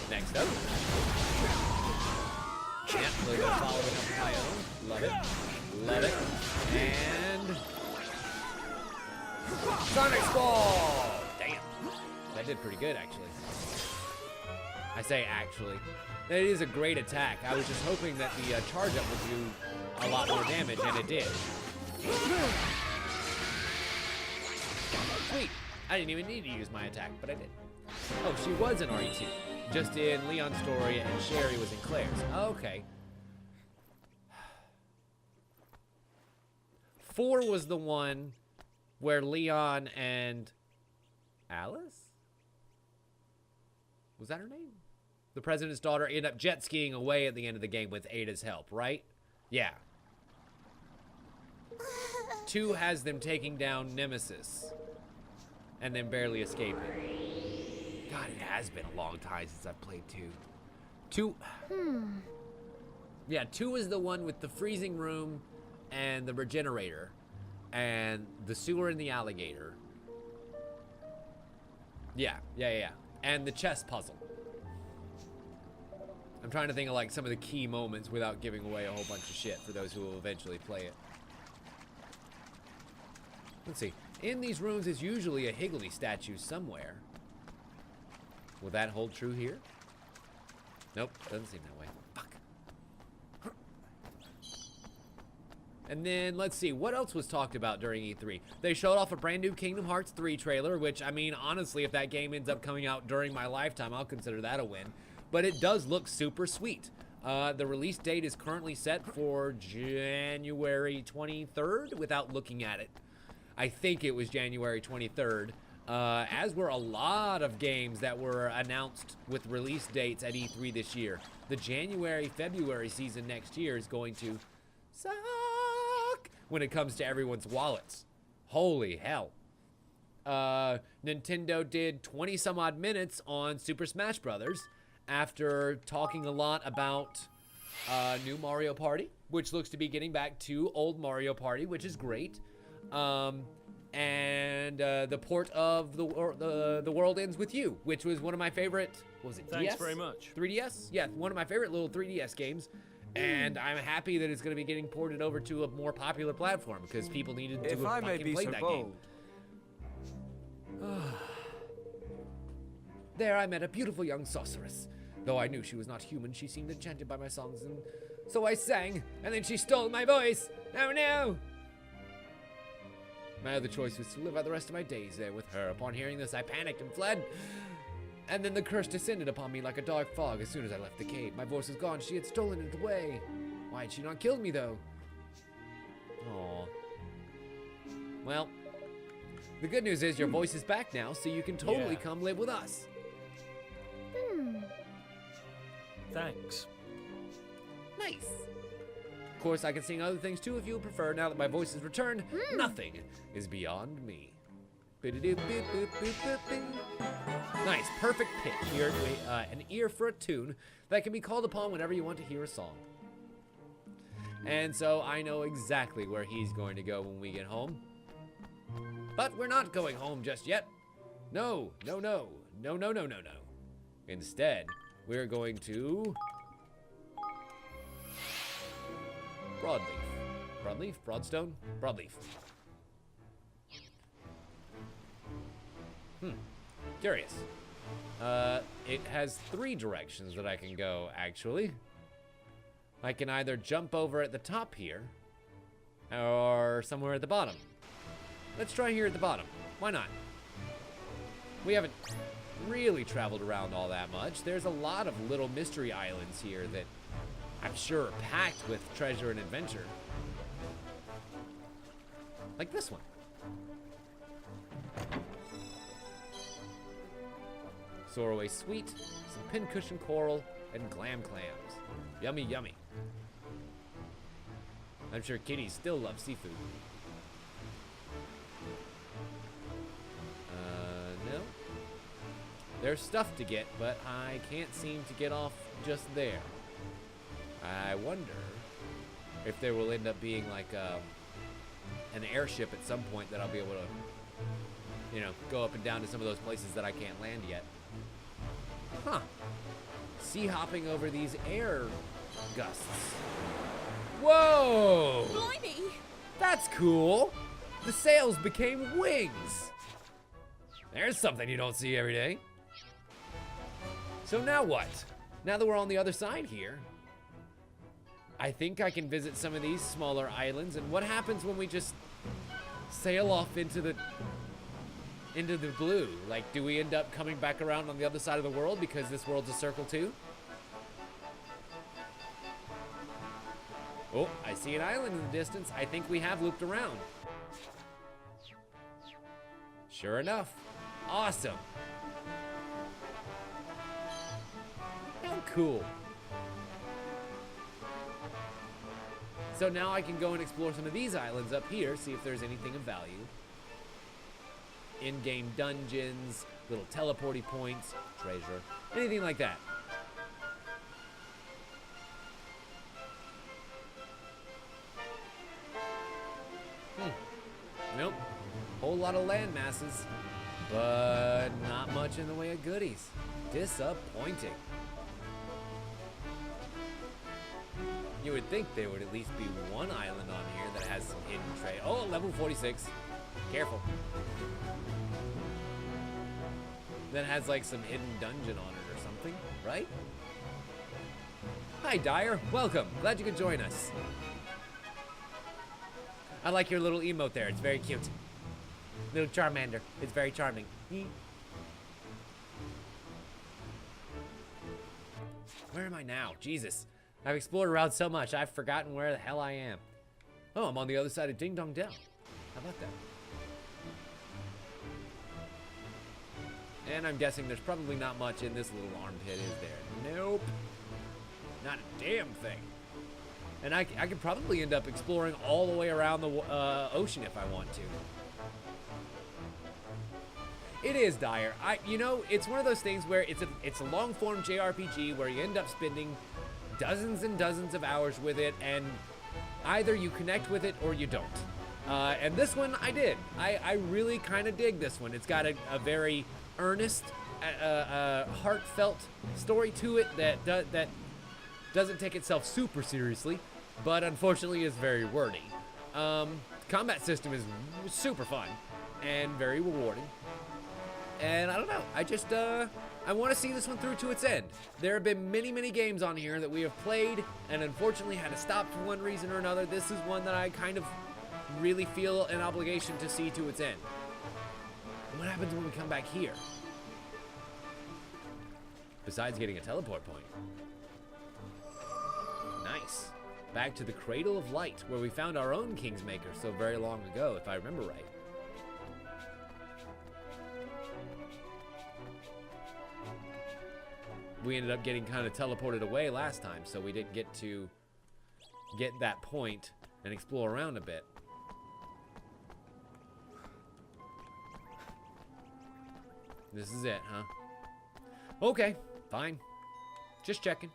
Next up. Yeah, a little bit of following up with my own. Love it. Love it. And Sonic Ball! Damn. That did pretty good, actually. I say actually. That is a great attack. I was just hoping that the charge up would do a lot more damage, and it did. Sweet. I didn't even need to use my attack, but I did. Oh, she was in RE2. Just in Leon's story, and Sherry was in Claire's. Okay. 4 was the one where Leon and Alice? Was that her name? The president's daughter ended up jet skiing away at the end of the game with Ada's help, right? Yeah. 2 has them taking down Nemesis and then barely escaping. God, it has been a long time since I've played 2. 2. Yeah, 2 is the one with the freezing room and the regenerator and the sewer and the alligator. Yeah. And the chess puzzle. I'm trying to think of like some of the key moments without giving away a whole bunch of shit for those who will eventually play it. Let's see. In these rooms is usually a Higgly statue somewhere. Will that hold true here? Nope, doesn't seem that way. Fuck. And then, let's see, what else was talked about during E3? They showed off a brand new Kingdom Hearts 3 trailer, which, I mean, honestly, if that game ends up coming out during my lifetime, I'll consider that a win. But it does look super sweet. The release date is currently set for January 23rd, without looking at it. I think it was January 23rd. As were a lot of games that were announced with release dates at E3 this year. The January-February season next year is going to suck when it comes to everyone's wallets. Holy hell. Nintendo did 20 some odd minutes on Super Smash Bros. After talking a lot about new Mario Party, which looks to be getting back to old Mario Party, which is great. And the port of the World Ends With You, which was one of my favorite, what was it, Thanks DS? very much. 3DS? Yeah, one of my favorite little 3DS games. And I'm happy that it's going to be getting ported over to a more popular platform because people needed to If I may fucking be play so that bold. game. There I met a beautiful young sorceress. Though I knew she was not human, she seemed enchanted by my songs, and so I sang, and then she stole my voice. Oh no! My other choice was to live out the rest of my days there with her. Upon hearing this, I panicked and fled. And then the curse descended upon me like a dark fog as soon as I left the cave. My voice was gone. She had stolen it away. Why had she not killed me, though? Aww. Well, the good news is your voice is back now, so you can totally come live with us. Thanks. Nice. Of course, I can sing other things too if you would prefer. Now that my voice is returned, nothing is beyond me. Nice, perfect pitch. An ear for a tune that can be called upon whenever you want to hear a song. And so I know exactly where he's going to go when we get home. But we're not going home just yet. No. Instead, we're going to Broadleaf. Broadleaf? Broadstone? Broadleaf. Curious. it has 3 directions that I can go, actually. I can either jump over at the top here, or somewhere at the bottom. Let's try here at the bottom. Why not? We haven't really traveled around all that much. There's a lot of little mystery islands here that I'm sure are packed with treasure and adventure. Like this one. Soraway Sweet, some pincushion coral, and glam clams. Yummy, yummy. I'm sure kitties still love seafood. No. There's stuff to get, but I can't seem to get off just there. I wonder if there will end up being like an airship at some point that I'll be able to, you know, go up and down to some of those places that I can't land yet. Huh. Sea hopping over these air gusts. Whoa! Blimey! That's cool. The sails became wings. There's something you don't see every day. So now what? Now that we're on the other side here, I think I can visit some of these smaller islands. And what happens when we just sail off into the blue? Like, do we end up coming back around on the other side of the world because this world's a circle too? Oh, I see an island in the distance. I think we have looped around. Sure enough. Awesome. How cool. So now I can go and explore some of these islands up here, see if there's anything of value. In-game dungeons, little teleporty points, treasure, anything like that. Nope. Whole lot of land masses, but not much in the way of goodies. Disappointing. You would think there would at least be one island on here that has some hidden trade. Oh, level 46. Careful. That has like some hidden dungeon on it or something, right? Hi, Dyer. Welcome. Glad you could join us. I like your little emote there. It's very cute. Little Charmander. It's very charming. Where am I now? Jesus. I've explored around so much, I've forgotten where the hell I am. Oh, I'm on the other side of Ding Dong Dell. How about that? And I'm guessing there's probably not much in this little armpit, is there? Nope. Not a damn thing. And I could probably end up exploring all the way around the ocean if I want to. It is Dyer. You know, it's one of those things where it's a long-form JRPG where you end up spending dozens and dozens of hours with it, and either you connect with it or you don't. And this one I did. I really kind of dig this one. It's got a very earnest, heartfelt story to it that doesn't take itself super seriously, but unfortunately is very wordy. Combat system is super fun and very rewarding. And I don't know, I just, I want to see this one through to its end. There have been many, many games on here that we have played and unfortunately had to stop for one reason or another. This is one that I kind of really feel an obligation to see to its end. And what happens when we come back here? Besides getting a teleport point. Nice. Back to the Cradle of Light, where we found our own Kingsmaker so very long ago, if I remember right. We ended up getting kind of teleported away last time, so we didn't get to get that point and explore around a bit. This is it, huh? Okay, fine. Just checking.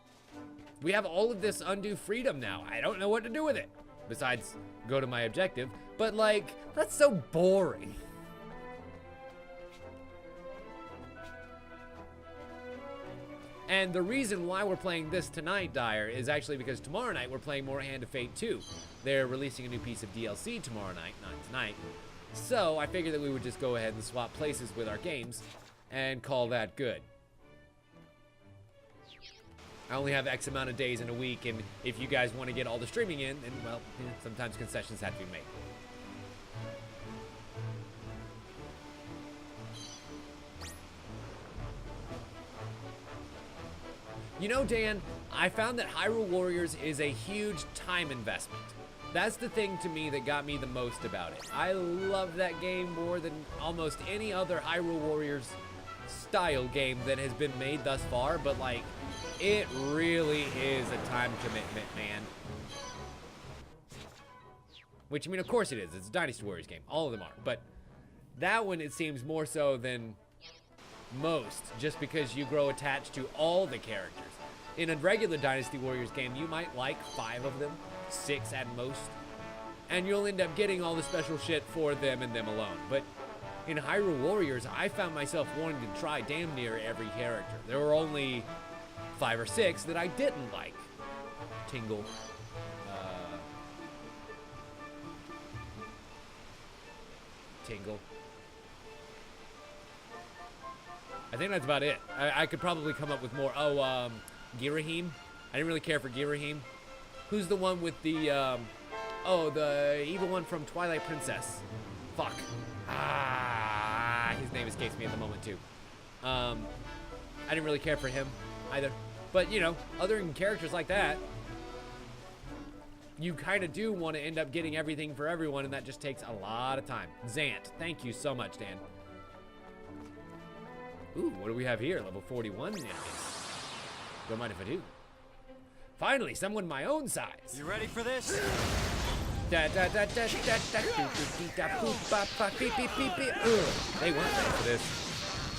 We have all of this undue freedom now. I don't know what to do with it. Besides, go to my objective. But, like, that's so boring. And the reason why we're playing this tonight, Dyer, is actually because tomorrow night we're playing more Hand of Fate 2. They're releasing a new piece of DLC tomorrow night, not tonight. So I figured that we would just go ahead and swap places with our games and call that good. I only have X amount of days in a week, and if you guys want to get all the streaming in, then, well, sometimes concessions have to be made. You know, Dan, I found that Hyrule Warriors is a huge time investment. That's the thing to me that got me the most about it. I love that game more than almost any other Hyrule Warriors style game that has been made thus far, but like, it really is a time commitment, man. Which, I mean, of course it is. It's a Dynasty Warriors game. All of them are. But that one, it seems more so than most, just because you grow attached to all the characters. In a regular Dynasty Warriors game, you might like 5 of them, 6 at most, and you'll end up getting all the special shit for them and them alone. But in Hyrule Warriors, I found myself wanting to try damn near every character. There were only 5 or 6 that I didn't like. Tingle. Tingle. I think that's about it. I could probably come up with more. Oh, Girahim. I didn't really care for Girahim. Who's the one with the, oh, the evil one from Twilight Princess. Fuck. His name escapes me at the moment, too. I didn't really care for him either. But, you know, other than characters like that, you kind of do want to end up getting everything for everyone, and that just takes a lot of time. Zant, thank you so much, Dan. Ooh, what do we have here? Level 41 enemies. Don't mind if I do. Finally, someone my own size. You ready for this? They weren't ready for this.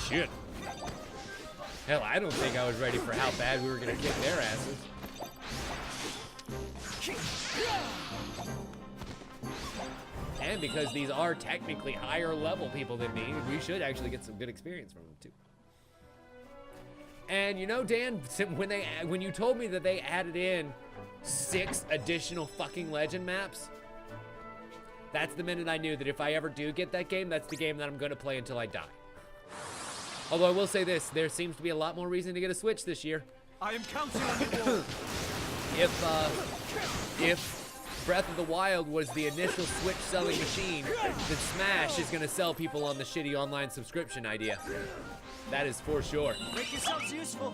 Shit. Hell, I don't think I was ready for how bad we were gonna kick their asses. And because these are technically higher level people than me, we should actually get some good experience from them too. And you know, Dan, when you told me that they added in 6 additional fucking legend maps, that's the minute I knew that if I ever do get that game, that's the game that I'm gonna play until I die. Although I will say this, there seems to be a lot more reason to get a Switch this year. I am counting on you. If Breath of the Wild was the initial Switch selling machine, then Smash is gonna sell people on the shitty online subscription idea. That is for sure. Make yourselves useful.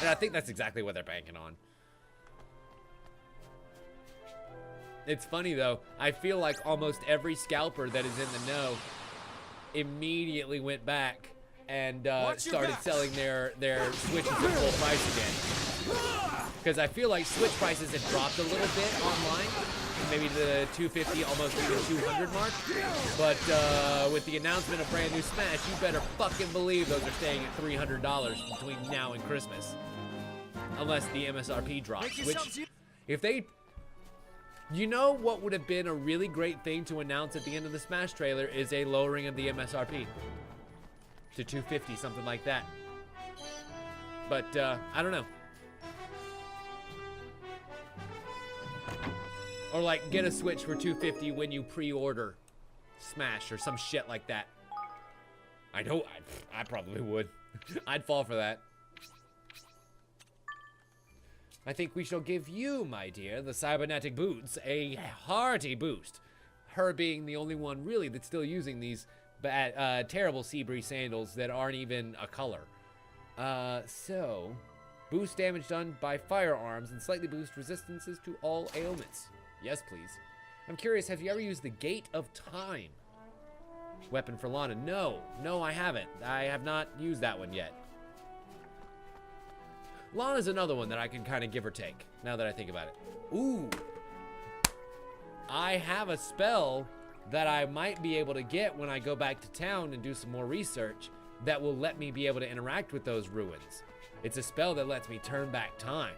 And I think that's exactly what they're banking on. It's funny though, I feel like almost every scalper that is in the know immediately went back and started selling their Switches at full price again. Because I feel like Switch prices had dropped a little bit online, maybe the 250, almost even 200 mark. But with the announcement of brand new Smash, you better fucking believe those are staying at $300 between now and Christmas. Unless the MSRP drops, which, if they... You know what would have been a really great thing to announce at the end of the Smash trailer is a lowering of the MSRP to 250, something like that. But I don't know. Or like get a Switch for 250 when you pre-order Smash or some shit like that. I know, I probably would. I'd fall for that. I think we shall give you, my dear, the cybernetic boots, a hearty boost. Her being the only one really that's still using these bad, terrible Seabree sandals that aren't even a color. So, boost damage done by firearms and slightly boost resistances to all ailments. Yes, please. I'm curious, have you ever used the Gate of Time weapon for Lana? No, I haven't. I have not used that one yet. Lana's another one that I can kind of give or take, now that I think about it. Ooh. I have a spell that I might be able to get when I go back to town and do some more research that will let me be able to interact with those ruins. It's a spell that lets me turn back time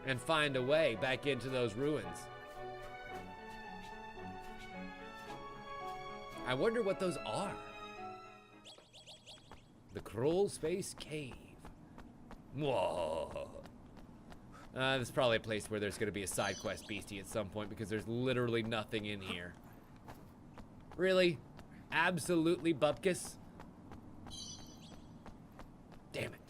and find a way back into those ruins. I wonder what those are. The Crawl Space Cave. Whoa. There's probably a place where there's going to be a side quest beastie at some point because there's literally nothing in here. Really? absolutely bupkis. Damn it.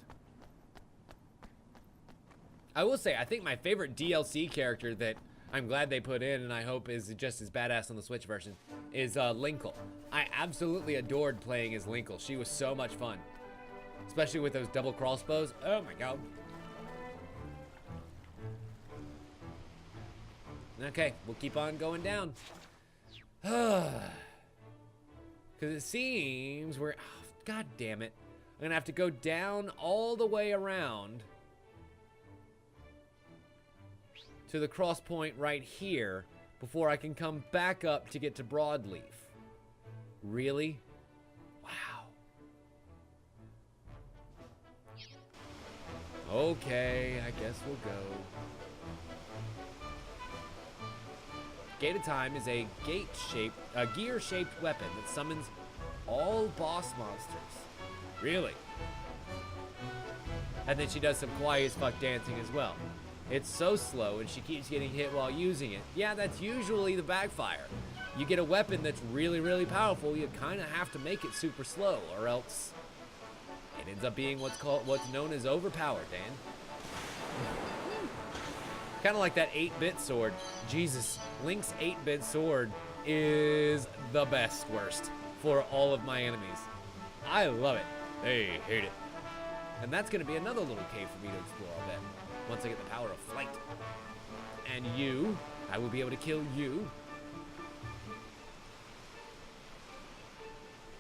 I will say, I think my favorite DLC character that I'm glad they put in, and I hope is just as badass on the Switch version, is Linkle. I absolutely adored playing as Linkle. She was so much fun. Especially with those double crossbows. Oh my god. Okay, we'll keep on going down. Because it seems we're... Oh, god damn it. I'm going to have to go down all the way around to the cross point right here before I can come back up to get to Broadleaf. Really? Wow. Okay, I guess we'll go. Gate of Time is a gear-shaped weapon that summons all boss monsters. Really? And then she does some quiet as fuck dancing as well. It's so slow and she keeps getting hit while using it. Yeah, that's usually the backfire. You get a weapon that's really, really powerful, you kind of have to make it super slow, or else it ends up being what's known as overpowered, Dan. Kind of like that 8-bit sword. Jesus, Link's 8-bit sword is the best worst for all of my enemies. I love it. They hate it. And that's going to be another little cave for me to explore, I'll bet. Once I get the power of flight. And you, I will be able to kill you.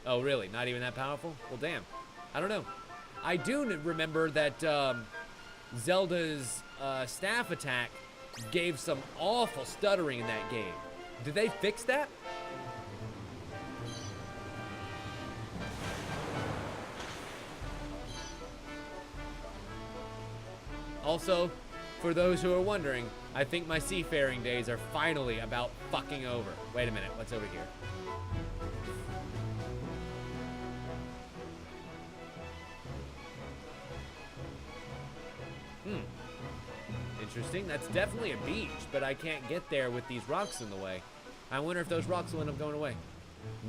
Oh, really? Not even that powerful? Well, damn. I don't know. I do remember that Zelda's staff attack gave some awful stuttering in that game. Did they fix that? Also, for those who are wondering, I think my seafaring days are finally about fucking over. Wait a minute, what's over here? Interesting, that's definitely a beach, but I can't get there with these rocks in the way. I wonder if those rocks will end up going away.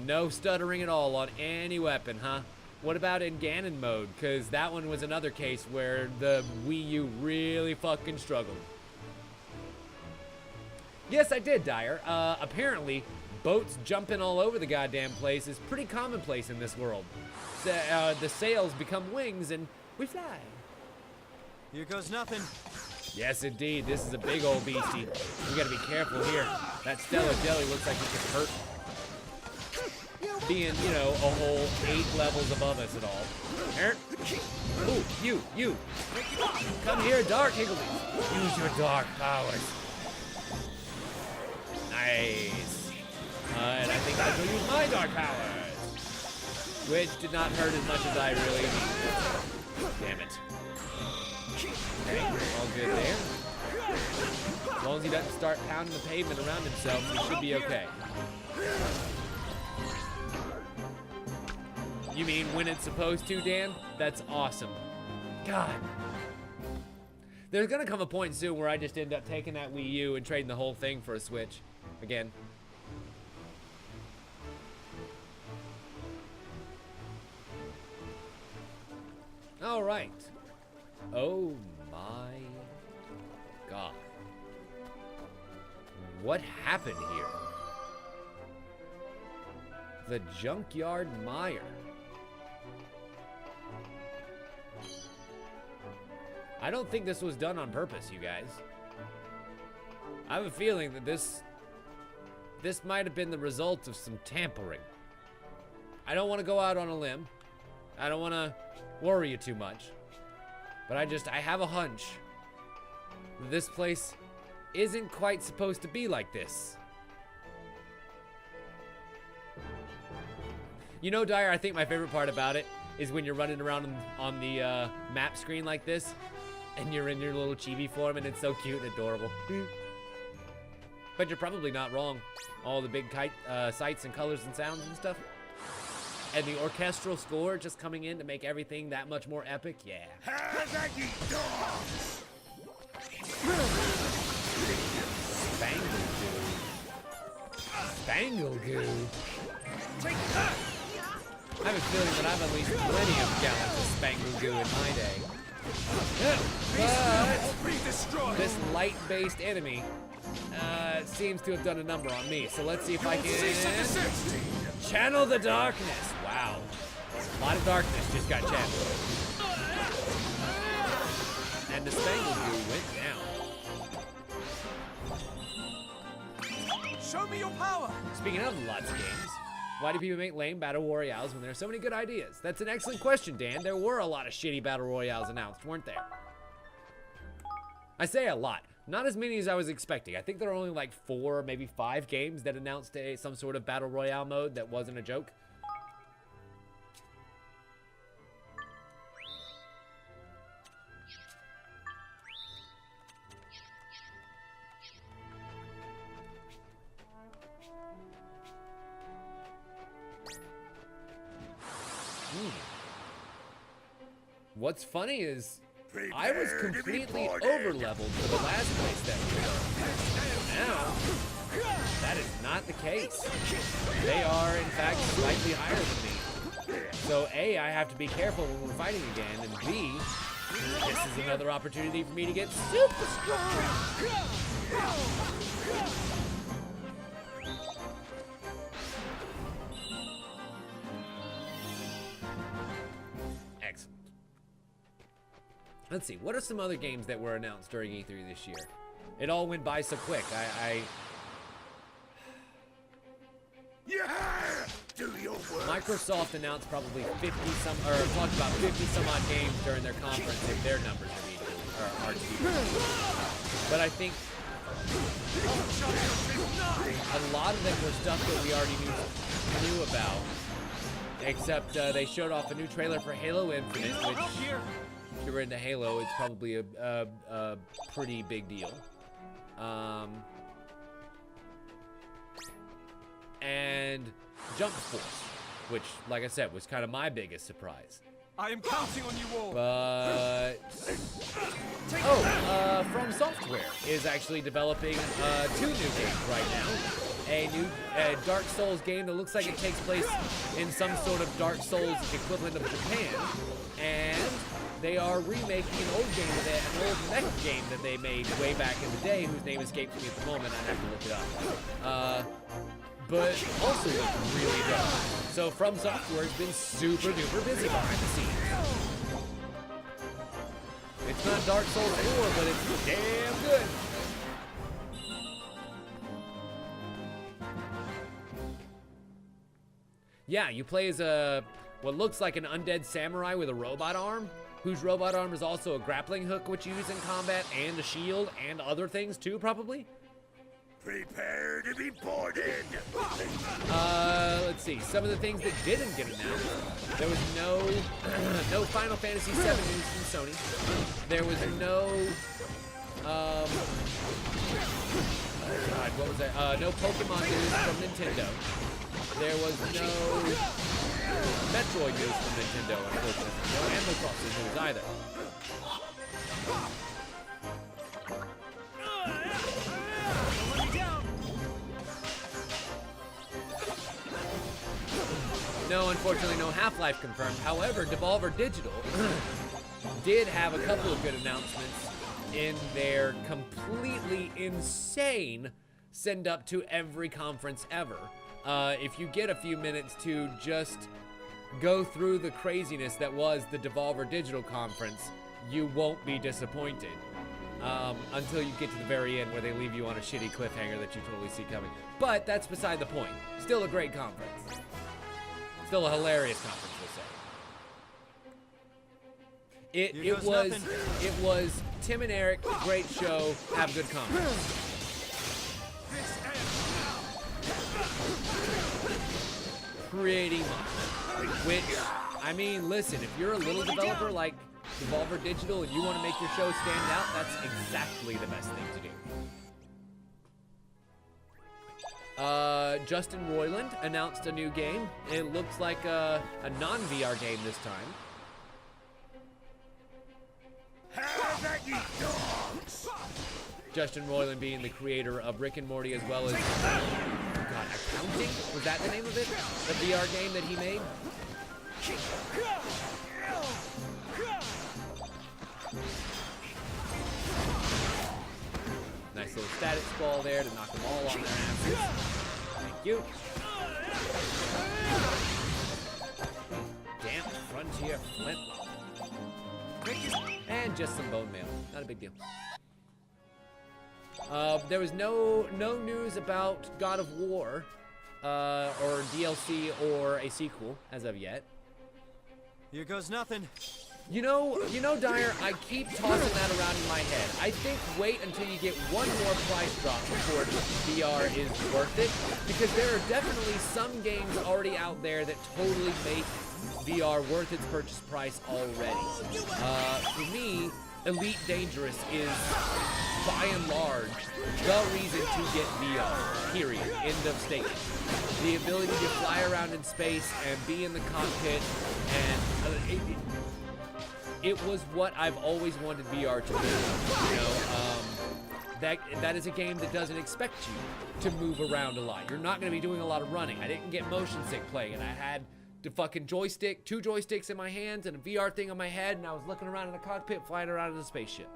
No stuttering at all on any weapon, huh? What about in Ganon mode? Because that one was another case where the Wii U really fucking struggled. Yes, I did, Dyer. Apparently, boats jumping all over the goddamn place is pretty commonplace in this world. The sails become wings and we fly. Here goes nothing. Yes, indeed. This is a big old beastie. We gotta be careful here. That Stellar Jelly looks like it could hurt. Being, you know, a whole 8 levels above us at all. Ooh, you. Come here, Dark Higgledy. Use your dark powers. Nice. And I think I will use my dark powers. Which did not hurt as much as I really needed. Damn it. Okay, all good there. As long as he doesn't start pounding the pavement around himself, he should be okay. You mean when it's supposed to, Dan? That's awesome. God. There's gonna come a point soon where I just end up taking that Wii U and trading the whole thing for a Switch. Again. All right. Oh my God. What happened here? The Junkyard Mire. I don't think this was done on purpose, you guys. I have a feeling that this might have been the result of some tampering. I don't want to go out on a limb. I don't want to worry you too much. But I have a hunch that this place isn't quite supposed to be like this. You know, Dyer, I think my favorite part about it is when you're running around on the map screen like this, and you're in your little chibi form, and it's so cute and adorable. But you're probably not wrong. All the big kite sights and colors and sounds and stuff. And the orchestral score just coming in to make everything that much more epic, yeah. Spangle goo. Spangle goo. have a feeling that I've unleashed plenty of gallons of spangle goo in my day. But this light-based enemy seems to have done a number on me. So let's see if I can channel the darkness. Wow. A lot of darkness just got channeled. And the spangle goo went down. Show me your power! Speaking of lots of games, why do people make lame battle royales when there are so many good ideas? That's an excellent question, Dan. There were a lot of shitty battle royales announced, weren't there? I say a lot. Not as many as I was expecting. I think there are only like 4, maybe 5 games that announced some sort of battle royale mode that wasn't a joke. What's funny is I was completely over-leveled for the last place that we were. Now, that is not the case. They are, in fact, slightly higher than me. So, A, I have to be careful when we're fighting again, and B, this is another opportunity for me to get super strong. Excellent. Let's see, what are some other games that were announced during E3 this year? It all went by so quick. Microsoft announced probably 50 some, or talked about 50 some odd games during their conference if their numbers are to be. But I think a lot of them were stuff that we already knew about. Except they showed off a new trailer for Halo Infinite, which, if you're into Halo, it's probably a pretty big deal. And Jump Force, which, like I said, was kind of my biggest surprise. I am counting on you all. But From Software is actually developing 2 new games right now. A new Dark Souls game that looks like it takes place in some sort of Dark Souls equivalent of Japan, and they are remaking an old game, an old mech game that they made way back in the day, whose name escapes me at the moment. I have to look it up. But also looks really dope. So From Software has been super duper busy behind the scenes. It's not Dark Souls 4, but it's damn good. Yeah, you play as what looks like an undead samurai with a robot arm, whose robot arm is also a grappling hook which you use in combat, and a shield, and other things too, probably. Prepare to be boarded. Let's see. Some of the things that didn't get announced. There was no Final Fantasy VII news from Sony. There was no what was that? No Pokemon news from Nintendo. There was no Metroid news from Nintendo, unfortunately. No Animal Crossing news either. No, unfortunately, no Half-Life confirmed. However, Devolver Digital did have a couple of good announcements in their completely insane send-up to every conference ever. If you get a few minutes to just go through the craziness that was the Devolver Digital conference, you won't be disappointed. Until you get to the very end where they leave you on a shitty cliffhanger that you totally see coming. But that's beside the point. Still a great conference. Still a hilarious conference, we'll say. It was Tim and Eric, great show, have a good conference. Pretty much. Which, I mean, listen, if you're a little developer like Devolver Digital and you want to make your show stand out, that's exactly the best thing to do. Justin Roiland announced a new game. It looks like a non-VR game this time. Have at ye, dogs! Justin Roiland being the creator of Rick and Morty, as well as Accounting? Was that the name of it? The VR game that he made? Nice little status ball there to knock them all on their asses. Thank you. Damn frontier flintlock. And just some bone mail. Not a big deal. There was no news about God of War, or DLC or a sequel as of yet. Here goes nothing. You know, Dyer, I keep tossing that around in my head. I think wait until you get one more price drop before VR is worth it, because there are definitely some games already out there that totally make VR worth its purchase price already. For me, Elite Dangerous is, by and large, the reason to get VR, period, end of statement. The ability to fly around in space and be in the cockpit, and it was what I've always wanted VR to be. You know, that is a game that doesn't expect you to move around a lot. You're not going to be doing a lot of running. I didn't get motion sick playing, and I had the fucking joystick, 2 joysticks in my hands and a VR thing on my head, and I was looking around in the cockpit, flying around in a spaceship.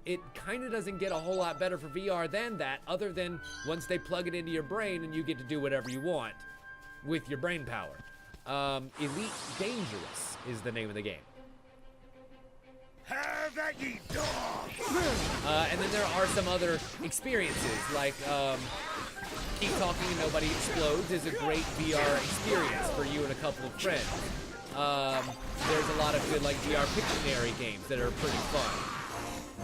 It kind of doesn't get a whole lot better for VR than that, other than once they plug it into your brain and you get to do whatever you want with your brain power. Elite Dangerous is the name of the game. Have at ye dog! And then there are some other experiences, like Keep Talking and Nobody Explodes is a great VR experience for you and a couple of friends. There's a lot of good like VR Pictionary games that are pretty fun.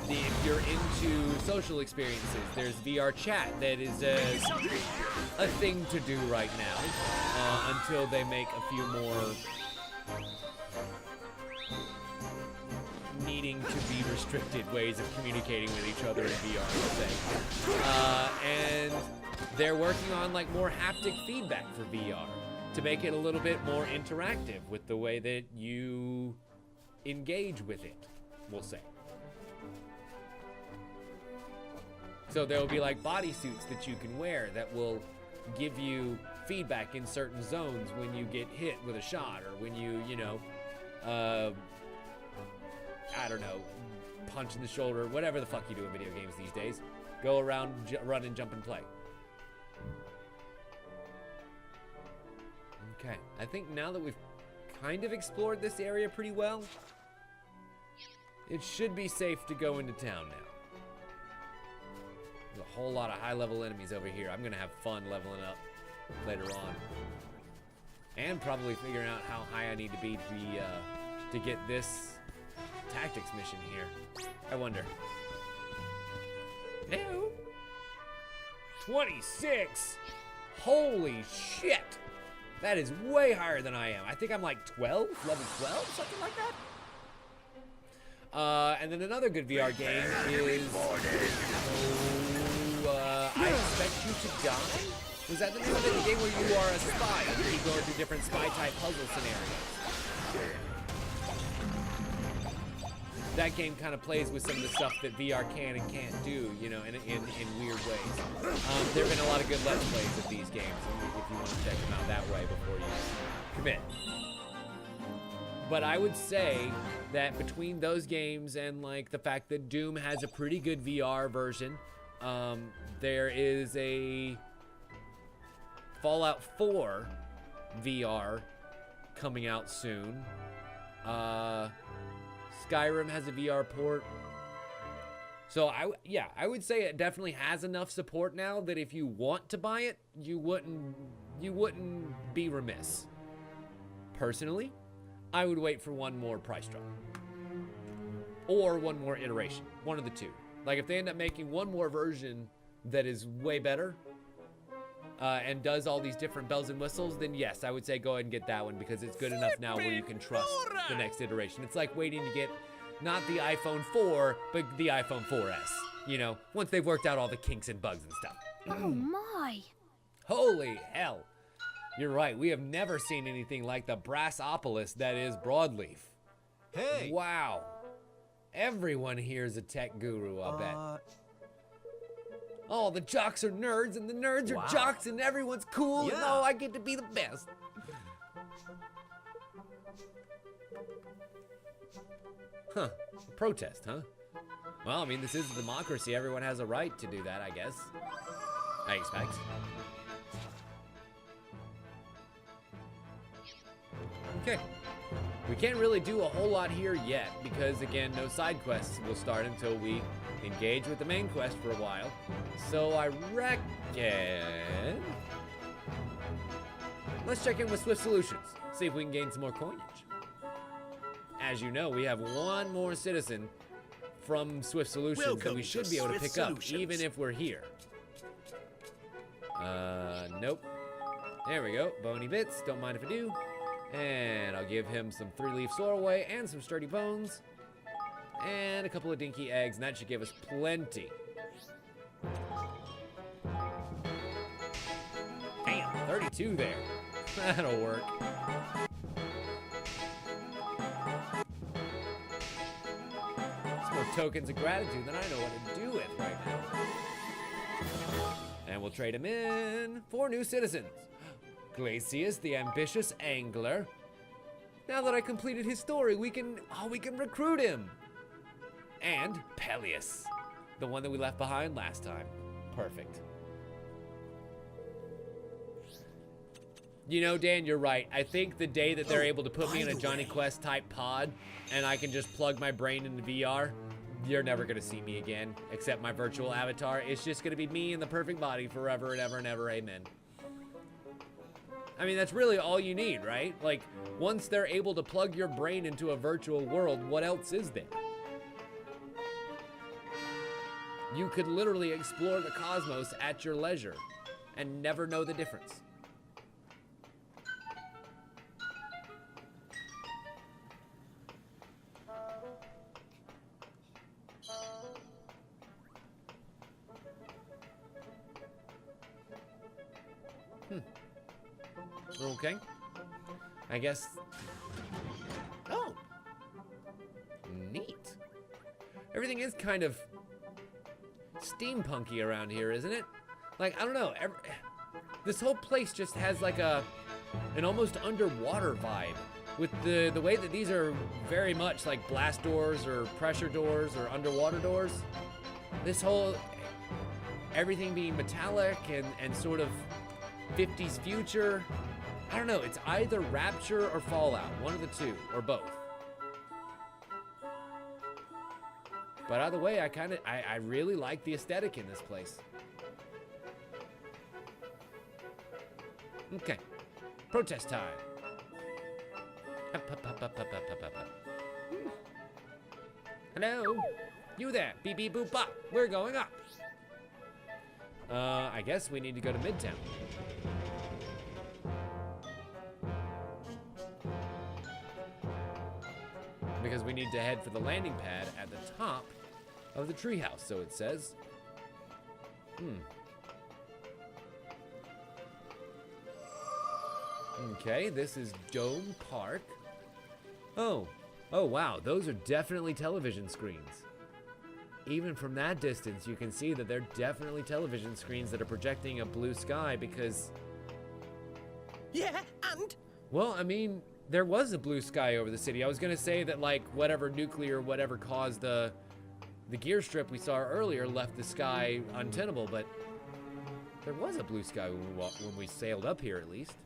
If you're into social experiences, there's VR chat that is a thing to do right now, until they make a few more needing to be restricted ways of communicating with each other in VR, let's say. And they're working on like more haptic feedback for VR to make it a little bit more interactive with the way that you engage with it, we'll say. So there will be like bodysuits that you can wear that will give you feedback in certain zones when you get hit with a shot, or when you know, I don't know, punch in the shoulder, whatever the fuck you do in video games these days. Go around, run and jump and play. Okay, I think now that we've kind of explored this area pretty well, it should be safe to go into town now. There's a whole lot of high-level enemies over here. I'm gonna have fun leveling up later on, and probably figuring out how high I need to be to get this tactics mission here. I wonder. Ew. 26. Holy shit! That is way higher than I am. I think I'm like 12, level 12, something like that. And then another good VR game is. I Expect You to Die? Was that the name of it? The game where you are a spy and you go into different spy-type puzzle scenarios. That game kind of plays with some of the stuff that VR can and can't do, you know, in weird ways. There have been a lot of good Let's Plays of these games, if you want to check them out that way before you commit. But I would say that between those games and like the fact that Doom has a pretty good VR version, there is a Fallout 4 VR coming out soon. Skyrim has a VR port. So I would say it definitely has enough support now that if you want to buy it, you wouldn't be remiss. Personally, I would wait for one more price drop. Or one more iteration, one of the two. Like if they end up making one more version that is way better, and does all these different bells and whistles, then yes, I would say go ahead and get that one because it's good enough now where you can trust the next iteration. It's like waiting to get not the iPhone 4, but the iPhone 4S, you know, once they've worked out all the kinks and bugs and stuff. Oh my! Holy hell. You're right, we have never seen anything like the brassopolis that is Broadleaf. Hey! Wow. Everyone here is a tech guru, I bet. Oh, the jocks are nerds, and the nerds are jocks, and everyone's cool, and oh, I get to be the best. Huh. Protest, huh? Well, I mean, this is a democracy. Everyone has a right to do that, I guess. I expect. Okay. We can't really do a whole lot here yet because, again, no side quests will start until we engage with the main quest for a while. So I reckon... let's check in with Swift Solutions. See if we can gain some more coinage. As you know, we have one more citizen from Swift Solutions that we should be able to pick up, even if we're here. Nope. There we go. Bony bits. Don't mind if I do. And I'll give him some 3-leaf sorrelway and some sturdy bones. And a couple of dinky eggs, and that should give us plenty. Damn, 32 there. That'll work. Some more tokens of gratitude than I know what to do with right now. And we'll trade him in for new citizens. Glacius, the ambitious angler. Now that I completed his story, we can recruit him. And Peleus, the one that we left behind last time. Perfect. You know, Dan, you're right. I think the day that they're able to put me in a Johnny Quest type pod and I can just plug my brain into VR, you're never gonna see me again, except my virtual avatar. It's just gonna be me in the perfect body forever and ever and ever, amen. I mean, that's really all you need, right? Like, once they're able to plug your brain into a virtual world, what else is there? You could literally explore the cosmos at your leisure and never know the difference. Okay. I guess... oh! Neat. Everything is kind of steampunky around here, isn't it? Like, I don't know. This whole place just has like an almost underwater vibe. With the way that these are very much like blast doors or pressure doors or underwater doors. This whole... everything being metallic and sort of 50s future. I don't know, it's either Rapture or Fallout, one of the two, or both. But either way, I really like the aesthetic in this place. Okay, protest time. Hello, you there, beep beep boop bop, we're going up. I guess we need to go to Midtown. Because we need to head for the landing pad at the top of the treehouse, so it says. Okay, this is Dome Park. Oh wow, those are definitely television screens. Even from that distance, you can see that they're definitely television screens that are projecting a blue sky because... yeah, and? Well, I mean... there was a blue sky over the city. I was gonna say that like whatever whatever caused the gear strip we saw earlier left the sky untenable, but there was a blue sky when we sailed up here at least.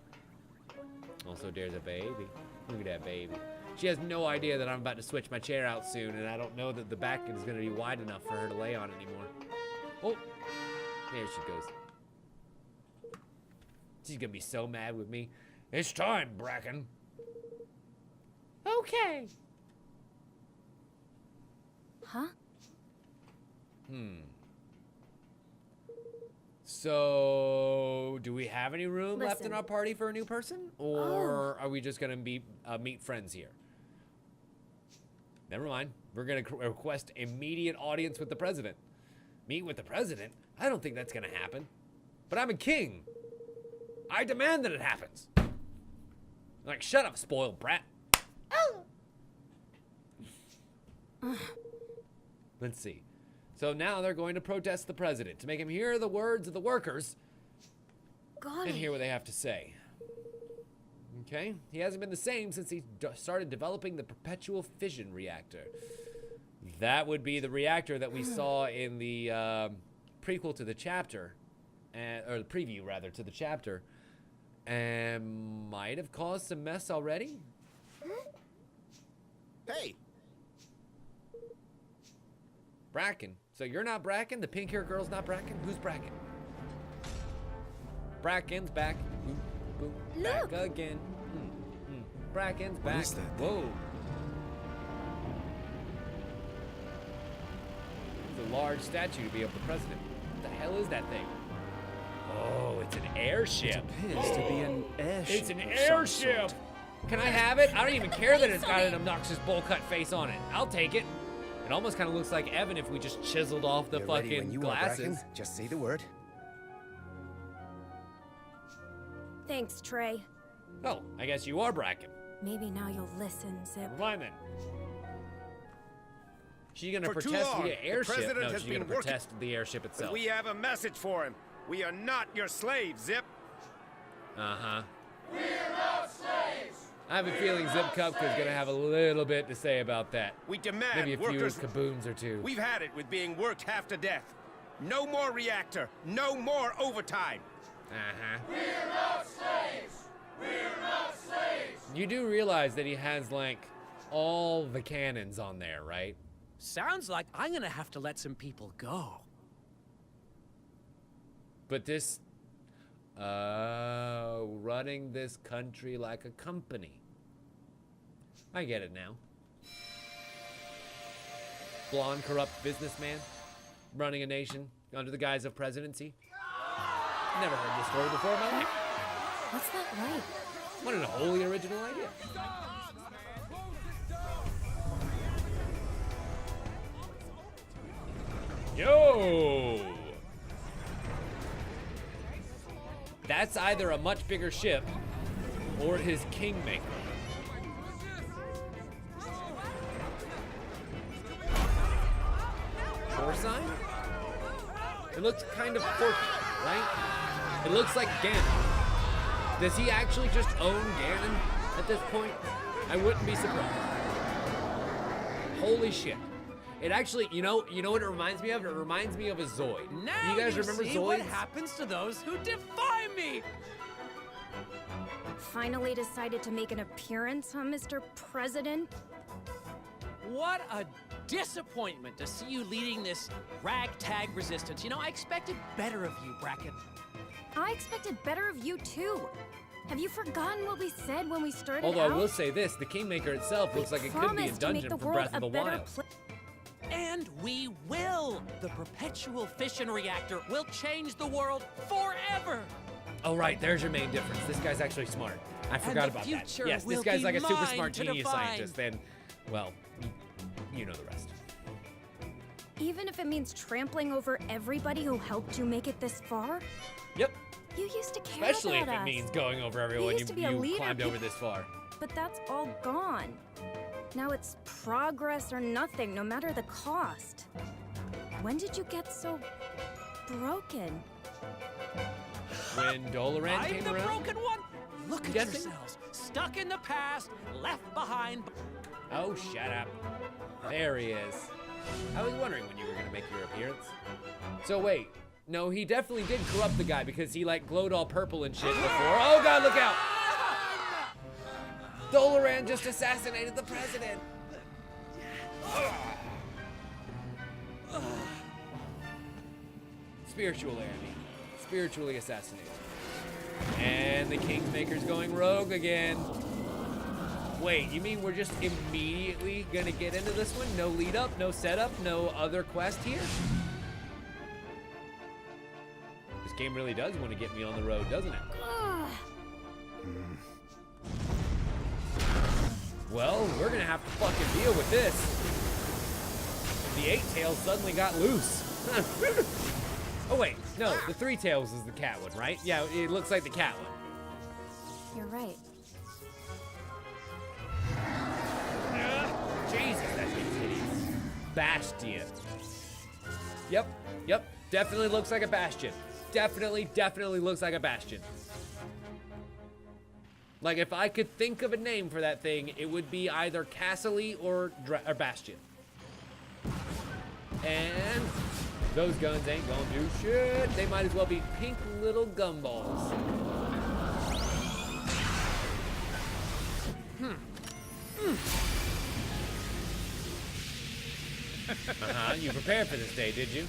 Also, there's a baby. Look at that baby. She has no idea that I'm about to switch my chair out soon, and I don't know that the back is gonna be wide enough for her to lay on anymore. Oh, there she goes. She's gonna be so mad with me. It's time, Bracken. Okay. Huh? So, do we have any room left in Listen. our party for a new person? Or are we just gonna be meet friends here? Never mind. We're gonna request immediate audience with the president. Meet with the president? I don't think that's gonna happen. But I'm a king. I demand that it happens. Like, shut up, spoiled brat. Let's see. So now they're going to protest the president to make him hear the words of the workers and hear what they have to say. Okay, he hasn't been the same since he started developing the perpetual fission reactor. That would be the reactor that we saw in the prequel to the chapter, or the preview rather to the chapter, and might have caused some mess already. Hey, Bracken. So you're not Bracken? The pink hair girl's not Bracken? Who's Bracken? Bracken's back. Boom, boom. Look! Back again. Bracken's back. What is that thing? Whoa. It's a large statue to be of the president. What the hell is that thing? Oh, it's an airship. It appears to be an airship. It's an of some airship! sort. Can I have it? I don't even care that it's got an obnoxious bowl cut face on it. I'll take it. It almost kind of looks like Evan if we just chiseled off the You're ready when fucking you are, glasses. Bracken. Just say the word. Thanks, Trey. Oh, I guess you are Bracken. Maybe now you'll listen, Zip. Fine then. She's gonna For too protest long, the the airship. president No, has she's gonna been working- protest the airship itself. We have a message for him. We are not your slaves, Zip. Uh-huh. We're not slaves! I have a feeling Zip Cupca's gonna have a little bit to say about that. We demand Maybe a few workers. kaboons or two. We've had it with being worked half to death. No more reactor. No more overtime. Uh-huh. We're not slaves! We're not slaves! You do realize that he has, like, all the cannons on there, right? sounds like I'm gonna have to let some people go. But this, running this country like a company. I get it now. Blonde, corrupt businessman running a nation under the guise of presidency. Never heard this story before in my life. What's that like? What a wholly original idea. Yo! That's either a much bigger ship or his Kingmaker. Sign? It looks kind of quirky, right? It looks like Ganon. Does he actually just own Ganon at this point? I wouldn't be surprised. Holy shit. It actually, you know what it reminds me of? It reminds me of a Zoid. Now you guys remember see Zoids? what happens to those who defy me. Finally decided to make an appearance, huh, Mr. President? What a disappointment to see you leading this ragtag resistance. You know, I expected better of you, Bracken. I expected better of you, too. Have you forgotten what we said when we started Although out? I will say this, the Kingmaker itself looks like it could be a Promised to make dungeon the from world Breath of the a better Wild. And we will! The perpetual fission reactor will change the world forever! Oh right, there's your main difference. This guy's actually smart. I forgot about that. future Yes, this will guy's be like a super mine smart to genius define. scientist. Then, well, you know the rest. Even if it means trampling over everybody who helped you make it this far? Yep. You used to care Especially if about it us. means going over everyone used to be a you leader, climbed over this far. But that's all gone. Now it's progress or nothing, no matter the cost. When did you get so broken? When Doloran I'm came the around? broken one! Look at Guessing? yourselves! Stuck in the past, left behind. Oh, shut up. There he is. I was wondering when you were gonna make your appearance. So wait, no, he definitely did corrupt the guy because he like glowed all purple and shit before. Oh god, look out! Doloran just assassinated the president. Spiritually, I mean. Spiritually assassinated. And the Kingmaker's going rogue again. Wait, you mean we're just immediately gonna get into this one? No lead up, no setup, no other quest here? This game really does want to get me on the road, doesn't it? Well, we're gonna have to fucking deal with this. The 8 tails suddenly got loose. Oh wait, no, the 3 tails is the cat one, right? Yeah, it looks like the cat one. You're right. Jesus, that thing's hideous. Bastion. Yep, definitely looks like a bastion. Definitely looks like a bastion. Like, if I could think of a name for that thing, it would be either Castle or Bastion. And those guns ain't gonna do shit. They might as well be pink little gumballs. You prepared for this day, did you?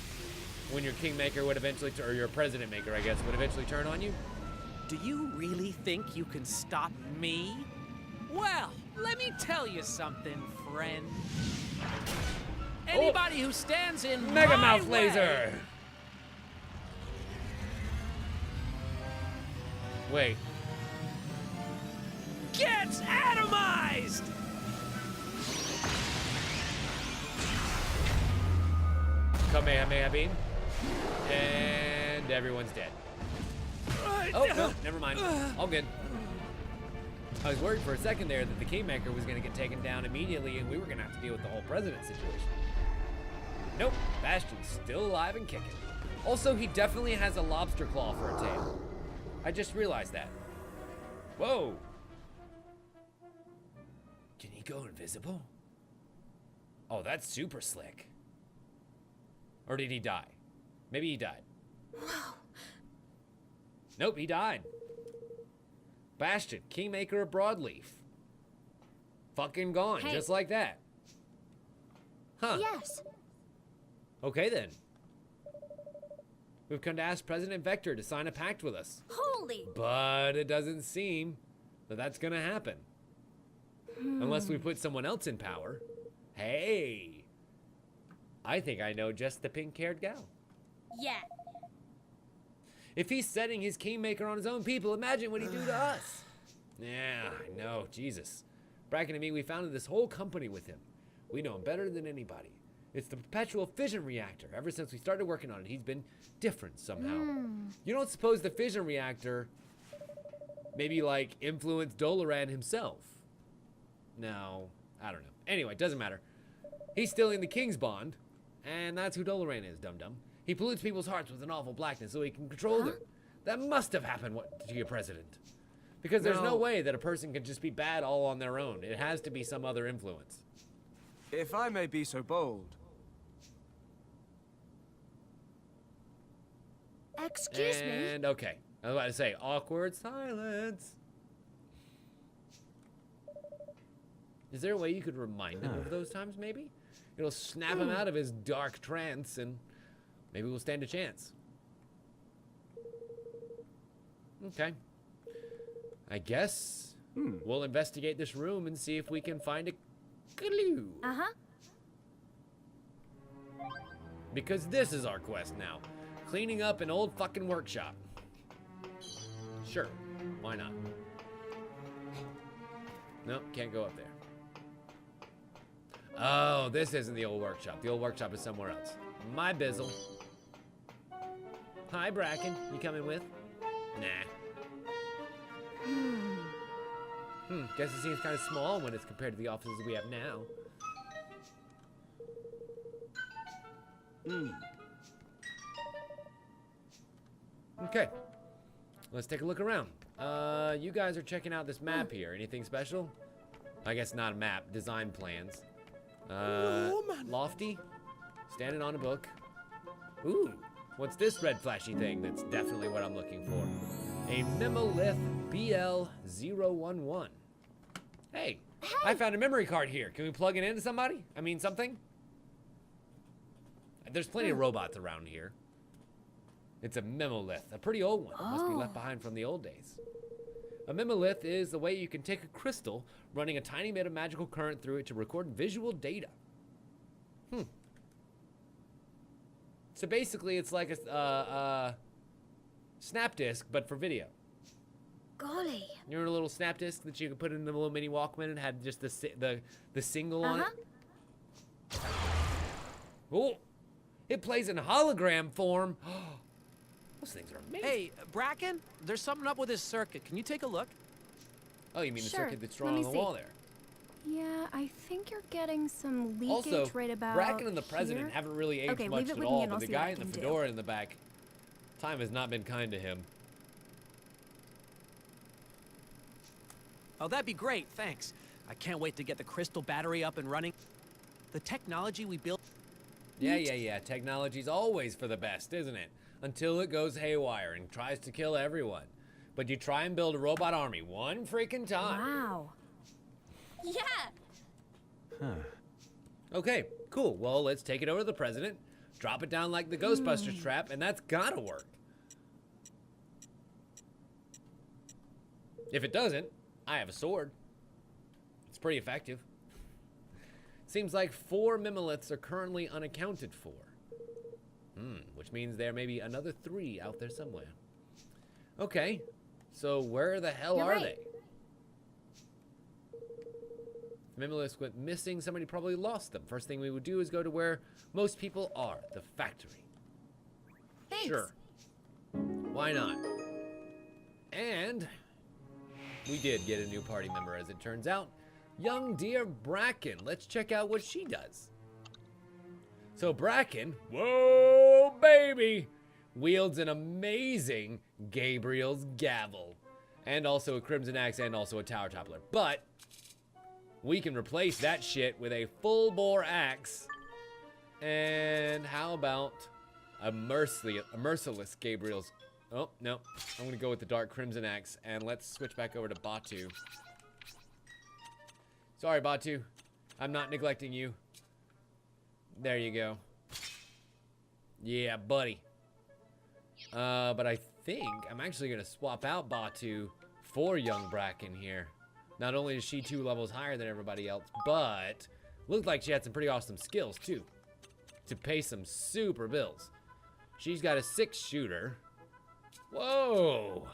When your Kingmaker would eventually, or your President Maker, I guess, would eventually turn on you? Do you really think you can stop me? Well, let me tell you something, friend. Anybody who stands in Mega my Mouth way Laser! Wait. gets atomized! Kamehameha beam. And everyone's dead. Oh, no, never mind. All good. I was worried for a second there that the Kingmaker was going to get taken down immediately and we were going to have to deal with the whole President situation. Nope, Bastion's still alive and kicking. Also, he definitely has a lobster claw for a tail. I just realized that. Whoa. Can he go invisible? Oh, that's super slick. Or did he die? Maybe he died. Wow. Nope, he died. Bastion, Kingmaker of Broadleaf. Fucking gone, Hey. just like that. Huh. Yes. Okay then. We've come to ask President Vector to sign a pact with us. Holy. But it doesn't seem that that's gonna happen. Unless we put someone else in power. Hey. I think I know just the pink-haired gal. Yeah. If he's setting his Kingmaker on his own people, imagine what he'd do to us. Yeah, I know, Jesus. Bracken and me, we founded this whole company with him. We know him better than anybody. It's the perpetual fission reactor. Ever since we started working on it, he's been different somehow. You don't suppose the fission reactor maybe like influenced Doloran himself? No, I don't know. Anyway, doesn't matter. He's stealing the King's Bond, and that's who Doloran is, dum-dum. He pollutes people's hearts with an awful blackness so he can control them. That must have happened to your president. Because there's no way that a person can just be bad all on their own. It has to be some other influence. If I may be so bold. Excuse me. And okay, I was about to say, awkward silence. Is there a way you could remind him of those times, maybe? It'll snap him out of his dark trance, and maybe we'll stand a chance. Okay. I guess we'll investigate this room and see if we can find a clue. Uh-huh. Because this is our quest now. Cleaning up an old fucking workshop. Sure, why not? Nope, can't go up there. Oh, this isn't the old workshop. The old workshop is somewhere else. My bizzle. Hi, Bracken. You coming with? Nah. Guess it seems kind of small when it's compared to the offices we have now. Okay. Let's take a look around. You guys are checking out this map here. Anything special? I guess not a map. Design plans. Lofty. Standing on a book. Ooh. What's this red flashy thing? That's definitely what I'm looking for. A Memolith BL011. Hey, I found a memory card here. Can we plug it into somebody? I mean, something? There's plenty of robots around here. It's a Memolith, a pretty old one. It must be left behind from the old days. A Memolith is the way you can take a crystal, running a tiny bit of magical current through it to record visual data. So basically, it's like a snap disc, but for video. Golly. You know, a little snap disc that you could put in the little mini Walkman and had just the single on it. Oh, it plays in hologram form. Those things are amazing. Hey, Bracken, there's something up with this circuit. Can you take a look? Oh, you mean the Sure. circuit that's Let drawn me on the see. wall there? Yeah, I think you're getting some leakage Also, right about Bracken and the President here. haven't really aged Okay, much leave it at with me all, and but I'll the see what guy I in the can do. fedora in the back, time has not been kind to him. Oh, that'd be great, thanks. I can't wait to get the crystal battery up and running. The technology we built... Yeah. Technology's always for the best, isn't it? Until it goes haywire and tries to kill everyone. But you try and build a robot army one freaking time. Wow. Yeah! Okay, cool. Well, let's take it over to the president, drop it down like the Ghostbusters trap, and that's gotta work. If it doesn't, I have a sword. It's pretty effective. Seems like 4 mimoliths are currently unaccounted for. Which means there may be another 3 out there somewhere. Okay, so where the hell are they? Mimoliths went missing, somebody probably lost them. First thing we would do is go to where most people are, the factory. Thanks. Sure. Why not? And we did get a new party member, as it turns out. Young dear Bracken. Let's check out what she does. So Bracken, whoa baby, wields an amazing Gabriel's gavel. And also a crimson axe and also a tower toppler. But we can replace that shit with a full bore axe. And how about a merciless Gabriel's... Oh, no. I'm gonna go with the dark crimson axe, and let's switch back over to Batu. Sorry, Batu. I'm not neglecting you. There you go. Yeah, buddy. But I think I'm actually gonna swap out Batu for young Bracken here. Not only is she 2 levels higher than everybody else, but looked like she had some pretty awesome skills too, to pay some super bills. She's got a 6-shooter. Whoa!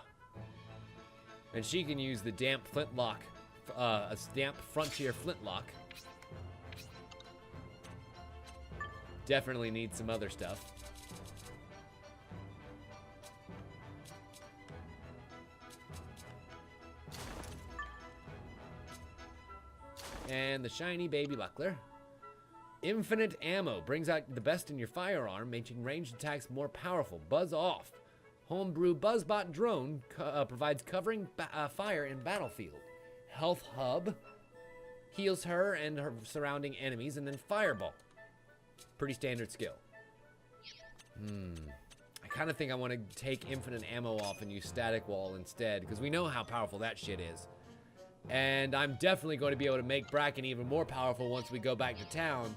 And she can use the damp flintlock, a damp frontier flintlock. Definitely needs some other stuff. And the shiny baby buckler. Infinite ammo brings out the best in your firearm, making ranged attacks more powerful. Buzz off. Homebrew Buzzbot drone provides covering fire in battlefield. Health hub heals her and her surrounding enemies, and then fireball. Pretty standard skill. I kind of think I want to take infinite ammo off and use static wall instead, because we know how powerful that shit is. And I'm definitely going to be able to make Bracken even more powerful once we go back to town,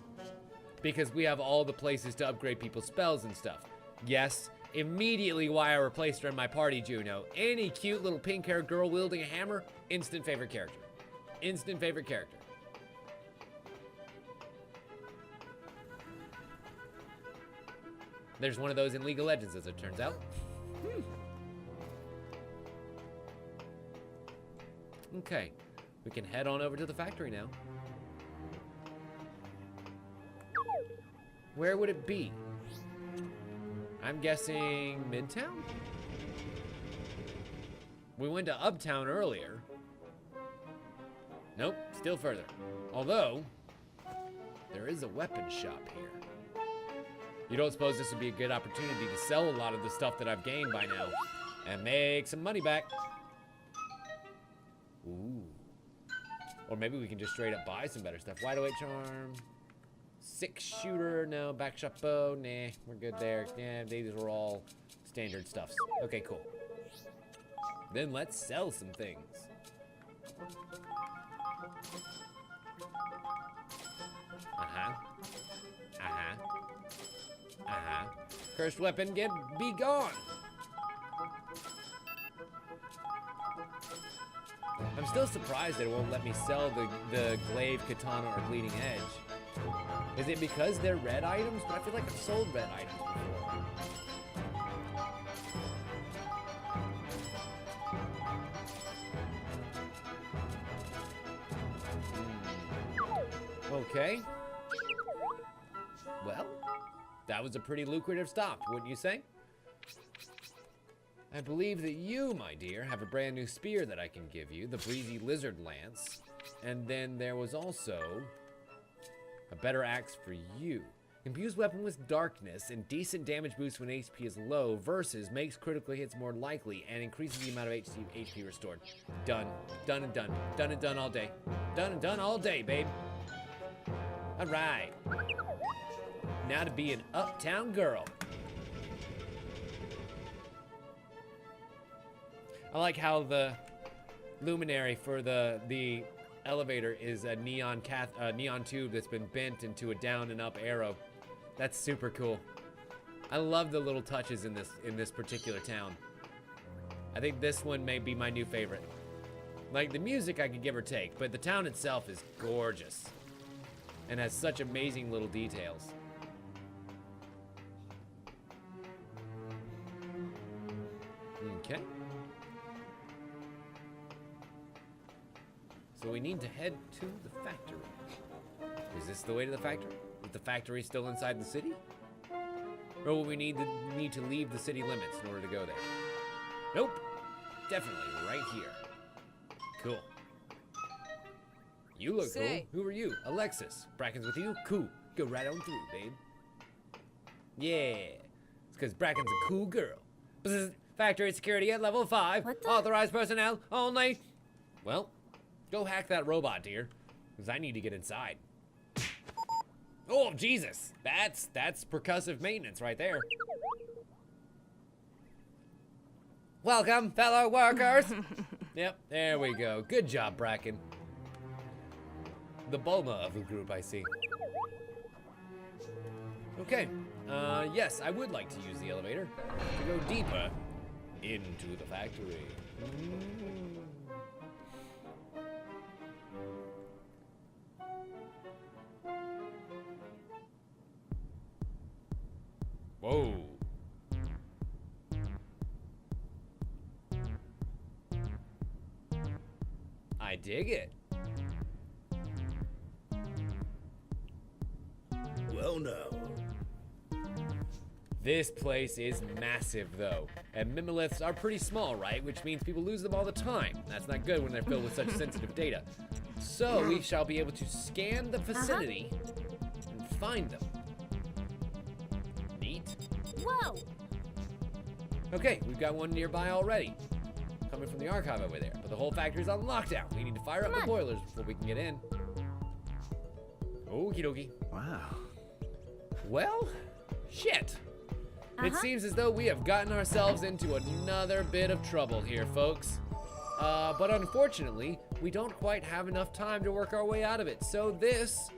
because we have all the places to upgrade people's spells and stuff. Yes, immediately why I replaced her in my party, Juno. Any cute little pink-haired girl wielding a hammer, instant favorite character. Instant favorite character. There's one of those in League of Legends, as it turns out. Okay, we can head on over to the factory now. Where would it be? I'm guessing Midtown? We went to Uptown earlier. Nope, still further. Although, there is a weapon shop here. You don't suppose this would be a good opportunity to sell a lot of the stuff that I've gained by now and make some money back? Ooh. Or maybe we can just straight up buy some better stuff. Wide awake charm. 6-shooter, no. Backshot bow, nah. We're good there. Yeah, these were all standard stuffs. Okay, cool. Then let's sell some things. Cursed weapon, be gone. I'm still surprised that it won't let me sell the glaive, katana, or bleeding edge. Is it because they're red items? But I feel like I've sold red items before. Okay. Well, that was a pretty lucrative stop, wouldn't you say? I believe that you, my dear, have a brand new spear that I can give you, the Breezy Lizard Lance. And then there was also a better axe for you. Imbues weapon with darkness and decent damage boost when HP is low versus makes critical hits more likely and increases the amount of HP restored. Done. Done and done. Done and done all day. Done and done all day, babe. Alright. Now to be an uptown girl. I like how the luminary for the elevator is a neon tube that's been bent into a down and up arrow. That's super cool. I love the little touches in this particular town. I think this one may be my new favorite. Like, the music I could give or take, but the town itself is gorgeous and has such amazing little details. Okay. So we need to head to the factory. Is this the way to the factory? Is the factory still inside the city? Or will we need to leave the city limits in order to go there? Nope. Definitely right here. Cool. You look cool. Who are you? Alexis. Bracken's with you? Cool. Go right on through, babe. Yeah. It's because Bracken's a cool girl. Factory security at level 5. Authorized personnel only. Well, go hack that robot, dear. Because I need to get inside. Oh, Jesus. That's percussive maintenance right there. Welcome, fellow workers. Yep, there we go. Good job, Bracken. The Bulma of the group, I see. Okay. Yes, I would like to use the elevator to go deeper into the factory. Whoa. I dig it. Well, now. This place is massive, though. And mimoliths are pretty small, right? Which means people lose them all the time. That's not good when they're filled with such sensitive data. So we shall be able to scan the vicinity and find them. Neat. Whoa! Okay, we've got one nearby already. Coming from the archive over there. But the whole factory's on lockdown. We need to fire up the boilers before we can get in. Okie dokie. Wow. Well, shit. It seems as though we have gotten ourselves into another bit of trouble here, folks. But unfortunately, we don't quite have enough time to work our way out of it. So this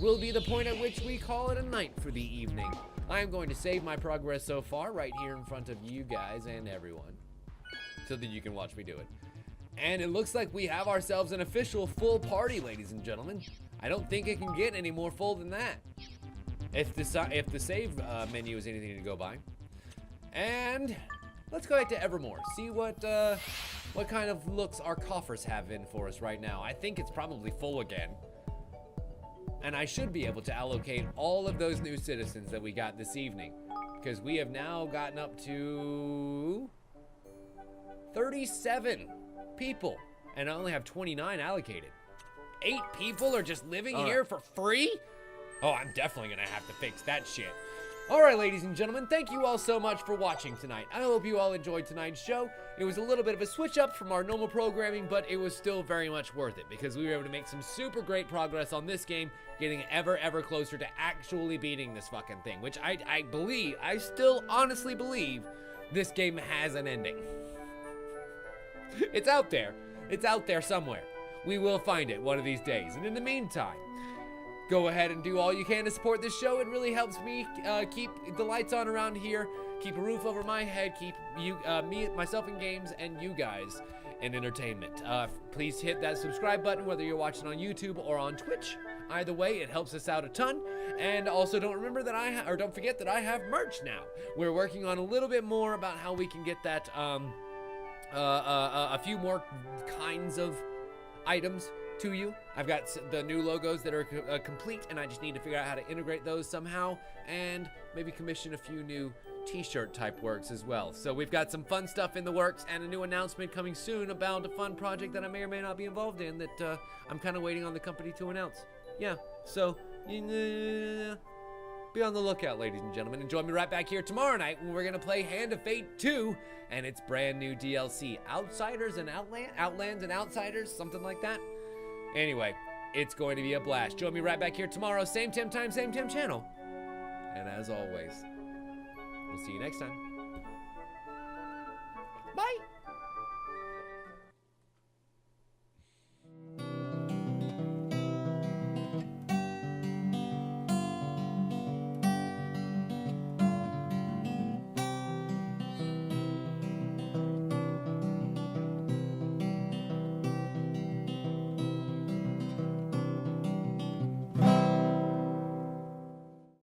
will be the point at which we call it a night for the evening. I am going to save my progress so far right here in front of you guys and everyone, so that you can watch me do it. And it looks like we have ourselves an official full party, ladies and gentlemen. I don't think it can get any more full than that. If the save menu is anything to go by. And let's go back to Evermore. See what kind of looks our coffers have in for us right now. I think it's probably full again. And I should be able to allocate all of those new citizens that we got this evening, because we have now gotten up to 37 people, and I only have 29 allocated. 8 people are just living here for free? Oh, I'm definitely gonna have to fix that shit. All right, ladies and gentlemen, thank you all so much for watching tonight. I hope you all enjoyed tonight's show. It was a little bit of a switch up from our normal programming, but it was still very much worth it because we were able to make some super great progress on this game, getting ever closer to actually beating this fucking thing, which I still honestly believe this game has an ending. It's out there. It's out there somewhere. We will find it one of these days. And in the meantime, go ahead and do all you can to support this show. It really helps me keep the lights on around here, keep a roof over my head, keep you, myself in games, and you guys in entertainment. Please hit that subscribe button, whether you're watching on YouTube or on Twitch. Either way, it helps us out a ton. And also, don't forget that I have merch now. We're working on a little bit more about how we can get that a few more kinds of items to you. I've got the new logos that are complete, and I just need to figure out how to integrate those somehow, and maybe commission a few new t-shirt type works as well. So we've got some fun stuff in the works, and a new announcement coming soon about a fun project that I may or may not be involved in that I'm kind of waiting on the company to announce. Yeah, so Be on the lookout, ladies and gentlemen, and join me right back here tomorrow night when we're gonna play Hand of Fate 2 and its brand new DLC, Outsiders and Outlands and Outsiders, something like that. Anyway, it's going to be a blast. Join me right back here tomorrow, same Tim time, same Tim channel. And as always, we'll see you next time.